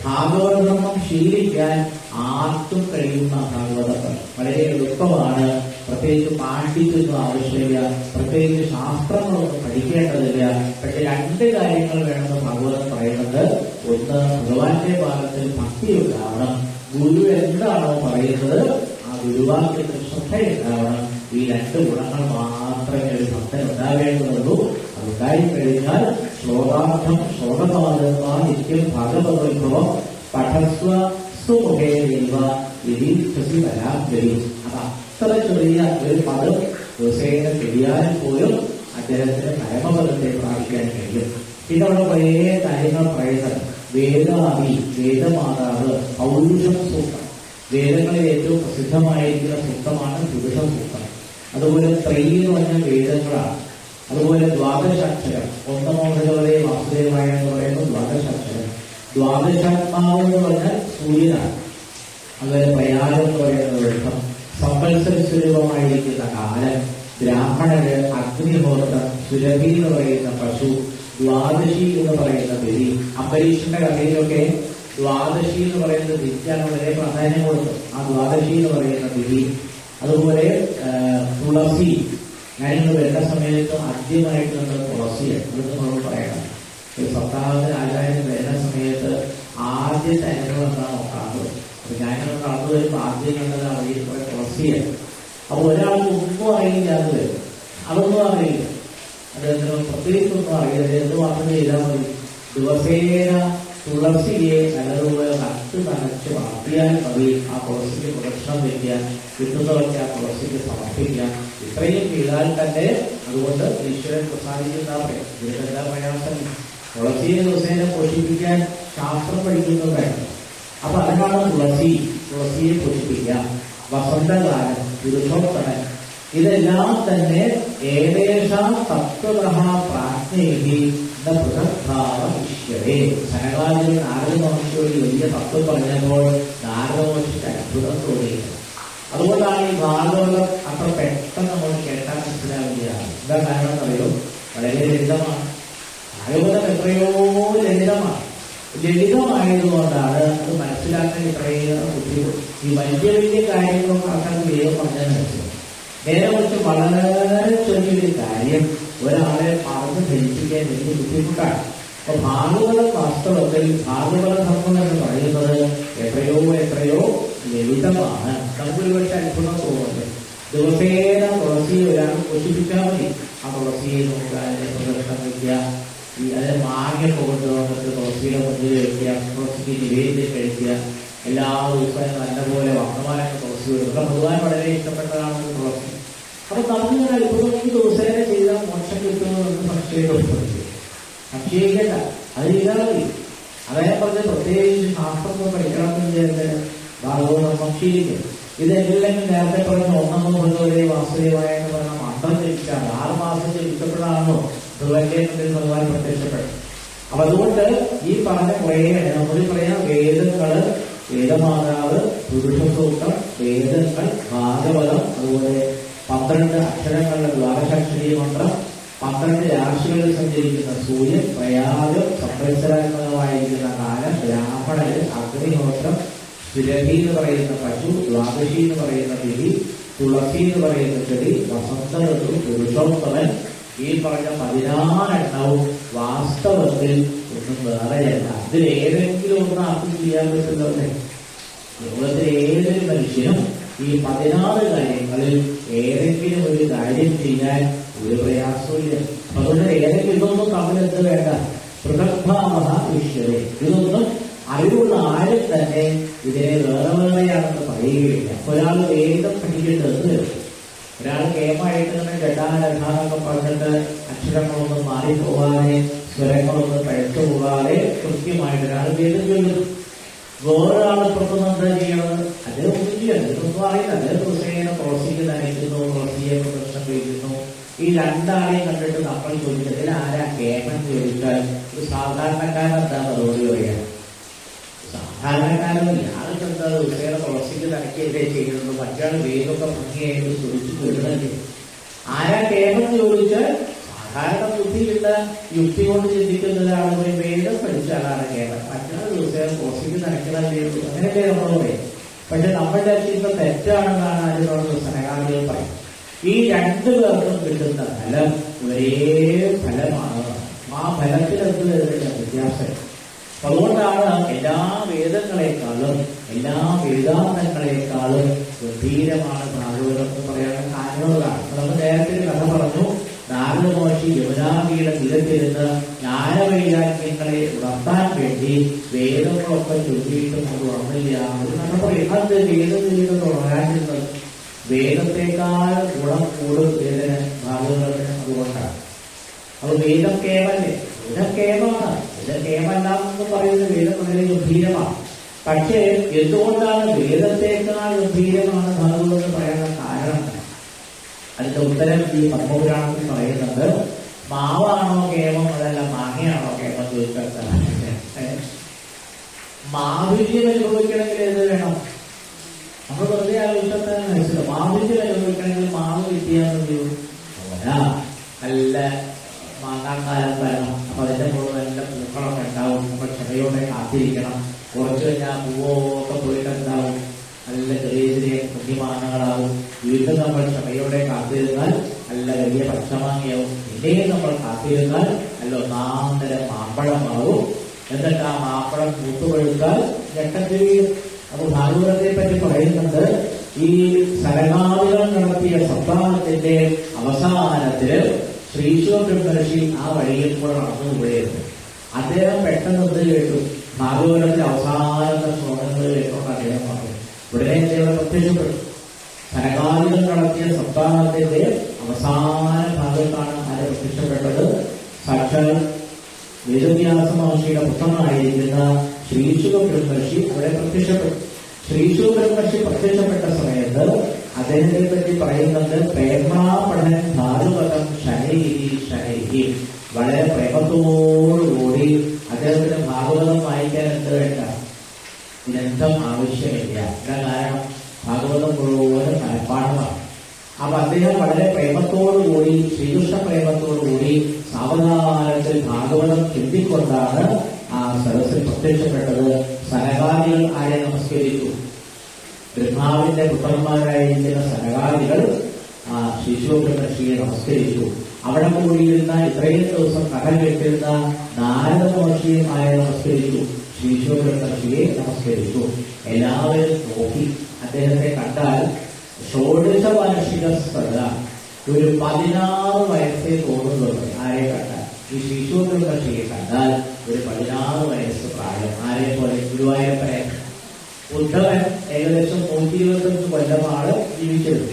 ഭാഗവതം ശീലിക്കാൻ ആർക്കും കഴിയുന്ന ഭാഗവതം വളരെ എളുപ്പമാണ്. പ്രത്യേകിച്ച് പാണ്ഡിത്യൊന്നും ആവശ്യമില്ല, പ്രത്യേകിച്ച് ശാസ്ത്രങ്ങളൊന്നും പഠിക്കേണ്ടതില്ല. പക്ഷെ 2 കാര്യങ്ങൾ വേണമെന്ന് ഭാഗവതം പറയുന്നത്. ഒന്ന്, ഭഗവാന്റെ ഭാഗത്തിൽ ഭക്തി ഉണ്ടാവണം. ഗുരു എന്താണോ പറയുന്നത് ആ ഗുരുവാക്യത്തിൽ ശ്രദ്ധയുണ്ടാവണം. ഈ 2 ഗുണങ്ങൾ മാത്രമേ ഒരു ഭക്തൻ ഉണ്ടാവേണ്ടതുള്ളൂ. അതുണ്ടായിക്കഴിഞ്ഞാൽ ശ്ലോകാർത്ഥം ശ്ലോകപാദന്മാ നിത്യം ഭാഗവതോത്ഭവം പഠസ്വ സുമുഖേ ദൈവ വിധീക്ഷസി പരാഗ്രി. അപ്പൊ അത്ര ചെറിയ ഒരു പദം ദിവസേന ചെറിയാലും പോലും അദ്ദേഹത്തിന് പരമപദത്തെ പ്രാപിക്കാൻ കഴിയും. പിന്നെ അവിടെ കുറേ കാര്യങ്ങൾ പറയുന്നത്. വേദാദി, വേദമാതാവ്, പൗരുഷം സൂക്തം, വേദങ്ങളിൽ ഏറ്റവും പ്രസിദ്ധമായിരിക്കുന്ന സൂക്തമാണ് പുരുഷ സൂക്തം. അതുപോലെ ത്രയീ എന്ന് പറഞ്ഞാൽ വേദങ്ങളാണ്. അതുപോലെ ദ്വാദശാക്ഷരം, 1 ഭഗവതേ വാസുദേവായ എന്ന് പറയുന്നത് ദ്വാദശാക്ഷരം. ദ്വാദശാത്മാവ് എന്ന് പറഞ്ഞാൽ സൂര്യനാണ്. അതുപോലെ പ്രയാണം എന്ന് പറയുന്നത് വൃക്ഷം, സംവത്സര സ്വരൂപമായിരിക്കുന്ന കാലം, ബ്രാഹ്മണര്, അഗ്നിഹോത്രം, സുരഭി എന്ന് പറയുന്ന പശു, ദ്വാദശി എന്ന് പറയുന്ന ബലി. അംബരീഷിന്റെ കഥയിലൊക്കെ ദ്വാദശി എന്ന് പറയുന്നത് വിദ്യാൻ വളരെ പ്രാധാന്യം കൊടുത്തു. ആ ദ്വാദശി എന്ന് പറയുന്ന ബലി. അതുപോലെ തുളസി, ഞാനിന്ന് വരുന്ന സമയത്ത് ആദ്യമായിട്ട് നമ്മൾ തുളസിയാണ് അതൊക്കെ നമ്മൾ പറയണം. ഒരു സപ്താഹത്തിന് ആചാര്യം വരുന്ന സമയത്ത് ആദ്യത്തെ അനുഭവം എന്താണ് നോക്കാറുള്ളത്. അപ്പൊ ഞാനിവിടെ നടന്നു വരുമ്പോൾ ആദ്യം കണ്ടത് അറിയിൽ കുറെ തുളസിയാണ്. അപ്പൊ ഒരാൾക്ക് ഒന്നും അറിയില്ലാതെ വരും, അതൊന്നും അറിയില്ല, അദ്ദേഹത്തിന് പ്രത്യേകിച്ചൊന്നും അറിയില്ല. എന്ത് മാത്രം ചെയ്താൽ മതി, ദിവസേന തുളസിയെ നല്ലതുപോലെ നനച്ച് വളർത്തിയാൽ മതി. ആ തുളസിക്ക് പ്രദക്ഷിണം വയ്ക്കാൻ, കിട്ടുന്നതൊക്കെ ആ തുളസിക്ക് സമർപ്പിക്കാൻ. ഇത്രയും ചെയ്താൽ തന്നെ അതുകൊണ്ട് ഈശ്വരൻ പ്രസാദിക്കുന്നതാണ്. ഇതിനെന്താ പ്രയാസം? തുളസിയെ ദിവസേന പോഷിപ്പിക്കാൻ ശാസ്ത്രം പഠിക്കുന്നത് വേണം. അപ്പൊ അതിനാണ് തുളസിയെ പോഷിപ്പിക്കാം. വസന്തകാലം, പുരുഷോത്തമൻ, ഇതെല്ലാം തന്നെ ഏകദേശം തത്വതഃ പ്രാജ്ഞൈഹി ഈശ്വരേ. സനകാദികൾ നാരദ മഹർഷിയോട് വലിയ തത്വം പറഞ്ഞപ്പോൾ നാരദ മഹർഷിക്ക് അത്ഭുതം തോന്നിയില്ല. അതുകൊണ്ടാണ് ഈ ഭാഗവതം അത്ര പെട്ടെന്ന് നമ്മൾ കേട്ടാൻ മനസ്സിലാവുകയാണ്. എന്താ കാരണം അറിയോ? വളരെ ലളിതമാണ്. ഭാഗവതം എത്രയോ ലളിതമാണ്. ലളിതമായതുകൊണ്ടാണ് അത് മനസ്സിലാക്കാൻ ഇത്രയും ബുദ്ധിമുട്ട്. ഈ വലിയ വലിയ കാര്യങ്ങളൊക്കെ ആൾക്കാർക്ക് വേഗം പറഞ്ഞാൽ മനസ്സിലാവും. നേരെ കുറിച്ച് വളരെ ചെറിയൊരു കാര്യം ഒരാളെ പറഞ്ഞ് ധരിപ്പിക്കാൻ വലിയ ബുദ്ധിമുട്ടാണ്. അപ്പൊ ഭാഗവതം വാസ്തവത്തിൽ ഭാഗവത ധർമ്മം എന്ന് പറയുന്നത് എത്രയോ ലളിതമാണ്. നമുക്കൊരു പക്ഷെ അത്ഭുതം തോന്നുന്നത് ദിവസേന തുളസി ഒരാൾ പോഷിപ്പിച്ചാൽ മതി. ആ തുളസിയെ നമുക്ക് അതിനെ പ്രദർശനം വയ്ക്കുക, അതിനെ മാങ്ങയൊക്കെ കൊണ്ടുവന്നിട്ട് തുളസിയുടെ മുന്നിൽ വയ്ക്കുക, തുളസിക്ക് നിവേദ്യം കഴിക്കുക, എല്ലാ ദിവസവും നല്ലപോലെ വർത്തമാനങ്ങൾ തുളസി കൊടുക്കുക. ഭഗവാൻ വളരെ ഇഷ്ടപ്പെട്ടതാണ് തുളസി. അപ്പൊ നമുക്കിങ്ങനെ അത്ഭുതം ഈ ദിവസേന ചെയ്താൽ മോക്ഷം കിട്ടുമെന്ന് സംശയിക്കണ്ട, അത് ചെയ്താൽ മതി. അതേ പറഞ്ഞ് പ്രത്യേകിച്ച് ശാസ്ത്രം പഠിക്കണമെന്ന് വിചാരിച്ചാൽ ഭാഗവതം സംശയിക്കും. ഇതെല്ലാം നേരത്തെ പറഞ്ഞ 1 മുതൽ വരെ വാസുദേവായ എന്ന് പറഞ്ഞ മന്ത്രം ജപിച്ചാണ് 6 മാസം ജപിച്ചപ്പോഴാണോ ധ്രുവന്റെ ഭഗവാൻ പ്രത്യക്ഷപ്പെട്ടത്. അപ്പൊ അതുകൊണ്ട് ഈ പറഞ്ഞ കുറേ നമ്മൾ പറയാം വേദങ്ങള്, വേദമാതാവ്, പുരുഷസൂക്തം, വേദങ്ങൾ, ഭാഗവതം, അതുപോലെ 12 അക്ഷരങ്ങളുടെ ദ്വാദശാക്ഷരീയ മന്ത്രം, 12 രാശികളിൽ സഞ്ചരിക്കുന്ന സൂര്യൻ, പ്രയാഗം, സംവത്സരാത്മകമായിരിക്കുന്ന കാലം, ബ്രാഹ്മണര്, അഗ്നിഹോത്രം, സുരഭി എന്ന് പറയുന്ന പശു, ദ്വാദശി എന്ന് പറയുന്ന വിധി, തുളസി എന്ന് പറയുന്ന ചെടി, വസന്ത ഋതു, പുരുഷോത്തമൻ, ഈ പറഞ്ഞ 14 വാസ്തവത്തിൽ ഒന്നും വേറെയല്ല. ഇതിലേതെങ്കിലും ഒന്ന് ആർക്കും ചെയ്യാൻ പറ്റുന്നതല്ലേ? ലോകത്തിലെ ഏതൊരു മനുഷ്യനും ഈ 16 കാര്യങ്ങളിൽ ഏതെങ്കിലും ഒരു കാര്യം ചെയ്യാൻ ഒരു പ്രയാസമില്ല. അതുകൊണ്ട് ഏതെങ്കിലും ഇതൊന്നും തമ്മിലെന്ത് വേണ്ട, പൃഥഗ്ഭാവ ഈശ്വരേ, ഇതൊന്നും അറിവുള്ള ആരും തന്നെ ഇതിനെ വേറെ വേറെയാണെന്ന് പറയുകയില്ല. ഒരാൾ വേദം പഠിക്കേണ്ടത് വരും. ഒരാൾ കേമായിട്ട് തന്നെ ജഡാരഥാന്നൊക്കെ പറഞ്ഞിട്ട് അക്ഷരങ്ങളൊന്നും മാറിപ്പോകാതെ, സ്വരങ്ങളൊന്നും പഴച്ചു പോകാതെ കൃത്യമായിട്ട് ഒരാൾ വേദം ചൊല്ലും. വേറൊരാൾ പുറത്തുനിന്ന് എന്താ ചെയ്യണത്? അത് ഒന്നും ചെയ്യണം, ഇതൊന്നും അറിയില്ല. അത് ദിവസേന തുളസിക്ക് നനയ്ക്കുന്നു, തുളസിയെ പ്രദർശനം കഴിക്കുന്നു. ഈ 2 ആളെയും കണ്ടിട്ട് നമ്മൾ ചോദിച്ചതിൽ ആരാ കേമൻ ചോദിച്ചാൽ ഒരു സാധാരണക്കാരെന്താ മറുപടി പറയാം? സാധാരണക്കാരല്ല. ആൾക്ക് എന്താ ദിവസേന തുളസിക്ക് നനയ്ക്കല്ലേ ചെയ്യുന്നത്, മറ്റാൾ വേഗമൊക്കെ ഭംഗിയായിട്ട് ചോദിച്ചു കൊല്ലുന്നല്ലേ. ആരാ കേമൻ ചോദിച്ചാൽ സാധാരണ ബുദ്ധിയുള്ള യുക്തി കൊണ്ട് ചിന്തിക്കുന്ന ഒരാളുടെ വേദം പഠിച്ച ആളാണ് കേമൻ. മറ്റാൾ ദിവസേന തുളസിക്ക് നനയ്ക്കണല്ലേ, അങ്ങനെയല്ലേ നമ്മൾ പറയും. പക്ഷെ നമ്മളുടെ ചിന്ത തെറ്റാണെന്നാണ് അതിനോട് സനകാദികൾ പറയും. ഈ 2 പേർക്കും കിട്ടുന്ന ഫലം ഒരേ ഫലമാണ്. ആ ഫലത്തിൽ എന്ത് വരുന്നില്ല വ്യത്യാസം. അതുകൊണ്ടാണ് എല്ലാ വേദങ്ങളെക്കാളും, എല്ലാ വേദാന്തങ്ങളെക്കാളും ഗംഭീരമാണ് ഭാഗവതം എന്ന് പറയാൻ കാരണങ്ങളാണ്. നമ്മൾ നേരത്തെ കഥ പറഞ്ഞു. നാരദ മഹർഷി യമുനാനദിയുടെ തീരത്തിരുന്ന് ജ്ഞാനവൈരാഗ്യങ്ങളെ ഉണർത്താൻ വേണ്ടി വേദങ്ങളൊക്കെ ചൊല്ലിയിട്ടും അത് ഉണർന്നില്ല. ഒരു കഥ പറയും. അത് വേദം ചൊല്ലിയിട്ട് ഉണരാനിരുന്നത് വേദത്തെക്കാൾ ഗുണം കൂടും വേദന ഭാഗവതത്തിന്. അതുകൊണ്ടാണ് അത് വേദം കേവലേ, വേദം കേവലാണ്. വേദം കേവലാന്ന് പറയുന്നത് വേദം വളരെ ഗംഭീരമാണ്. പക്ഷേ എന്തുകൊണ്ടാണ് വേദത്തെക്കാൾ ഗംഭീരമാണ് ഭാഗവതം എന്ന് പറയാനുള്ള കാരണം? അതിന്റെ ഉത്തരം ഈ പത്മപുരാണത്തിൽ പറയുന്നത് മാവാണോ കേമം അതല്ല മാങ്ങയാണോ കേമം ചോദിച്ചാൽ മാധുര്യം അനുഭവിക്കണമെങ്കിൽ എന്ത് വേണം? നമ്മൾ വെറുതെ ആലോചിച്ചാൽ മനസ്സിലാവും. മാധുര്യം അനുഭവിക്കണമെങ്കിൽ മാവ് കിട്ടിയാൽ മതിയോ? നല്ല മാങ്ങാക്കാലം വരണം. അപ്പൊ അതിന്റെ മുകളിൽ നല്ല പൂക്കളൊക്കെ ഉണ്ടാവും. നമ്മൾ ക്ഷമയോടെ കാത്തിരിക്കണം. കുറച്ചു കഴിഞ്ഞാൽ പൂവൊക്കെ പോയിട്ടുണ്ടാവും. നല്ല ചെറിയ ചെറിയ കുഞ്ഞിമാങ്ങകളാവും. വീണ്ടും നമ്മൾ ക്ഷമയോടെ കാത്തിരുന്നാൽ നല്ല വലിയ പച്ചമാങ്ങയാവും. പിന്നെയും നമ്മൾ കാത്തിരുന്നാൽ നല്ല ഒന്നാന്തരം മാമ്പഴമാവും. എന്നിട്ട് ആ മാമ്പഴം പൂത്തുപഴുത്താൽ ഞെട്ടത്തിരിയും. അപ്പൊ ഭാഗവതത്തെ പറ്റി പറയുന്നുണ്ട്. ഈ സരകാദികൾ നടത്തിയ സപ്താഹത്തിന്റെ അവസാനത്തില് ശ്രീശുബ്രഹ്മർഷി ആ വഴിയിൽ കൂടെ നടന്നു പോയിരുന്നു. അദ്ദേഹം പെട്ടെന്ന് എന്ത് കേട്ടു? ഭാഗവതത്തിന്റെ അവസാനത്തെ ശ്ലോകങ്ങൾ കേട്ടോണ്ട് അദ്ദേഹം പറഞ്ഞു. ഉടനെ അദ്ദേഹം പ്രത്യക്ഷപ്പെട്ടു. സരകാദികൾ നടത്തിയ സപ്താഹത്തിന്റെ അവസാന ഭാഗത്താണ് ആരെ പ്രത്യക്ഷപ്പെട്ടത്? സാക്ഷാൽ വേദവ്യാസ മഹർഷിയുടെ പുത്രനായിരിക്കുന്ന ശ്രീശുബ്രഹ്മർഷി അവിടെ പ്രത്യക്ഷപ്പെട്ടു. ശ്രീശുബ്രഹ്മർഷി പ്രത്യക്ഷപ്പെട്ട സമയത്ത് അദ്ദേഹത്തെ പറ്റി പറയുന്നത് പ്രേമാപഠൻ ഭാഗവതം ശനൈഹി ശനൈഹി. വളരെ പ്രേമത്തോടുകൂടി അദ്ദേഹത്തിന് ഭാഗവതം വായിക്കാൻ എന്ത് വേണ്ട? ഇതിനെന്തും ആവശ്യമില്ല. എന്താ കാരണം? ഭാഗവതം മുഴുവൻ മനഃപ്പാഠമാണ്. അപ്പൊ അദ്ദേഹം വളരെ പ്രേമത്തോടുകൂടി, ശ്രീകൃഷ്ണ പ്രേമത്തോടുകൂടി സാവധാനത്തിൽ ഭാഗവതം ചൊല്ലിക്കൊണ്ടാണ് ആ സരസിൽ പ്രത്യക്ഷപ്പെട്ടത് സനകാദികൾ ആരെ നമസ്കരിച്ചു? ബ്രഹ്മാവിന്റെ പുത്രന്മാരായിരിക്കുന്ന സനകാദികൾ ശിശുബ്രഹ്മർഷിയെ നമസ്കരിച്ചു. അവിടെ കൂടിയിരുന്ന ഇത്രയും ദിവസം കഥ കേട്ടിരുന്ന നാരദ മഹർഷിയെ ആരെ നമസ്കരിച്ചു? ശിശുബ്രഹ്മർഷിയെ നമസ്കരിച്ചു. എല്ലാവരും നോക്കി അദ്ദേഹത്തെ കണ്ടാൽ ഷോഡശ വാർഷിക സ്പർദ്ധ, ഒരു 16 വയസ്സേ തോന്നുന്നുള്ളൂ. ആരെ കണ്ടാൽ? ഈ ശിശുബ്രഹ്മർഷിയെ കണ്ടാൽ ഒരു 16 വയസ്സ് പ്രായം. ആരെ പോലെ? ഗുരുവായൂരപ്പനെ. ഉദ്ധവൻ ഏകദേശം 125 കൊല്ലമാണ് ജീവിച്ചത്.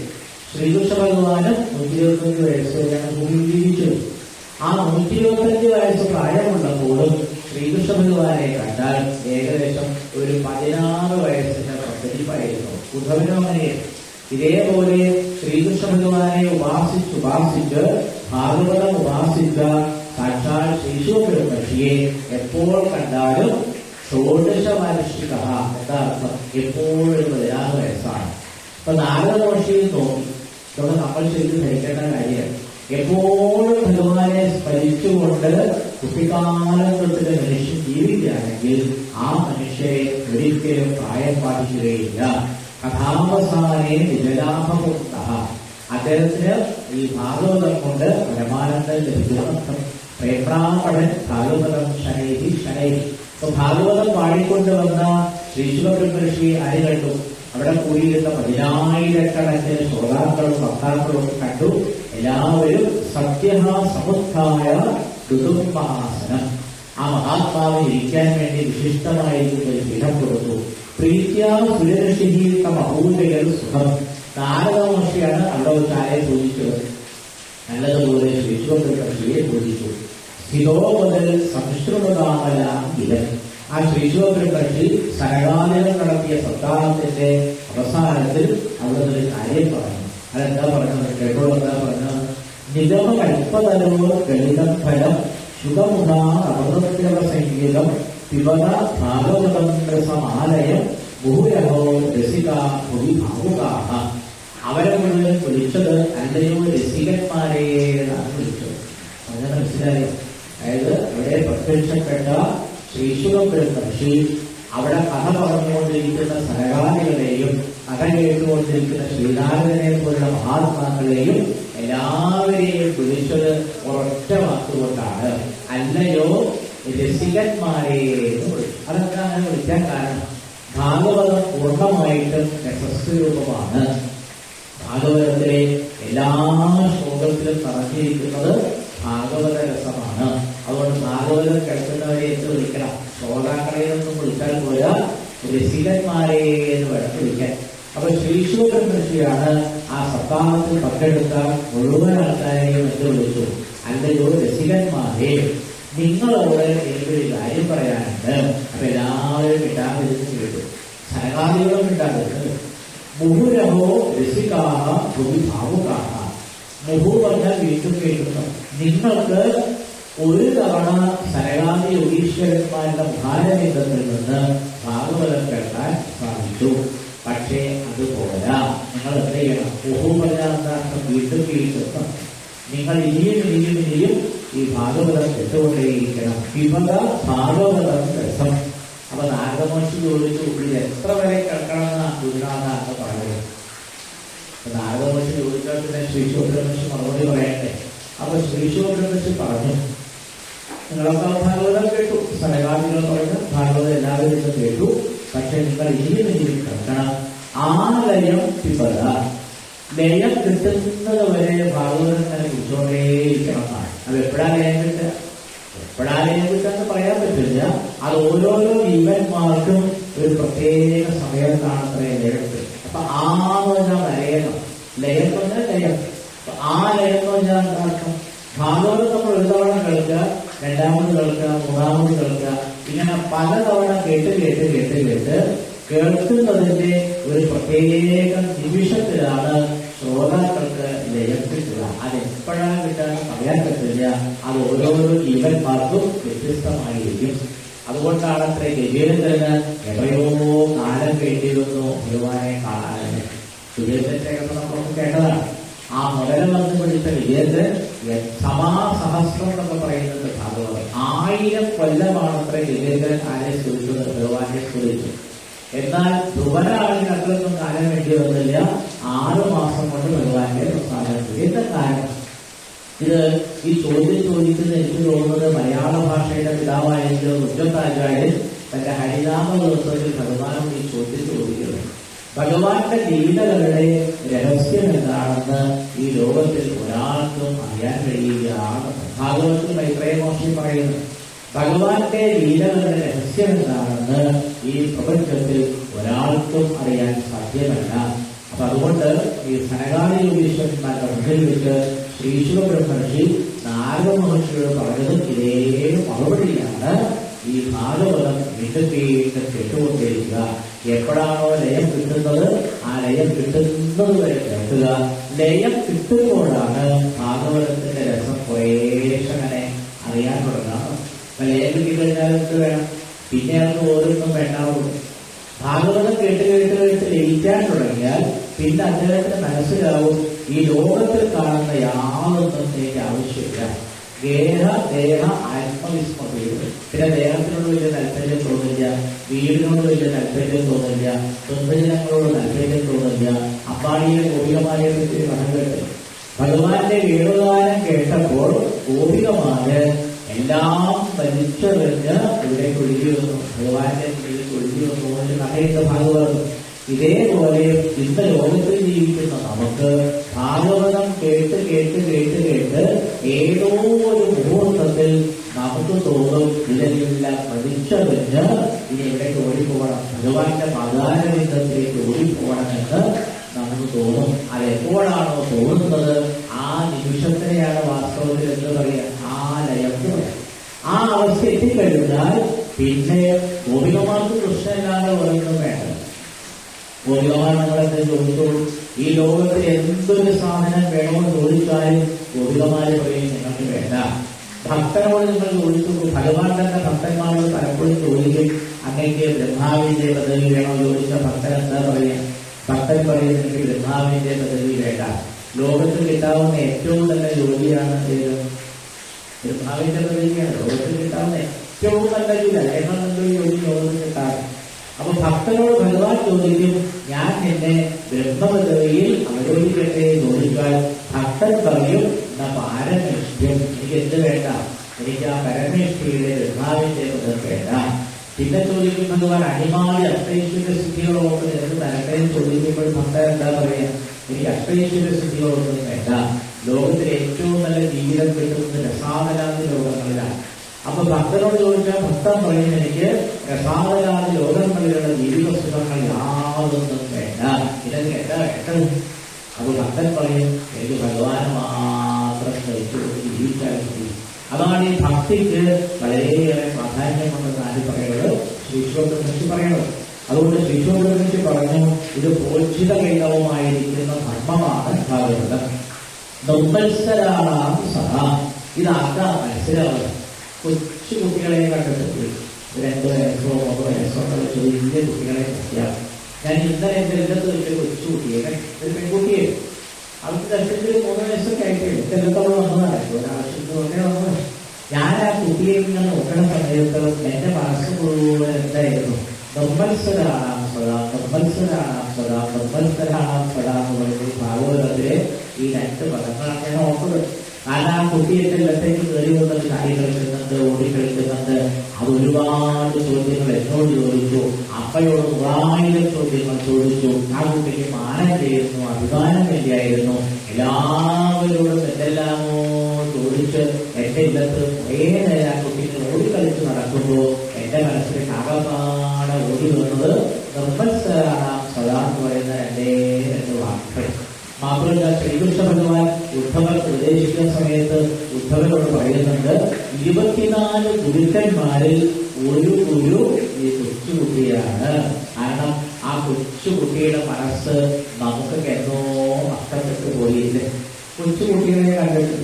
ശ്രീകൃഷ്ണ ഭഗവാന് 125 വയസ്സ് വരെയാണ് ഭൂമിയിൽ ജീവിച്ചത്. ആ 125 വയസ്സ് പ്രായമുള്ളപ്പോഴും ശ്രീകൃഷ്ണ ഭഗവാനെ കണ്ടാൽ ഏകദേശം ഒരു 16 വയസ്സിന്റെ പ്രതിഫലമായിരുന്നു. ഉദ്ധവനും അങ്ങനെ. ഇതേപോലെ ശ്രീകൃഷ്ണ ഭഗവാനെ ഉപാസിച്ച് ഭാഗവതം ഉപാസിച്ച സാക്ഷാൽ ശിശുബ്രഹ്മർഷിയെ എപ്പോൾ കണ്ടാലും ഷോഡശ വാർഷിക, എന്താ അർത്ഥം? എപ്പോഴും 16 വയസ്സാണ്. അപ്പൊ നാരദ മഹർഷിയിൽ നോക്കി. ഇതൊക്കെ നമ്മൾ ശരിക്കും ധരിക്കേണ്ട കാര്യമാണ്. എപ്പോഴും ഭഗവാനെ സ്മരിച്ചുകൊണ്ട് കുട്ടിക്കാലം തൊട്ട് മനുഷ്യൻ ജീവിക്കുകയാണെങ്കിൽ ആ മനുഷ്യരെ ഒരിക്കലും പ്രായം ബാധിക്കുകയില്ല. കഥാവസാനെ നിജലാഭമുക്ത, അദ്ദേഹത്തിന് ഈ ഭാഗവതം കൊണ്ട് പരമാനന്ദം ലഭിക്കുന്നർത്ഥം. പ്രേപ്രാപടൻ ഭാഗവതം ശനൈഹി ശനൈഹി. അപ്പൊ ഭാഗവതം പാടിക്കൊണ്ടുവന്ന ശിശുബ്രഹ്മർഷി ആര് കണ്ടു? അവിടെ കൂടിയിരുന്ന 10,000കണക്കിന് ശ്രോതാക്കളും ഭക്താക്കളും കണ്ടു. എല്ലാവരും സത്യ സമുദ്ധായ ഋതുംബാസനം, ആ മഹാത്മാവിന് ഇരിക്കാൻ വേണ്ടി വിശിഷ്ടമായിരിക്കുന്ന ഒരു പീഠം കൊടുത്തു. പ്രീത്യാ സുരർഷിഹീതമഹൂലകൾ സുഖം. നാരദ മഹർഷിയാണ് അവിടെ ഒരു ആരെ പൂജിച്ചത്. നല്ലതുപോലെ ശിശുബ്രഹ്മർഷിയെ പൂജിച്ചു. സ്ഥിതോ മുതൽ സംശ്രുതകാമലാം ഇലൻ. ആ ശിശുബ്രഹ്മർഷി സനകാദികൾ നടത്തിയ സപ്താഹത്തിന്റെ അവസാനത്തിൽ അവിടെ ഒരു കാര്യം പറഞ്ഞു. അതെന്താ പറഞ്ഞത്? കേട്ടോളൂ. എന്താ പറഞ്ഞത്? നിഗമകൽപ്പതലോ ഗണിതം ഫലം ശുഭമുഖാ അമൃതപ്രവ സംഗീതം പിബത ഭാഗവതം രസമാലയം ബഹുരഹോ രസിക ഭുവി ഭാവുകാഹ. അവരെ മുഴുവൻ വിളിച്ചത് അല്ലയോ രസികന്മാരെ എന്നാണ് വിളിച്ചത്. അങ്ങനെ മനസ്സിലായോ? അതായത് അവിടെ പ്രത്യക്ഷപ്പെട്ട ശ്രീശുബ്രഹ്മർഷി അവിടെ കഥ പറഞ്ഞുകൊണ്ടിരിക്കുന്ന സനകാദികളെയും കഥ കേട്ടുകൊണ്ടിരിക്കുന്ന ശ്രീനാരായണനെ പോലുള്ള മഹാത്മാക്കളെയും എല്ലാവരെയും വിളിച്ചത് ഒരൊറ്റ വാക്കുകൊണ്ടാണ്, അല്ലയോ രസികന്മാരെ എന്ന് വിളിച്ചു. അതൊക്കെ അങ്ങനെ വിളിക്കാൻ കാരണം ഭാഗവതം പൂർണ്ണമായിട്ടും രസസ്വരൂപമാണ്. ഭാഗവതത്തിലെ എല്ലാ ശ്ലോകത്തിലും പറഞ്ഞിരിക്കുന്നത് ഭാഗവത രസമാണ്. അതുകൊണ്ട് ഭാഗവതം കേൾക്കുന്നവരെ എന്ത് വിളിക്കണം? ശ്രോതാക്കളെയൊന്നും വിളിച്ചാൽ പോരാ, രസികന്മാരെ എന്ന് വേണം വിളിക്കാൻ. അപ്പൊ ശിശുബ്രഹ്മർഷിയാണ് ആ സപ്താഹത്തിൽ പങ്കെടുത്ത മുഴുവൻ ആൾക്കാരെയും എന്ത് വിളിച്ചു? അല്ലയോ രസികന്മാരെ, നിങ്ങളോട് എനിക്കൊരു കാര്യം പറയാനുണ്ട്. അപ്പൊ എല്ലാവരും കിട്ടാതിരുന്ന് കേട്ടു. സനകാദികളും കിട്ടാതിരുന്നത്. മുഹുരഹോ രസികാഹ ഭുവി ഭാവുകാഹ. മുഹു പറഞ്ഞാൽ വീണ്ടും കേൾക്കുന്നു. നിങ്ങൾക്ക് ഒരു തവണ സനകാദി യോഗീശ്വരന്മാരുടെ ഭാരതത്തിൽ നിന്ന് ഭാഗവതം കേൾക്കാൻ സാധിച്ചു. പക്ഷേ അതുപോരാ, നിങ്ങൾ എന്ത് ചെയ്യണം? മുഹു പറഞ്ഞാൽ എന്താർത്ഥം? വീണ്ടും കേൾക്കുന്നു. നിങ്ങൾ ഇനിയും ഈ ഭാഗവതം കേട്ടുകൊണ്ടേയിരിക്കണം. പിബത ഭാഗവതം രസം. അപ്പൊ നാരദമഹർഷി ചോദിച്ചു, ഇത് എത്ര വരെ കേൾക്കണമെന്നാണ് ഗുരുനാഥ എന്ന് പറയുന്നത്. നാരദമഹർഷി ചോദിച്ചാൽ പിന്നെ ശിശുബ്രഹ്മർഷി മറുപടി പറയട്ടെ. അപ്പൊ ശിശുബ്രഹ്മർഷി പറഞ്ഞു, നിങ്ങളൊക്കെ ഭാഗവതം കേട്ടു, സനകാദികൾ പറഞ്ഞു ഭാഗവതം എല്ലാവരും ഇത് കേട്ടു. പക്ഷെ നിങ്ങൾ ഇനിയും കേൾക്കണം. ആലയം പിബത, ലയം കിട്ടുന്നത് വരെ ഭാഗവതം തന്നെ കുറിച്ചുകൊണ്ടേയിരിക്കണം എന്നാണ്. അത് എപ്പോഴാ ലയം കിട്ടുക? എപ്പോഴാ ലയം കിട്ടുക പറയാൻ പറ്റില്ല. അത് ഓരോരോ ജീവന്മാർക്കും ഒരു പ്രത്യേക സമയത്താണ് അത്രയും ലയം കിട്ടുക. അപ്പൊ ലയം, ലയം പറഞ്ഞാൽ ലയം. ആ ലയം എന്ന് പറഞ്ഞാൽ എന്താർത്ഥം? ഭാഗവതം നമ്മൾ ഒരു തവണ കേൾക്കുക, രണ്ടാമത് കേൾക്കുക, മൂന്നാമത് കേൾക്കുക, ഇങ്ങനെ പലതവണ കേട്ട് കേൾക്കുന്നതിന്റെ ഒരു പ്രത്യേക നിമിഷത്തിലാണ് ശ്രോതാക്കൾക്ക് ലയം കിട്ടുക. അതെപ്പോഴാണ് കിട്ടാൻ പറയാൻ പറ്റില്ല. അത് ഓരോരോ ജീവന്മാർക്കും വ്യത്യസ്തമായിരിക്കും. അതുകൊണ്ടാണ് അത്ര ഗജേന്ദ്രന് എത്രയോ കാലം വേണ്ടിയിരുന്നു ഭഗവാനെ കാണാൻ. സുരേന്ദ്രന്റെ കഥ നമ്മളൊക്കെ കേട്ടതാണ്. ആ മുതല വന്ന് പിടിച്ച ഗജേന്ദ്രൻ സമാസഹസ്രം എന്നൊക്കെ പറയുന്നത് ഭാഗവതം. 1000 കൊല്ലമാണത്രേ വിവേകൻ ആരെ സ്തുതിച്ചത്, ഭഗവാനെ സ്തുതിച്ചു. എന്നാൽ ധ്രുവനാളിന് അത്രയൊന്നും കാലം വേണ്ടി വന്നില്ല. 6 മാസം കൊണ്ട് ഭഗവാന്റെ പ്രസാദം. എന്താ കാരണം? ഇത് ഈ ചോദ്യം ചോദിക്കുന്ന എനിക്ക് തോന്നുന്നത് മലയാള ഭാഷയുടെ പിതാവായ ഉച്ചത്താചാര്യൻ തന്റെ ഹരിനാമ ദിവസത്തിൽ ഭഗവാനോട് ഈ ചോദ്യം ചോദിക്കുന്നത്. ഭഗവാന്റെ ലീലകളുടെ രഹസ്യം എന്താണെന്ന് ഈ ലോകത്തിൽ ഒരാൾക്കും അറിയാൻ കഴിയുകയാണ്. ഭാഗവതത്തിൽ മൈത്രേയ മഹർഷി പറയുന്നു, ഭഗവാന്റെ ലീലകളുടെ രഹസ്യം എന്താണെന്ന് ഈ പ്രപഞ്ചത്തിൽ ഒരാൾക്കും അറിയാൻ സാധ്യമല്ല. അപ്പൊ അതുകൊണ്ട് ഈ സനകാദി യോഗീശ്വരന്മാരുടെ മുന്നിൽ വെച്ച് ശ്രീശുക ബ്രഹ്മർഷി നാരദ മഹർഷിയോട് പറഞ്ഞതും ഇതേ മറുപടിയാണ്. ഈ ഭാഗവതം വീണ്ടും വീണ്ടും കേട്ടുകൊണ്ടിരിക്കുക. എപ്പോഴാണോ ലയം കിട്ടുന്നത് ആ ലയം കിട്ടുന്നത് വരെ കേൾക്കുക. ലയം കിട്ടുമ്പോഴാണ് ഭാഗവതത്തിന്റെ രസം കുറേശങ്ങനെ അറിയാൻ തുടങ്ങാം. ലയം കിട്ടിക്കഴിഞ്ഞാൽ വേണം, പിന്നെ അത് ഓരോന്നും വേണ്ടാവുള്ളൂ. ഭാഗവതം കേട്ട് കേട്ട് കേട്ട് ലയിക്കാൻ തുടങ്ങിയാൽ പിന്നെ അദ്ദേഹത്തിന് മനസ്സിലാവും ഈ ലോകത്തിൽ കാണുന്ന യാതൊന്നും എനിക്ക് ആവശ്യമില്ല. ദേഹ ആത്മവിസ്മൃതിയുണ്ട്. പിന്നെ ദേഹത്തിനോട് വലിയ താല്പര്യം തോന്നില്ല, വീടിനോട് വലിയ താല്പര്യം തോന്നില്ല, ബന്ധുജനങ്ങളോട് താല്പര്യം തോന്നില്ല. അപ്പാടിയിലെ ഗോപികമാരെ പറ്റി കഥ കേട്ട് ഭഗവാന്റെ വേണുഗാനം കേട്ടപ്പോൾ ഗോപികമാര് എല്ലാം വലിച്ചെറിഞ്ഞ് ഇവിടേക്ക് ഒഴുകി വന്നു. ഭഗവാന്റെ ഒഴുകി വന്നു എന്ന് കഥയുടെ ഭാഗവതം. ഇതേപോലെ ഇന്ന് ലോകത്തിൽ ജീവിക്കുന്ന നമുക്ക് ഭാഗവതം കേട്ട് കേട്ട് കേട്ട് കേട്ട് ഏതോ ഒരു മുഹൂർത്തത്തിൽ നമുക്ക് തോന്നും ഇതിലെല്ലാം പഠിച്ചറിഞ്ഞ് ഇനി എവിടേക്ക് ഓടിപ്പോകണം, ഭഗവാന്റെ പാതാരവിന്ദത്തിലേക്ക് ഓടിപ്പോകണമെന്ന് നമുക്ക് തോന്നും. അതെപ്പോഴാണോ തോന്നുന്നത് ആ നിമിഷത്തിനെയാണ് വാസ്തവത്തിൽ എന്ന് പറയാം ആ ലയം. ആ അവസ്ഥ എത്തിക്കഴിഞ്ഞാൽ പിന്നെ ഗോപികമാർക്ക് കൃഷ്ണനാണ് പറയുന്നത് വേണ്ട. ഗോപികമാർ നിങ്ങളെന്ത് ചോദിച്ചോളൂ. ഈ ലോകത്തിൽ എന്തൊരു സാധനം വേണമെന്ന് ചോദിച്ചാലും ഗോപികമാര് പറയും നിങ്ങൾക്ക് വേണ്ട. ഭക്തനോട് നിങ്ങൾ ചോദിച്ചു, ഭഗവാൻ തന്നെ ഭക്തന്മാരോട് പലപ്പോഴും ചോദിക്കും അങ്ങേക്ക് ബ്രഹ്മാവിന്റെ പദവി വേണോ ചോദിച്ച ഭക്തൻ എന്താ പറയാ? ഭക്തൻ പറയുന്നത് എനിക്ക് ബ്രഹ്മാവിന്റെ പദവി വേണ്ട. ലോകത്തിൽ കിട്ടാവുന്ന ഏറ്റവും നല്ല ജോലിയാണ് ബ്രഹ്മാവിന്റെ പദവിയാണ്. ലോകത്തിൽ കിട്ടാവുന്ന ഏറ്റവും നല്ല ജോലി നല്ലൊരു ജോലി ലോകത്തിൽ കിട്ടാറ്. അപ്പൊ ഭക്തനോട് ഭഗവാൻ ചോദിക്കും ഞാൻ എന്നെ ബ്രഹ്മപദവിയിൽ അവരോധിക്കട്ടെ ചോദിച്ചാൽ ഭക്തൻ പറയും എന്നാ പാരമേഷ്ഠ്യം, എനിക്ക് എന്ത് വേണ്ട, എനിക്ക് ആ പരമേഷ്ഠിയുടെ ബ്രഹ്മാവിന്റെ പദം വേണ്ട. പിന്നെ ചോദിക്കും ഭഗവാൻ അടിമാലി അഷ്ടൈശ്വര്യ സിദ്ധികളോട് എന്ന് തരട്ടെ ചോദിക്കുമ്പോൾ ഭക്തൻ എന്താ പറയാ? എനിക്ക് അഷ്ടൈശ്വര്യ സിദ്ധികളൊന്നും വേണ്ട. ലോകത്തിലെ ഏറ്റവും നല്ല ജീവിതം കിട്ടുന്നത് രസാതലാന്തി ലോകങ്ങളിലാണ്. അപ്പൊ ഭക്തനോട് ചോദിച്ചാൽ ഭക്തൻ പറയും എനിക്ക് രസാതലാന്തി ലോകങ്ങളിലുള്ള ജീവിത സുഖങ്ങൾ യാതൊന്നും വേണ്ട. ഇതൊക്കെ എന്താ വേണ്ടത്? അപ്പൊ ഭക്തൻ പറയും എനിക്ക് ഭഗവാനെ മാത്രം കഴിച്ചുകൊണ്ട് ജീവിച്ചാൽ മതി. അതാണ് ഈ ഭക്തിക്ക് വളരെയേറെ പ്രാധാന്യമുണ്ടെന്ന് ആര് പറയുന്നത്? ശ്രീശോധനശി പറയണത്. അതുകൊണ്ട് ശ്രീശോധനശി പറഞ്ഞു ഇത് പോഷിത കൈതവുമായിരിക്കുന്ന ധർമ്മമാണ് ഭാഗവതം. നിർമ്മത്സരാണാം സഹ. ഇതാർക്കാ മനസ്സിലാവുന്നത്? കൊച്ചു കുട്ടികളെ കണ്ടിട്ട് 2 വയസ്സോ 3 വയസ്സോ ചെറിയ കുട്ടികളെ പറ്റിയാൽ ഞാൻ ഇന്നലെ എന്റെ രംഗത്ത് വെച്ച കൊച്ചു കുട്ടിയെ ഒരു പെൺകുട്ടിയെ അവർക്ക് ദർശനത്തിൽ 3 വയസ്സൊക്കെ ആയിട്ട് ചെല്ലത്തോളം വന്നതാണ്. ഒരാവശ്യത്തിന് ഒക്കെ വന്നത്. ഞാൻ ആ കുട്ടിയെ ഇങ്ങനെ നോക്കണ സമയത്ത് എന്റെ മനസ്സ് മുഴുവൻ എന്തായിരുന്നു? നിർമ്മത്സരാണാം സദാ, നിർമ്മത്സരാണാം സദാ, നിർമ്മത്സരാണാം സദാ എന്ന് പറയുന്ന ഭാഗവതത്തിലെ ഈ 2 പദങ്ങളാണ് ഞാൻ ഓർത്തത്. കാരണം ആ കുട്ടിയുടെ ലത്തേക്ക് കയറി വന്നത് ചാടി കളിക്കുന്നുണ്ട്, ഓടിക്കളിക്കുന്നുണ്ട്. അത് ഒരുപാട് ചോദ്യങ്ങൾ എന്നോട് ചോദിച്ചു, അപ്പയോട് 1000 ചോദ്യങ്ങൾ ചോദിച്ചു. ആ കുട്ടിക്ക് മാനം ചെയ്യുന്നു, അഭിമാനം വേണ്ടിയായിരുന്നു. എല്ലാവരോടും എന്തെല്ലാമോ ചോദിച്ച് എന്റെ ഇല്ലത്ത് കുറേ നേരം ആ കുട്ടിക്ക് ഓടിക്കളിച്ച് നടക്കുമ്പോൾ എന്റെ മനസ്സിൽ ആകപ്പാടെ ഓടി വന്നത് നിർമ്മത്സരാണാം സദാ എന്ന് പറയുന്ന 2 വാക്കുകൾ. മാത്രമല്ല ശ്രീകൃഷ്ണ ഭഗവാൻ ഉദ്ധവർക്ക് ഉപദേശിക്കുന്ന സമയത്ത് ഉദ്ധവനോട് പറയുന്നുണ്ട് 24 ഗുരുക്കന്മാരിൽ ഒരു ഗുരു ഈ കൊച്ചുകുട്ടിയാണ്. കാരണം ആ കൊച്ചുകുട്ടിയുടെ മനസ്സ് നമുക്കൊക്കെ എന്നോ നഷ്ടപ്പെട്ടു പോയില്ലേ? കൊച്ചുകുട്ടികളെ കണ്ടിട്ട്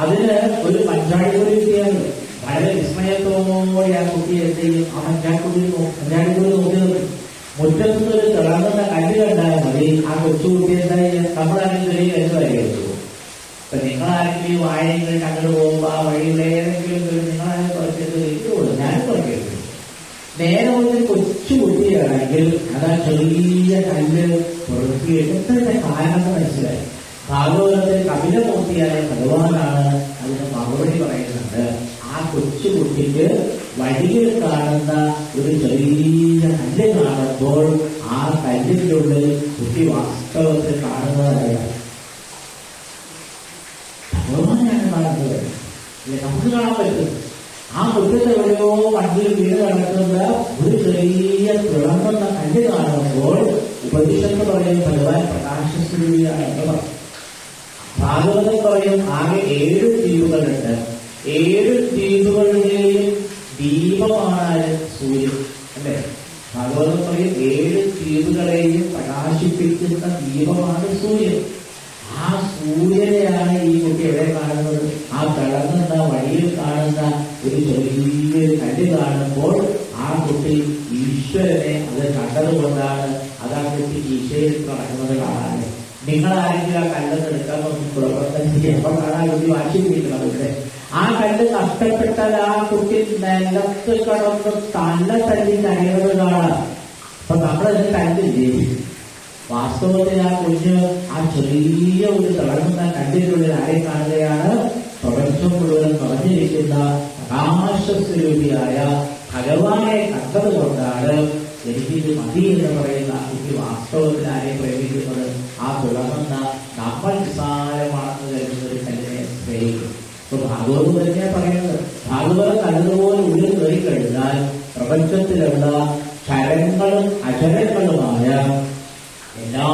അതിന് ഒരു മഞ്ചാടിക്കുറി കിട്ടിയാണ്. വളരെ വിസ്മയത്തോടെ ആ കുട്ടി എന്ത് ചെയ്യും? ആ മഞ്ചാടിക്കുറി നോക്കിയത് മുറ്റത്തുനിന്ന് ഒരു തിളങ്ങുന്ന കല്ല് കണ്ടാൽ മതി. ആ കൊച്ചുകുട്ടി എന്താ നമ്മളാണെങ്കിൽ ചെറിയ കല്ല് വരയ്ക്കു. ഇപ്പൊ നിങ്ങളാരെങ്കിലും വാഴയെങ്കിലും അങ്ങോട്ട് പോകുമ്പോ ആ വഴിയിലെ ഏതെങ്കിലും നിങ്ങളാരും കുറച്ചത് ഇട്ടുള്ളൂ, ഞാനും കുറയ്ക്കരുത്. നേരെ ഒരു കൊച്ചു കുട്ടിയാണെങ്കിൽ അതാ ചെറിയ കല്ല് പുറത്തിയെടുത്തതിന്റെ കാരണം മനസ്സിലായി. ഭാഗവതത്തിൽ കപിലമൂർത്തിയായ ഭഗവാനാണ് അതിന് മറുപടി പറയുന്നുണ്ട്. ആ കൊച്ചുകുട്ടിക്ക് വഴിയിൽ കാണുന്ന ഒരു ചെറിയ കല്ല് കാണുമ്പോൾ ആ കല്ലിന്റെ ഉള്ളിൽ കുട്ടി വാസ്തവത്തിൽ കാണുന്നതായ ഭഗവാനാണ് കാണുന്നത്. നമുക്ക് കാണാൻ പറ്റും. ആ മുറ്റത്ത് എവിടെയോ വണ്ടിയിൽ വീട് കിടക്കുന്ന ഒരു ചെറിയ തിളങ്ങുന്ന കല്ല് കാണുമ്പോൾ ഉപനിഷത്ത് പറയും ഭഗവാൻ പ്രകാശസ്വരൂപിയാണ് എന്ന് പറയും. ഭാഗവതം പറയും ആകെ 7 ദ്വീപുകളുണ്ട്. 7 ദ്വീപുകളുടെയും ദീപമാണ് സൂര്യൻ, അല്ലേ? ഭാഗവതം പറയും 7 ദ്വീപുകളെയും പ്രകാശിപ്പിക്കുന്ന ദീപമാണ് സൂര്യൻ. ആ സൂര്യനെയാണ് ഈ കുട്ടി എവിടെ കാണുന്നത്? ആ തിളങ്ങുന്ന വഴിയിൽ കാണുന്ന ഒരു ചെറിയൊരു കല്ല് കാണുമ്പോൾ ആ കുട്ടി ഈശ്വരനെ അത് കണ്ടതുകൊണ്ടാണ് അത് ആ കുട്ടി ഈശ്വരൻ നടക്കുന്നത് കാണാൻ. നിങ്ങളാരെങ്കിലും ആ കല്ലെന്ന് എടുക്കാൻ നോക്കി അപ്പൊ കാണാൻ കുട്ടി വാശി പിടിക്കണം. ഇവിടെ ആ കല്ല് നഷ്ടപ്പെട്ടാൽ ആ കുട്ടി നിലത്ത് കടന്ന് തല തല്ലി കഴിയുന്നത് കാണാം. അപ്പൊ നമ്മളതിന് കല്ലില്ലേ? വാസ്തവത്തിൽ ആ കുഞ്ഞ് ആ ചെറിയ ഒരു തിളങ്ങുന്ന കല്ലിനുള്ളിൽ ആരെ കാണുകയാണ്? പ്രപഞ്ചം മുഴുവൻ നിറഞ്ഞിരിക്കുന്ന പ്രകാശസ്വരൂപിയായ ഭഗവാനെ കണ്ടതുകൊണ്ടാണ് എനിക്കിത് മതി എന്ന് പറയുന്ന ആ കുട്ടി വാസ്തവത്തിൽ ആരെ പ്രേമിക്കുന്നത്? ആ തിളങ്ങുന്ന നമ്മൾ നിസ്സാരമാണെന്ന് കരുതുന്ന ഒരു കല്ലിനെ സ്നേഹിക്കും. ഇപ്പൊ ഭാഗവതം തന്നെയാ പറയുന്നത്. ഭാഗവതം നല്ലതുപോലെ ഉള്ളിൽ കയറി കഴിഞ്ഞാൽ പ്രപഞ്ചത്തിലുള്ള ചരങ്ങളും അചരങ്ങളുമായ എല്ലാ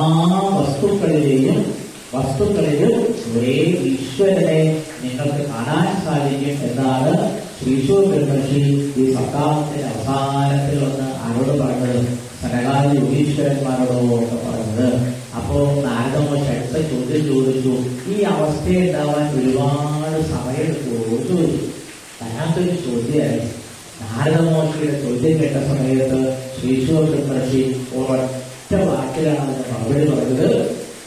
വസ്തുക്കളിലും ഒരേ ഈശ്വരനെ നിങ്ങൾക്ക് കാണാൻ സാധിക്കും എന്നാണ് ശ്രീശൂർ ബ്രഹ്മർഷി ഈ സപ്താഹത്തിന്റെ അവസാനത്തിൽ വന്ന് ആരോട് പറഞ്ഞത്? സനകാദി യോഗീശ്വരന്മാരോടോ ഒക്കെ പറഞ്ഞത്. അപ്പോ നാരദമ്മ ശക്ത ചോദ്യം ചോദിച്ചു, ഈ അവസ്ഥയുണ്ടാവാൻ ഒരുപാട് സമയമെടുക്കുമോ ചോദിച്ചു. അതിനകത്തൊരു ചോദ്യമായി. നാരദമഹർഷിയുടെ ചോദ്യം കേട്ട സമയത്ത് ശ്രീശൂർ ബ്രഹ്മർഷി ഒറ്റ വാക്കിലാണ് അതിന് മറുപടി പറഞ്ഞത്.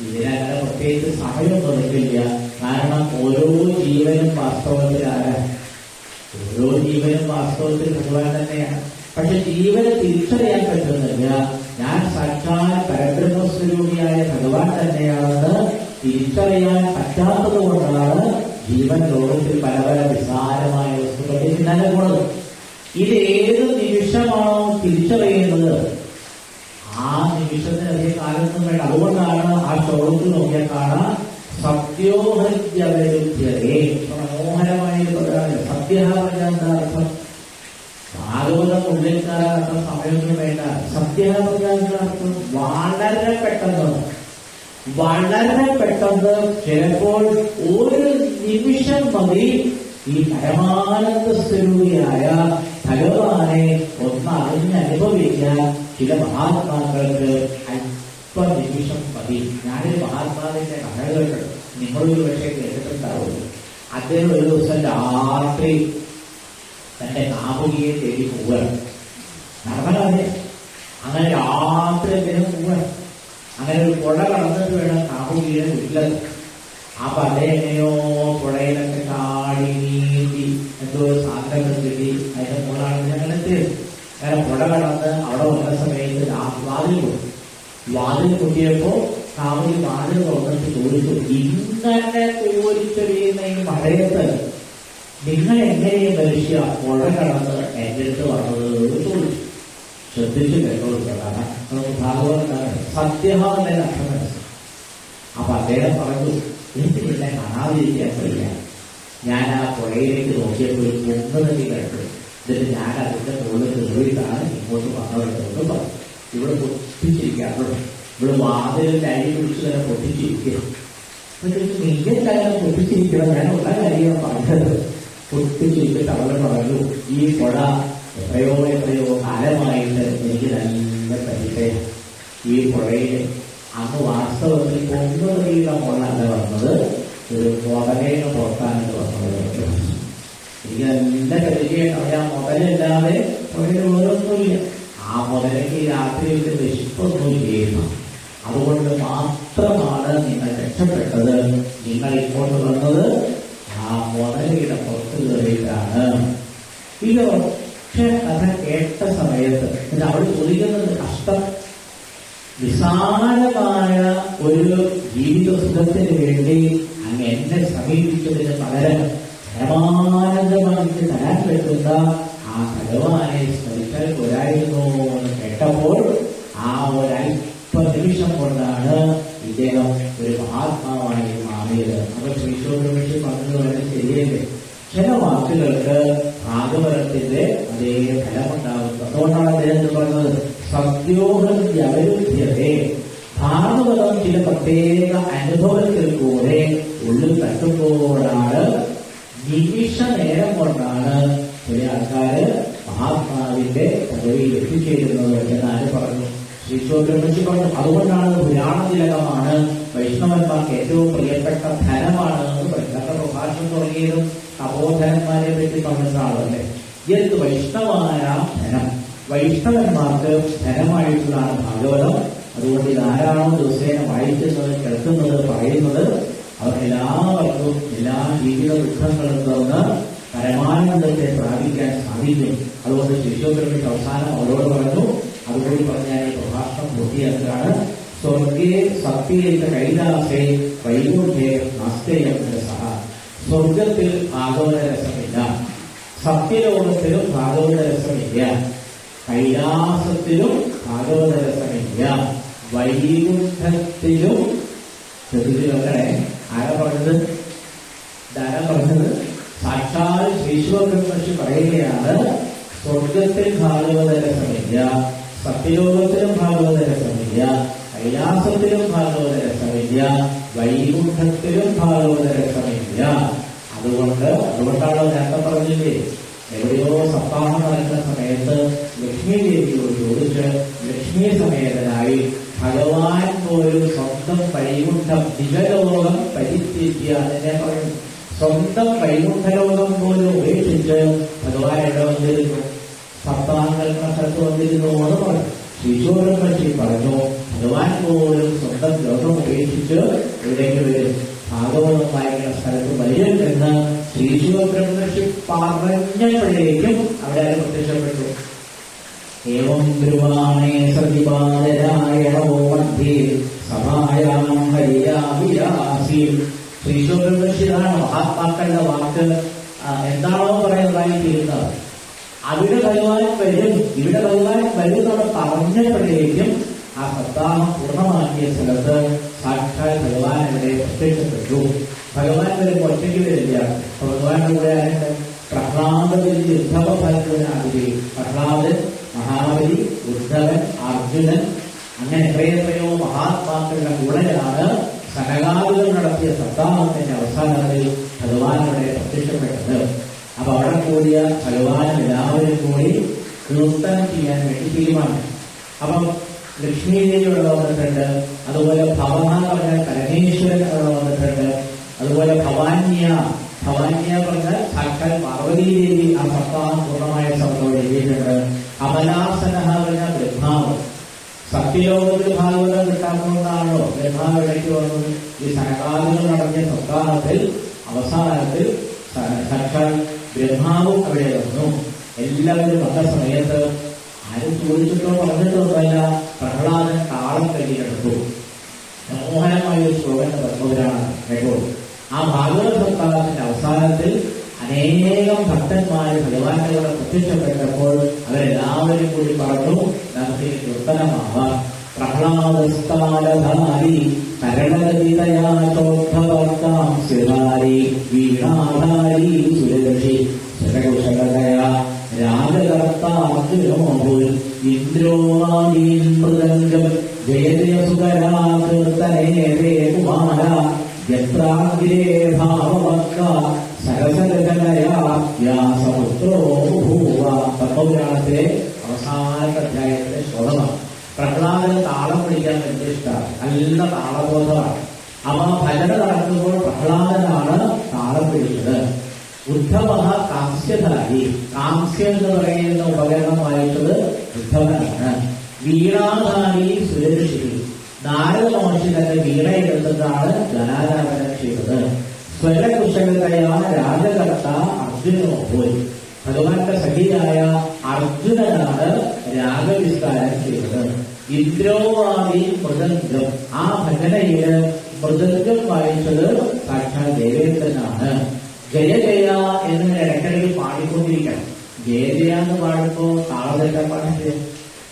ഇതിനങ്ങനെ പ്രത്യേകിച്ച് സമയമൊന്നും നിൽക്കില്ല. കാരണം ഓരോ ജീവനും വാസ്തവത്തിൽ ആരാണ്? ഓരോ ജീവനും വാസ്തവത്തിൽ ഭഗവാൻ തന്നെയാണ്. പക്ഷെ ജീവനെ തിരിച്ചറിയാൻ പറ്റുന്നില്ല. ഞാൻ സാക്ഷാൽ പരബ്രഹ്മസ്വരൂപിയായ ഭഗവാൻ തന്നെയാണെന്ന് തിരിച്ചറിയാൻ പറ്റാത്തത് കൊണ്ടാണ് ജീവൻ ലോകത്തിൽ പല പല വിശാലമായ വസ്തുക്കളെ പിന്നാലെ പോണത്. ഇത് ഏത് നിമിഷമാണോ തിരിച്ചറിയുന്നത് ആ നിമിഷത്തിന് അധികം കാലത്തും വേണ്ട. അതുകൊണ്ടാണ് ആ ശ്ലോകത്തിൽ നോക്കിയാൽ കാണാം, സത്യോഹൃദ്യവരുദ്ധ്യതേ. മനോഹരമായ പദമാണ് സത്യ പറഞ്ഞാർത്ഥം. ഭാഗവതം ഉള്ളിൽക്കാരർത്ഥം സമയമൊന്നും വേണ്ട. സത്യ പറഞ്ഞാർത്ഥം വളരെ പെട്ടെന്ന് ചിലപ്പോൾ ഒരു നിമിഷം മതി ഈ പരമാനന്ദ സ്വരൂപിയായ ഭഗവാനെ ഒന്ന് അനുഭവിക്കാൻ ചില മഹാത്മാക്കൾക്ക് അല്പനിമിഷം മതി. ഞാനൊരു മഹാത്മാവിന്റെ കഥ കേട്ടു, നിങ്ങളൊരു പക്ഷേ കേട്ടിട്ടുണ്ടാവുള്ളൂ. അദ്ദേഹം ഒരു ദിവസം രാത്രി തന്റെ കാമുകിയെ തേടി പോവുകയാണ്. നടന്നതേ അങ്ങനെ രാത്രി അദ്ദേഹം പോവുകയാണ്. അങ്ങനെ ഒരു പുഴ കടന്നിട്ട് വേണം കാമുകിയെ വീട്ടിലെത്താൻ. അപ്പൊ അദ്ദേഹനെയോ പുഴയിലൊക്കെ കാടി നീന്തി എന്തോ സാധനങ്ങൾ കിട്ടി. അതിന്റെ മുകളാണ് ഞങ്ങൾ എത്തിയത്. അങ്ങനെ പുഴ കടന്ന് അവിടെ വന്ന സമയത്ത് വാതിൽ കുട്ടിയപ്പോ കാമുകി വാതിൽ തുറന്നിട്ട് ചോദിച്ചു, ഇങ്ങനെ കോരിച്ചൊരിയുന്ന ഈ മഴയത്ത് നിങ്ങൾ എങ്ങനെയും മനുഷ്യ പുഴ കടന്ന് എന്റെ അടുത്ത് വന്നത് ചോദിച്ചു. ശ്രദ്ധിച്ചു കേട്ടോളൂ. കാരണം നമുക്ക് ഭാഗവതാണ് സത്യഭാവന്റെ അർത്ഥം മനസ്സിലാക്കും. അപ്പൊ അദ്ദേഹം പറഞ്ഞു, എനിക്ക് നിന്നെ കാണാതിരിക്കാൻ വയ്യ. ഞാൻ ആ പുഴയിലേക്ക് നോക്കിയപ്പോൾ പൊങ്ങ് തന്നെ കണ്ടു. എന്നിട്ട് ഞാൻ അതിന്റെ മുകളിൽ കയറിയിട്ടാണ് ഇങ്ങോട്ട് വന്നതെന്ന് പറഞ്ഞു. ഇവിടെ പൊട്ടിച്ചിരിക്കാറുണ്ട്. ഇവിടെ വാതിലിന്റെ അരി പിടിച്ച് തന്നെ പൊട്ടിച്ചിരിക്കുക. നീയെന്തായാലും പൊട്ടിച്ചിരിക്കണം, ഞാൻ ഉള്ള കാര്യമാണ് പറഞ്ഞത്. പൊട്ടിച്ചിരിച്ചിട്ട് അവരെ പറഞ്ഞു, ഈ പുഴ എത്രയോ കാലമായിട്ട് എനിക്ക് നല്ല പരിചയം. ഈ പുഴയിൽ അന്ന് വാസ്തവത്തിൽ പൊങ്ങുകയുടെ മുകളല്ല വന്നത്, ഒരു മുതലേനെ പുറത്താനാണ് വന്നത്. എനിക്ക് നല്ല പരിചയം. അവിടെ ആ മുതലില്ലാതെ പുഴയിൽ വേറൊന്നുമില്ല. ആ മുതലേക്ക് രാത്രിയിൽ വിശപ്പൊന്നും ചെയ്യുന്നു. അതുകൊണ്ട് മാത്രമാണ് നിങ്ങൾ രക്ഷപ്പെട്ടത്. നിങ്ങൾ ഇങ്ങോട്ട് വന്നത് ആ മുതലയുടെ പുറത്ത് കയറിയിട്ടാണ്. ഇത് പക്ഷെ കഥ കേട്ട സമയത്ത് അവൾ ചോദിക്കുന്നത് കഷ്ടം, നിസാരമായ ഒരു ജീവിത സുഖത്തിന് വേണ്ടി അങ്ങ് എന്നെ സമീപിച്ചതിന് പകരം പരമാനന്ദമായിട്ട് തരാൻ പറ്റുന്ന ആ ഭഗവാനെ സ്മരിച്ചാൽ പോരായിരുന്നു എന്ന് കേട്ടപ്പോൾ ആ ഒരല്പ നിമിഷം കൊണ്ടാണ് ഇദ്ദേഹം ഒരു മഹാത്മാവായി മാറിയത്. അപ്പൊ ശ്രീശോഭരമേശ്വരി പറഞ്ഞത് വളരെ ശരിയല്ലേ, ചില വാക്കുകൾക്ക് ഭാഗവതത്തിന്റെ അതേ ഫലമുണ്ടാകുന്നു. അതുകൊണ്ടാണ് അദ്ദേഹം പറഞ്ഞത് സത്യോഹൃത്യവരുദ്ധ്യതേ. ഭാഗവതം ചില പ്രത്യേക അനുഭവത്തിൽ കൂടെ ഉള്ളിൽ തട്ടുമ്പോഴാണ്, നിമിഷ നേരം കൊണ്ടാണ് ചില ആൾക്കാര് മഹാത്മാവിന്റെ പദവിയിൽ എത്തിച്ചേരുന്നത് എന്നാണ് പറഞ്ഞു. ശ്രീശോഭരമേശ്വരി പറഞ്ഞു. അതുകൊണ്ടാണ് പുരാണതിലകമാണ്, വൈഷ്ണവന്മാർക്ക് ഏറ്റവും പ്രിയപ്പെട്ട ധനമാണ് എന്ന് പറയുന്നത്. പ്രഭാഷണം തുടങ്ങിയതും തപോധനന്മാരെ പറ്റി പറഞ്ഞിട്ടാണല്ലേ. എന്ത് വൈഷ്ണവായ ധനം, വൈഷ്ണവന്മാർക്ക് ധനമായിട്ടുള്ളതാണ് ഭാഗവതം. അതുകൊണ്ട് ഇതാരാണോ ദിവസേന വായിക്കുന്നത്, കേൾക്കുന്നത്, പറയുന്നത് അവർക്കെല്ലാവർക്കും എല്ലാ ജീവിത ദുഃഖങ്ങളും തുറന്ന് പരമാനന്ദത്തെ പ്രാപിക്കാൻ സാധിക്കും. അതുകൊണ്ട് ശിശുപരമേശ്വരി അവസാനം അവരോട് പറഞ്ഞു, അതുകൂടി പറഞ്ഞാൽ ഈ പ്രഭാഷണം പൂർത്തിയാക്കുകയാണ്. സ്വർഗേ സത്യേത കൈലാസേ വൈകുണ്ഠേ നാസ്തേയം രസഃ. സ്വർഗത്തിൽ ഭാഗവത രസമില്ല, സത്യലോകത്തിലും ഭാഗവത രസമില്ല, കൈലാസത്തിലും ഭാഗവത രസമില്ല, വൈകുണ്ഠത്തിലും. ശ്രദ്ധിച്ചില്ലേ ആരാ പറഞ്ഞത്? ധാരാ പറഞ്ഞത് സാക്ഷാൽ ശ്രീശോഭരമേശ്വരി പറയുകയാണ്, സ്വർഗത്തിൽ ഭാഗവത രസമില്ല, സത്യലോകത്തിലും ഭാഗവത രസമില്ല, കൈലാസത്തിലും ഭാഗവത രസമില്ല, വൈകുണ്ഠത്തിലും ഭാഗവത രസമില്ല. അതുകൊണ്ടാണ് നേരത്തെ പറഞ്ഞില്ലേ, എവിടെയോ സപ്താഹം നടക്കുന്ന സമയത്ത് ലക്ഷ്മി ദേവിയോട് ചോദിച്ച് ലക്ഷ്മി സമേതനായി ഭഗവാൻ പോലും സ്വന്തം വൈകുണ്ഠം നിജലോകം പരിത്യജ്യ എന്നെ പറയുന്നു. സ്വന്തം വൈകുണ്ഠലോകം പോലും ഉപേക്ഷിച്ച് ഭഗവാൻ എവിടെ വന്നിരുന്നു? സപ്താഹങ്ങൾക്ക് സ്ഥലത്ത് വന്നിരുന്നു എന്ന് പറഞ്ഞു. ശ്രീശോഭരമേശ്വരി പറഞ്ഞു, ഭഗവാൻ പോലും സ്വന്തം ലോകം ഉപേക്ഷിച്ച് എവിടേക്ക് വരും? ഭാഗവതം വായിക്കുന്ന സ്ഥലത്ത് വരും എന്ന് ശ്രീശോഭരമേശ്വരി പറഞ്ഞപ്പോഴേക്കും അവിടെ പ്രത്യക്ഷപ്പെട്ടു. ഏവം ധ്രുവാണേ സതിപാദരായണോ മധ്യേ സഭായാം ഹരിയാവിരാസി. ശ്രീശോഭരമേശ്വരിയാണ് മഹാത്മാക്കളുടെ വാക്ക് എന്താണോ പറയുന്നതായി തീരുന്നത്. അവിടെ ഭഗവാൻ വരും, ഇവിടെ ഭഗവാൻ വരും എന്ന് പറഞ്ഞപ്പോഴേക്കും ആ സപ്താഹം പൂർണ്ണമാക്കിയ സ്ഥലത്ത് സാക്ഷാൽ ഭഗവാൻ ഇവിടെ പ്രത്യക്ഷപ്പെട്ടു. ഭഗവാൻ വരുമ്പോൾ ഒറ്റയ്ക്ക് വരില്ല. ഭഗവാന്റെ കൂടെ ആയിട്ട് പ്രഹ്ലാദൻ, ഉദ്ധവ ഭഗവനാതിരി, പ്രഹ്ലാദൻ, മഹാബലി, ഉദ്ധവൻ, അർജുനൻ, അങ്ങനെ എത്രയെത്രയോ മഹാത്മാക്കളുടെ കൂടെയാണ് സനകാദികൾ നടത്തിയ സപ്താഹത്തിന്റെ അവസാനത്തിൽ ഭഗവാൻ ഇവിടെ പ്രത്യക്ഷപ്പെട്ടത്. അപ്പൊ അവിടെ കൂടിയ ഭഗവാൻ എല്ലാവരും കൂടി കീർത്തനം ചെയ്യാൻ വേണ്ടി തീരുമാനിച്ചു. അപ്പം ലക്ഷ്മി ദേവി അവിടെ വന്നിട്ടുണ്ട്, അതുപോലെ ഭവന പറഞ്ഞാൽ പരമേശ്വരൻ അവിടെ വന്നിട്ടുണ്ട്, അതുപോലെ ഭവാന്യ പറഞ്ഞാൽ സാക്ഷാൽ പാർവതീ ദേവി ആ സപ്താഹം പൂർണ്ണമായ സമയത്തോടെ എഴുതിയിട്ടുണ്ട്. അമലാസന പറഞ്ഞാൽ ബ്രഹ്മാവ്. സത്യലോകത്തിൽ ഭാഗവതം കിട്ടാത്തതുകൊണ്ടാണല്ലോ ബ്രഹ്മാവ് ഇടയ്ക്ക് വന്നത്. ഈ സനകാദികൾ നടത്തിയ സപ്താഹത്തിൽ അവസാനത്തിൽ സാക്ഷാൽ ബ്രഹ്മാവും അവിടെ വന്നു. എല്ലാവരും വന്ന സമയത്ത് ആരും ചോദിച്ചിട്ടോ പറഞ്ഞിട്ടൊന്നുമല്ല, പ്രഹ്ലാദൻ താളം കയ്യിലെടുത്തു. മനോഹരമായ ഒരു ശ്ലോകന്റെ പത്മപുരാണ് കേട്ടോ. ആ ഭാഗവത സപ്താഹത്തിന്റെ അവസാനത്തിൽ അനേകം ഭക്തന്മാര് ഭഗവാന്റെ കൂടെ പ്രത്യക്ഷപ്പെട്ടപ്പോൾ അവരെല്ലാവരും കൂടി പറഞ്ഞു, നമുക്ക് കീർത്തനമാവാം. പ്രഹ്ലാദസ്ഥാനധാരി കരണഗതിതയാ ചോദ്ധവർത്താം സിധാരി വീണാധാരി സുരക്ഷി സുരകുശലതയാ രാജകർത്താർജുനോഭുൽ ഇന്ദ്രോവാദീൻ മൃദംഗം ജയജയസുകരാ കീർത്തനേ രേ കുമാര യത്രാഗ്രേ ഭാവവക്ക സരസരചനയാ വ്യാസപുത്രോ ബഭൂവ. പത്മപുരാണത്തിലെ അവസാനത്തെ അധ്യായത്തിലെ ശ്ലോകമാണ്. പ്രഹ്ലാദന് താളം പിടിക്കാൻ വലിയ ഇഷ്ടമാണ്, നല്ല താളബോധമാണ്. അവ ഭജന നടക്കുമ്പോൾ പ്രഹ്ലാദനാണ് താളം പിടിച്ചത്. ഉദ്ധവ കാംസ്യധാരി, കാംസ്യം എന്ന് പറയുന്ന ഉപകരണം വായിച്ചത് ഉദ്ധവനാണ്. വീണാധാരി സുരക്ഷി, നാരദ മഹർഷി തന്നെ വീണയെടുത്തിട്ടാണ് ഗാനാലാപനം ചെയ്തത്. സ്വരകുശലതയാ രാജകർത്ത അർജുനോ പോയി. ഭഗവാന്റെ സഖിയായ അർജുനനാണ് രാഗവിസ്താരം ചെയ്തത്. ഇന്ദ്രോവാദി മൃദംഗം, ആ ഭജനയില് മൃദംഗം വായിച്ചത് സാക്ഷാൽ ദേവേന്ദ്രനാണ്. ജയ ജയ എന്നിങ്ങനെ ഇടയ്ക്കിടയ്ക്ക് പാടിക്കൊണ്ടിരിക്കണം. ജയ ജയ എന്ന് പാടുമ്പോ താളതെറ്റാൻ പാടില്ല.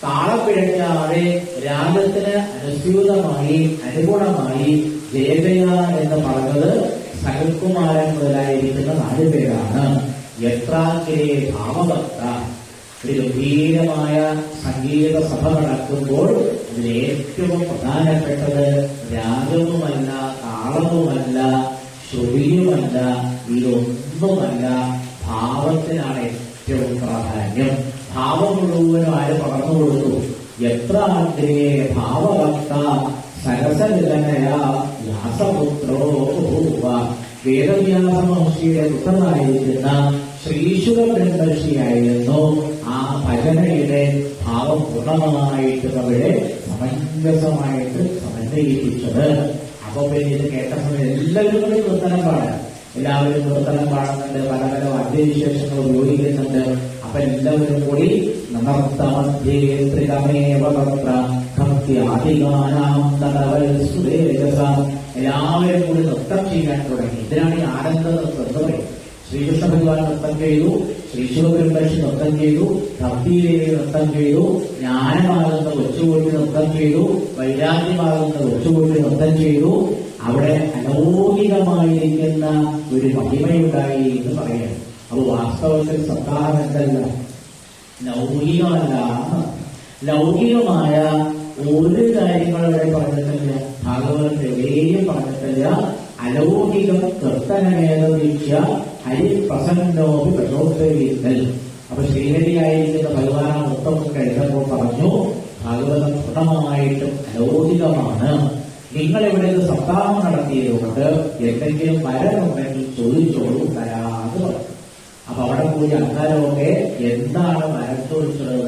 താളപ്പിഴയ്ക്കാതെ രാഗത്തിന് അനുസ്യൂതമായി അനുഗുണമായി ജയ ജയ എന്ന് പറഞ്ഞത് സനൽകുമാരൻ മുതലായിരിക്കുന്ന 4 പേരാണ്. യത്രാഗ്രേ ഭാവഭക്ത, ഒരു ഗംഭീരമായ സംഗീത സഭ നടക്കുമ്പോൾ അതിലേറ്റവും പ്രധാനപ്പെട്ടത് രാഗവുമല്ല, താളവുമല്ല, ശ്രുതിയുമല്ല, ഇതൊന്നുമല്ല, ഭാവത്തിനാണ് ഏറ്റവും പ്രാധാന്യം. ഭാവം മുഴുവനും ആര് പകർന്നു കൊടുത്തു? യത്രാഗ്രേ ഭാവഭക്ത സരസവിലനയ വ്യാസപുത്രോ ഭൂവ. വേദവ്യാസ മഹർഷിയുടെ പുത്രനായിരിക്കുന്ന ശ്രീശുക ബ്രഹ്മർഷിയായിരുന്നു ആ ഭജനയുടെ ഭാവം പൂർണ്ണമായിട്ടും അവിടെ സമഞ്ജസമായിട്ട് സമന്വയിപ്പിച്ചത്. അപ്പൊ പിന്നെ ഇത് കേട്ട സമയം എല്ലാവരും കൂടി നൃത്തനം പാടാം. എല്ലാവരും നൃത്തനം പാടുന്നുണ്ട്, പല പല വാദ്യവിശേഷങ്ങൾ ഉപയോഗിക്കുന്നുണ്ട്. അപ്പൊ എല്ലാവരും കൂടി എല്ലാവരും കൂടി നൃത്തം ചെയ്യാൻ തുടങ്ങി. ഇതിനാണ് ഈ ആനന്ദ നൃത്തം എന്ന് പറയും. ശ്രീകൃഷ്ണ ഭഗവാൻ നൃത്തം ചെയ്തു, ശ്രീശിവബ്രഹ്മർഷി നൃത്തം ചെയ്തു, ഭക്തിയിലേക്ക് നൃത്തം ചെയ്തു, ജ്ഞാനമാകുന്ന കൊച്ചുകൂട്ടി നൃത്തം ചെയ്തു, വൈരാഗ്യമാകുന്ന കൊച്ചുകൂട്ടി നൃത്തം ചെയ്തു. അവിടെ അലൗകികമായിരിക്കുന്ന ഒരു മഹിമയുണ്ടായി എന്ന് പറയുന്നു. അപ്പൊ വാസ്തവത്തിൽ സപ്താഹം എന്തല്ല, ലൗകികമല്ല. ലൗകികമായ ഒരു കാര്യങ്ങളും ഇവിടെ പറഞ്ഞിട്ടില്ല, ഭാഗവതത്തിൽ എവിടെയും പറഞ്ഞിട്ടില്ല. അലൗകികം കീർത്തനമേതീക്ഷ ഹരിപ്രസന്നോപി പ്രചോദയിൽ. അപ്പൊ ശ്രീഹരിയായിരിക്കുന്ന ഭഗവാൻ മൊത്തം കഴിഞ്ഞപ്പോൾ പറഞ്ഞു, ഭാഗവതം പൂർണ്ണമായിട്ടും അലൗകികമാണ്. നിങ്ങളിവിടെ സപ്താഹം നടത്തിയതുകൊണ്ട് എന്തെങ്കിലും വരനുണ്ടെങ്കിൽ ചോദിച്ചോളൂ, തരാതെ പറഞ്ഞു. അപ്പൊ അവിടെ പോയി അന്നേരമൊക്കെ എന്താണ് വരം ചോദിച്ചത്?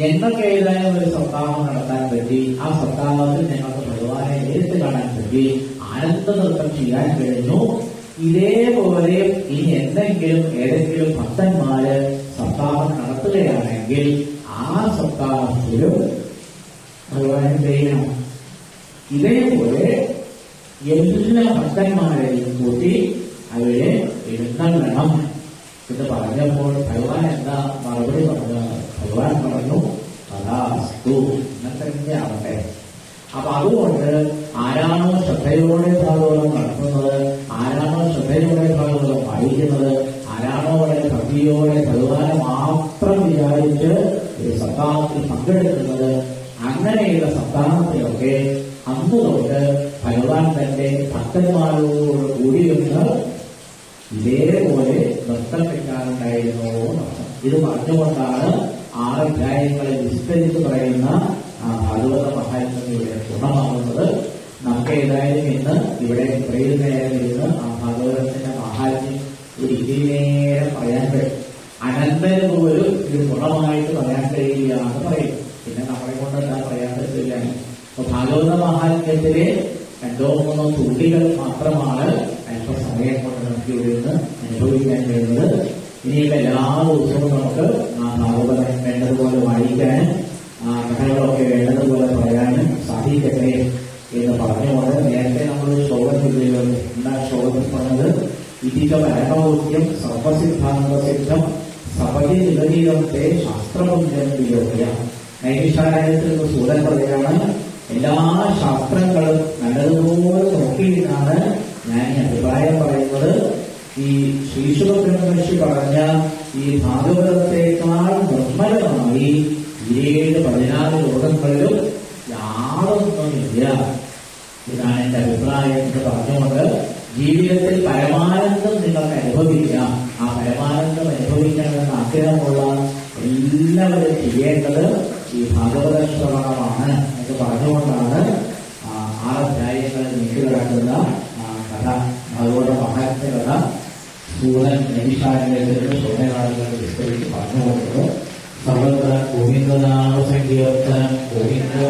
ഞങ്ങൾക്ക് ഏതായാലും ഒരു സപ്താഹം നടത്താൻ പറ്റി, ആ സപ്താഹത്തിൽ ഞങ്ങൾക്ക് ഭഗവാനെ നേരിട്ട് കാണാൻ പറ്റി, ആനന്ദ നൃത്തം ചെയ്യാൻ കഴിഞ്ഞു. ഇതേപോലെ ഇനി എന്തെങ്കിലും ഏതെങ്കിലും ഭക്തന്മാര് സപ്താഹം നടത്തുകയാണെങ്കിൽ ആ സപ്താഹത്തിലും ഭഗവാനെ ചെയ്യണം. ഇതേപോലെ എല്ലാ ഭക്തന്മാരെയും കൂട്ടി അവരെ എഴുന്നള്ളണം എന്ന് പറഞ്ഞപ്പോൾ ഭഗവാൻ എന്താ മറുപടി പറഞ്ഞത്? ഭഗവാൻ പറഞ്ഞു, അതാസ്തു, ഇന്നത്തെ ആവട്ടെ. അപ്പൊ അതുകൊണ്ട് ആരാണോ ശ്രദ്ധയോടെ ഭാഗവതം നടത്തുന്നത്, ആരാണോ ശ്രദ്ധയോടെ ഭാഗവതം വായിക്കുന്നത്, ആരാണോ വളരെ ഭക്തിയോടെ ഭഗവാനെ മാത്രം വിചാരിച്ച് ഒരു സപ്താഹത്തിൽ പങ്കെടുക്കുന്നത്, അങ്ങനെയുള്ള സപ്താഹത്തിലൊക്കെ അന്നുകൊണ്ട് ഭഗവാൻ തന്റെ ഭക്തന്മാരോട് കൂടിയിരുന്ന് ഇതേപോലെ നൃത്തം വെക്കാറുണ്ടായിരുന്നു. ഇത് പറഞ്ഞുകൊണ്ടാണ് 6 അധ്യായങ്ങളെ വിസ്തരിച്ച് പറയുന്ന ഭാഗവത മഹാത്മ്യം ഇവിടെ പൂർണ്ണമാകുന്നത്. നമുക്ക് ഏതായാലും ഇന്ന് ഇവിടെ ഇത്രയും നേരം ഇരുന്ന് ആ ഭാഗവതത്തിന്റെ മഹാത്മ്യം ഒരു ഇത്തിരി നേരം പറയാൻ കഴിയും. അനന്തന് പോലും ഇത് പൂർണ്ണമായിട്ട് പറയാൻ കഴിയില്ല എന്ന് പറയും. പിന്നെ നമ്മളെ കൊണ്ട് എന്താ പറയാൻ പറ്റില്ല. അപ്പൊ ഭാഗവത മഹാത്മ്യത്തിലെ 2-3 തുള്ളികൾ മാത്രമാണ് അല്പസമയം കൊണ്ട് നമുക്ക് ഇവിടെ നിന്ന് അനുഭവിക്കാൻ കഴിയുന്നത്. ഇനിയുള്ള എല്ലാ ദിവസവും നമുക്ക് ആ ഭാഗവതം വേണ്ടതുപോലെ വായിക്കാനും കഥകളൊക്കെ വേണ്ടതുപോലെ പറയാനും സാധിക്കട്ടെ എന്ന് പറഞ്ഞുകൊണ്ട് നേരത്തെ നമ്മൾ ശ്ലോകത്തിലോ എന്താ ശ്ലോകത്തിൽ പറഞ്ഞത്? ഇതിക പരമൗക്യം സർവസിദ്ധാന്തസിദ്ധം സപതി നിലനീരത്തെ ശാസ്ത്രപുണ്യം വിയോഗ്യ. നൈമിഷാരണ്യത്തിൽ നിന്ന് സൂര്യൻ പറയുകയാണ്, എല്ലാ ശാസ്ത്രങ്ങളും നല്ലതുപോലെ നോക്കിയിട്ടാണ് ഞാൻ ഈ അഭിപ്രായം പറയുന്നത്. ഈ ശ്രീശുക ബ്രഹ്മർഷി പറഞ്ഞ ഈ ഭാഗവതത്തെക്കാൾ നിർമ്മലമായി 7-14 ലോകങ്ങളിലും യാതൊന്നുമില്ല. ഇതാണ് എന്റെ അഭിപ്രായം എന്ന് പറഞ്ഞുകൊണ്ട് ജീവിതത്തിൽ പരമാനന്ദം നിങ്ങൾക്ക് അനുഭവിക്കാം. ആ പരമാനന്ദം അനുഭവിക്കണമെന്ന് ആഗ്രഹമുള്ള എല്ലാവരും ചെയ്യേണ്ടത് ഈ ഭാഗവത ശ്രവണമാണ് എന്ന് പറഞ്ഞുകൊണ്ടാണ് 6 അധ്യായങ്ങളിൽ നീണ്ടുകിടക്കുന്ന കഥ, ഭാഗവത മഹാത്മ്യ കഥ സൂര്യൻ നൈമിഷാരണ്യത്തിൽ സോമനാഥങ്ങൾ വിസ്തരിച്ച് പറഞ്ഞുകൊണ്ടത്. സർവത്ര ഗോവിന്ദനാമ സങ്കീർത്തനം ഗോവിന്ദോ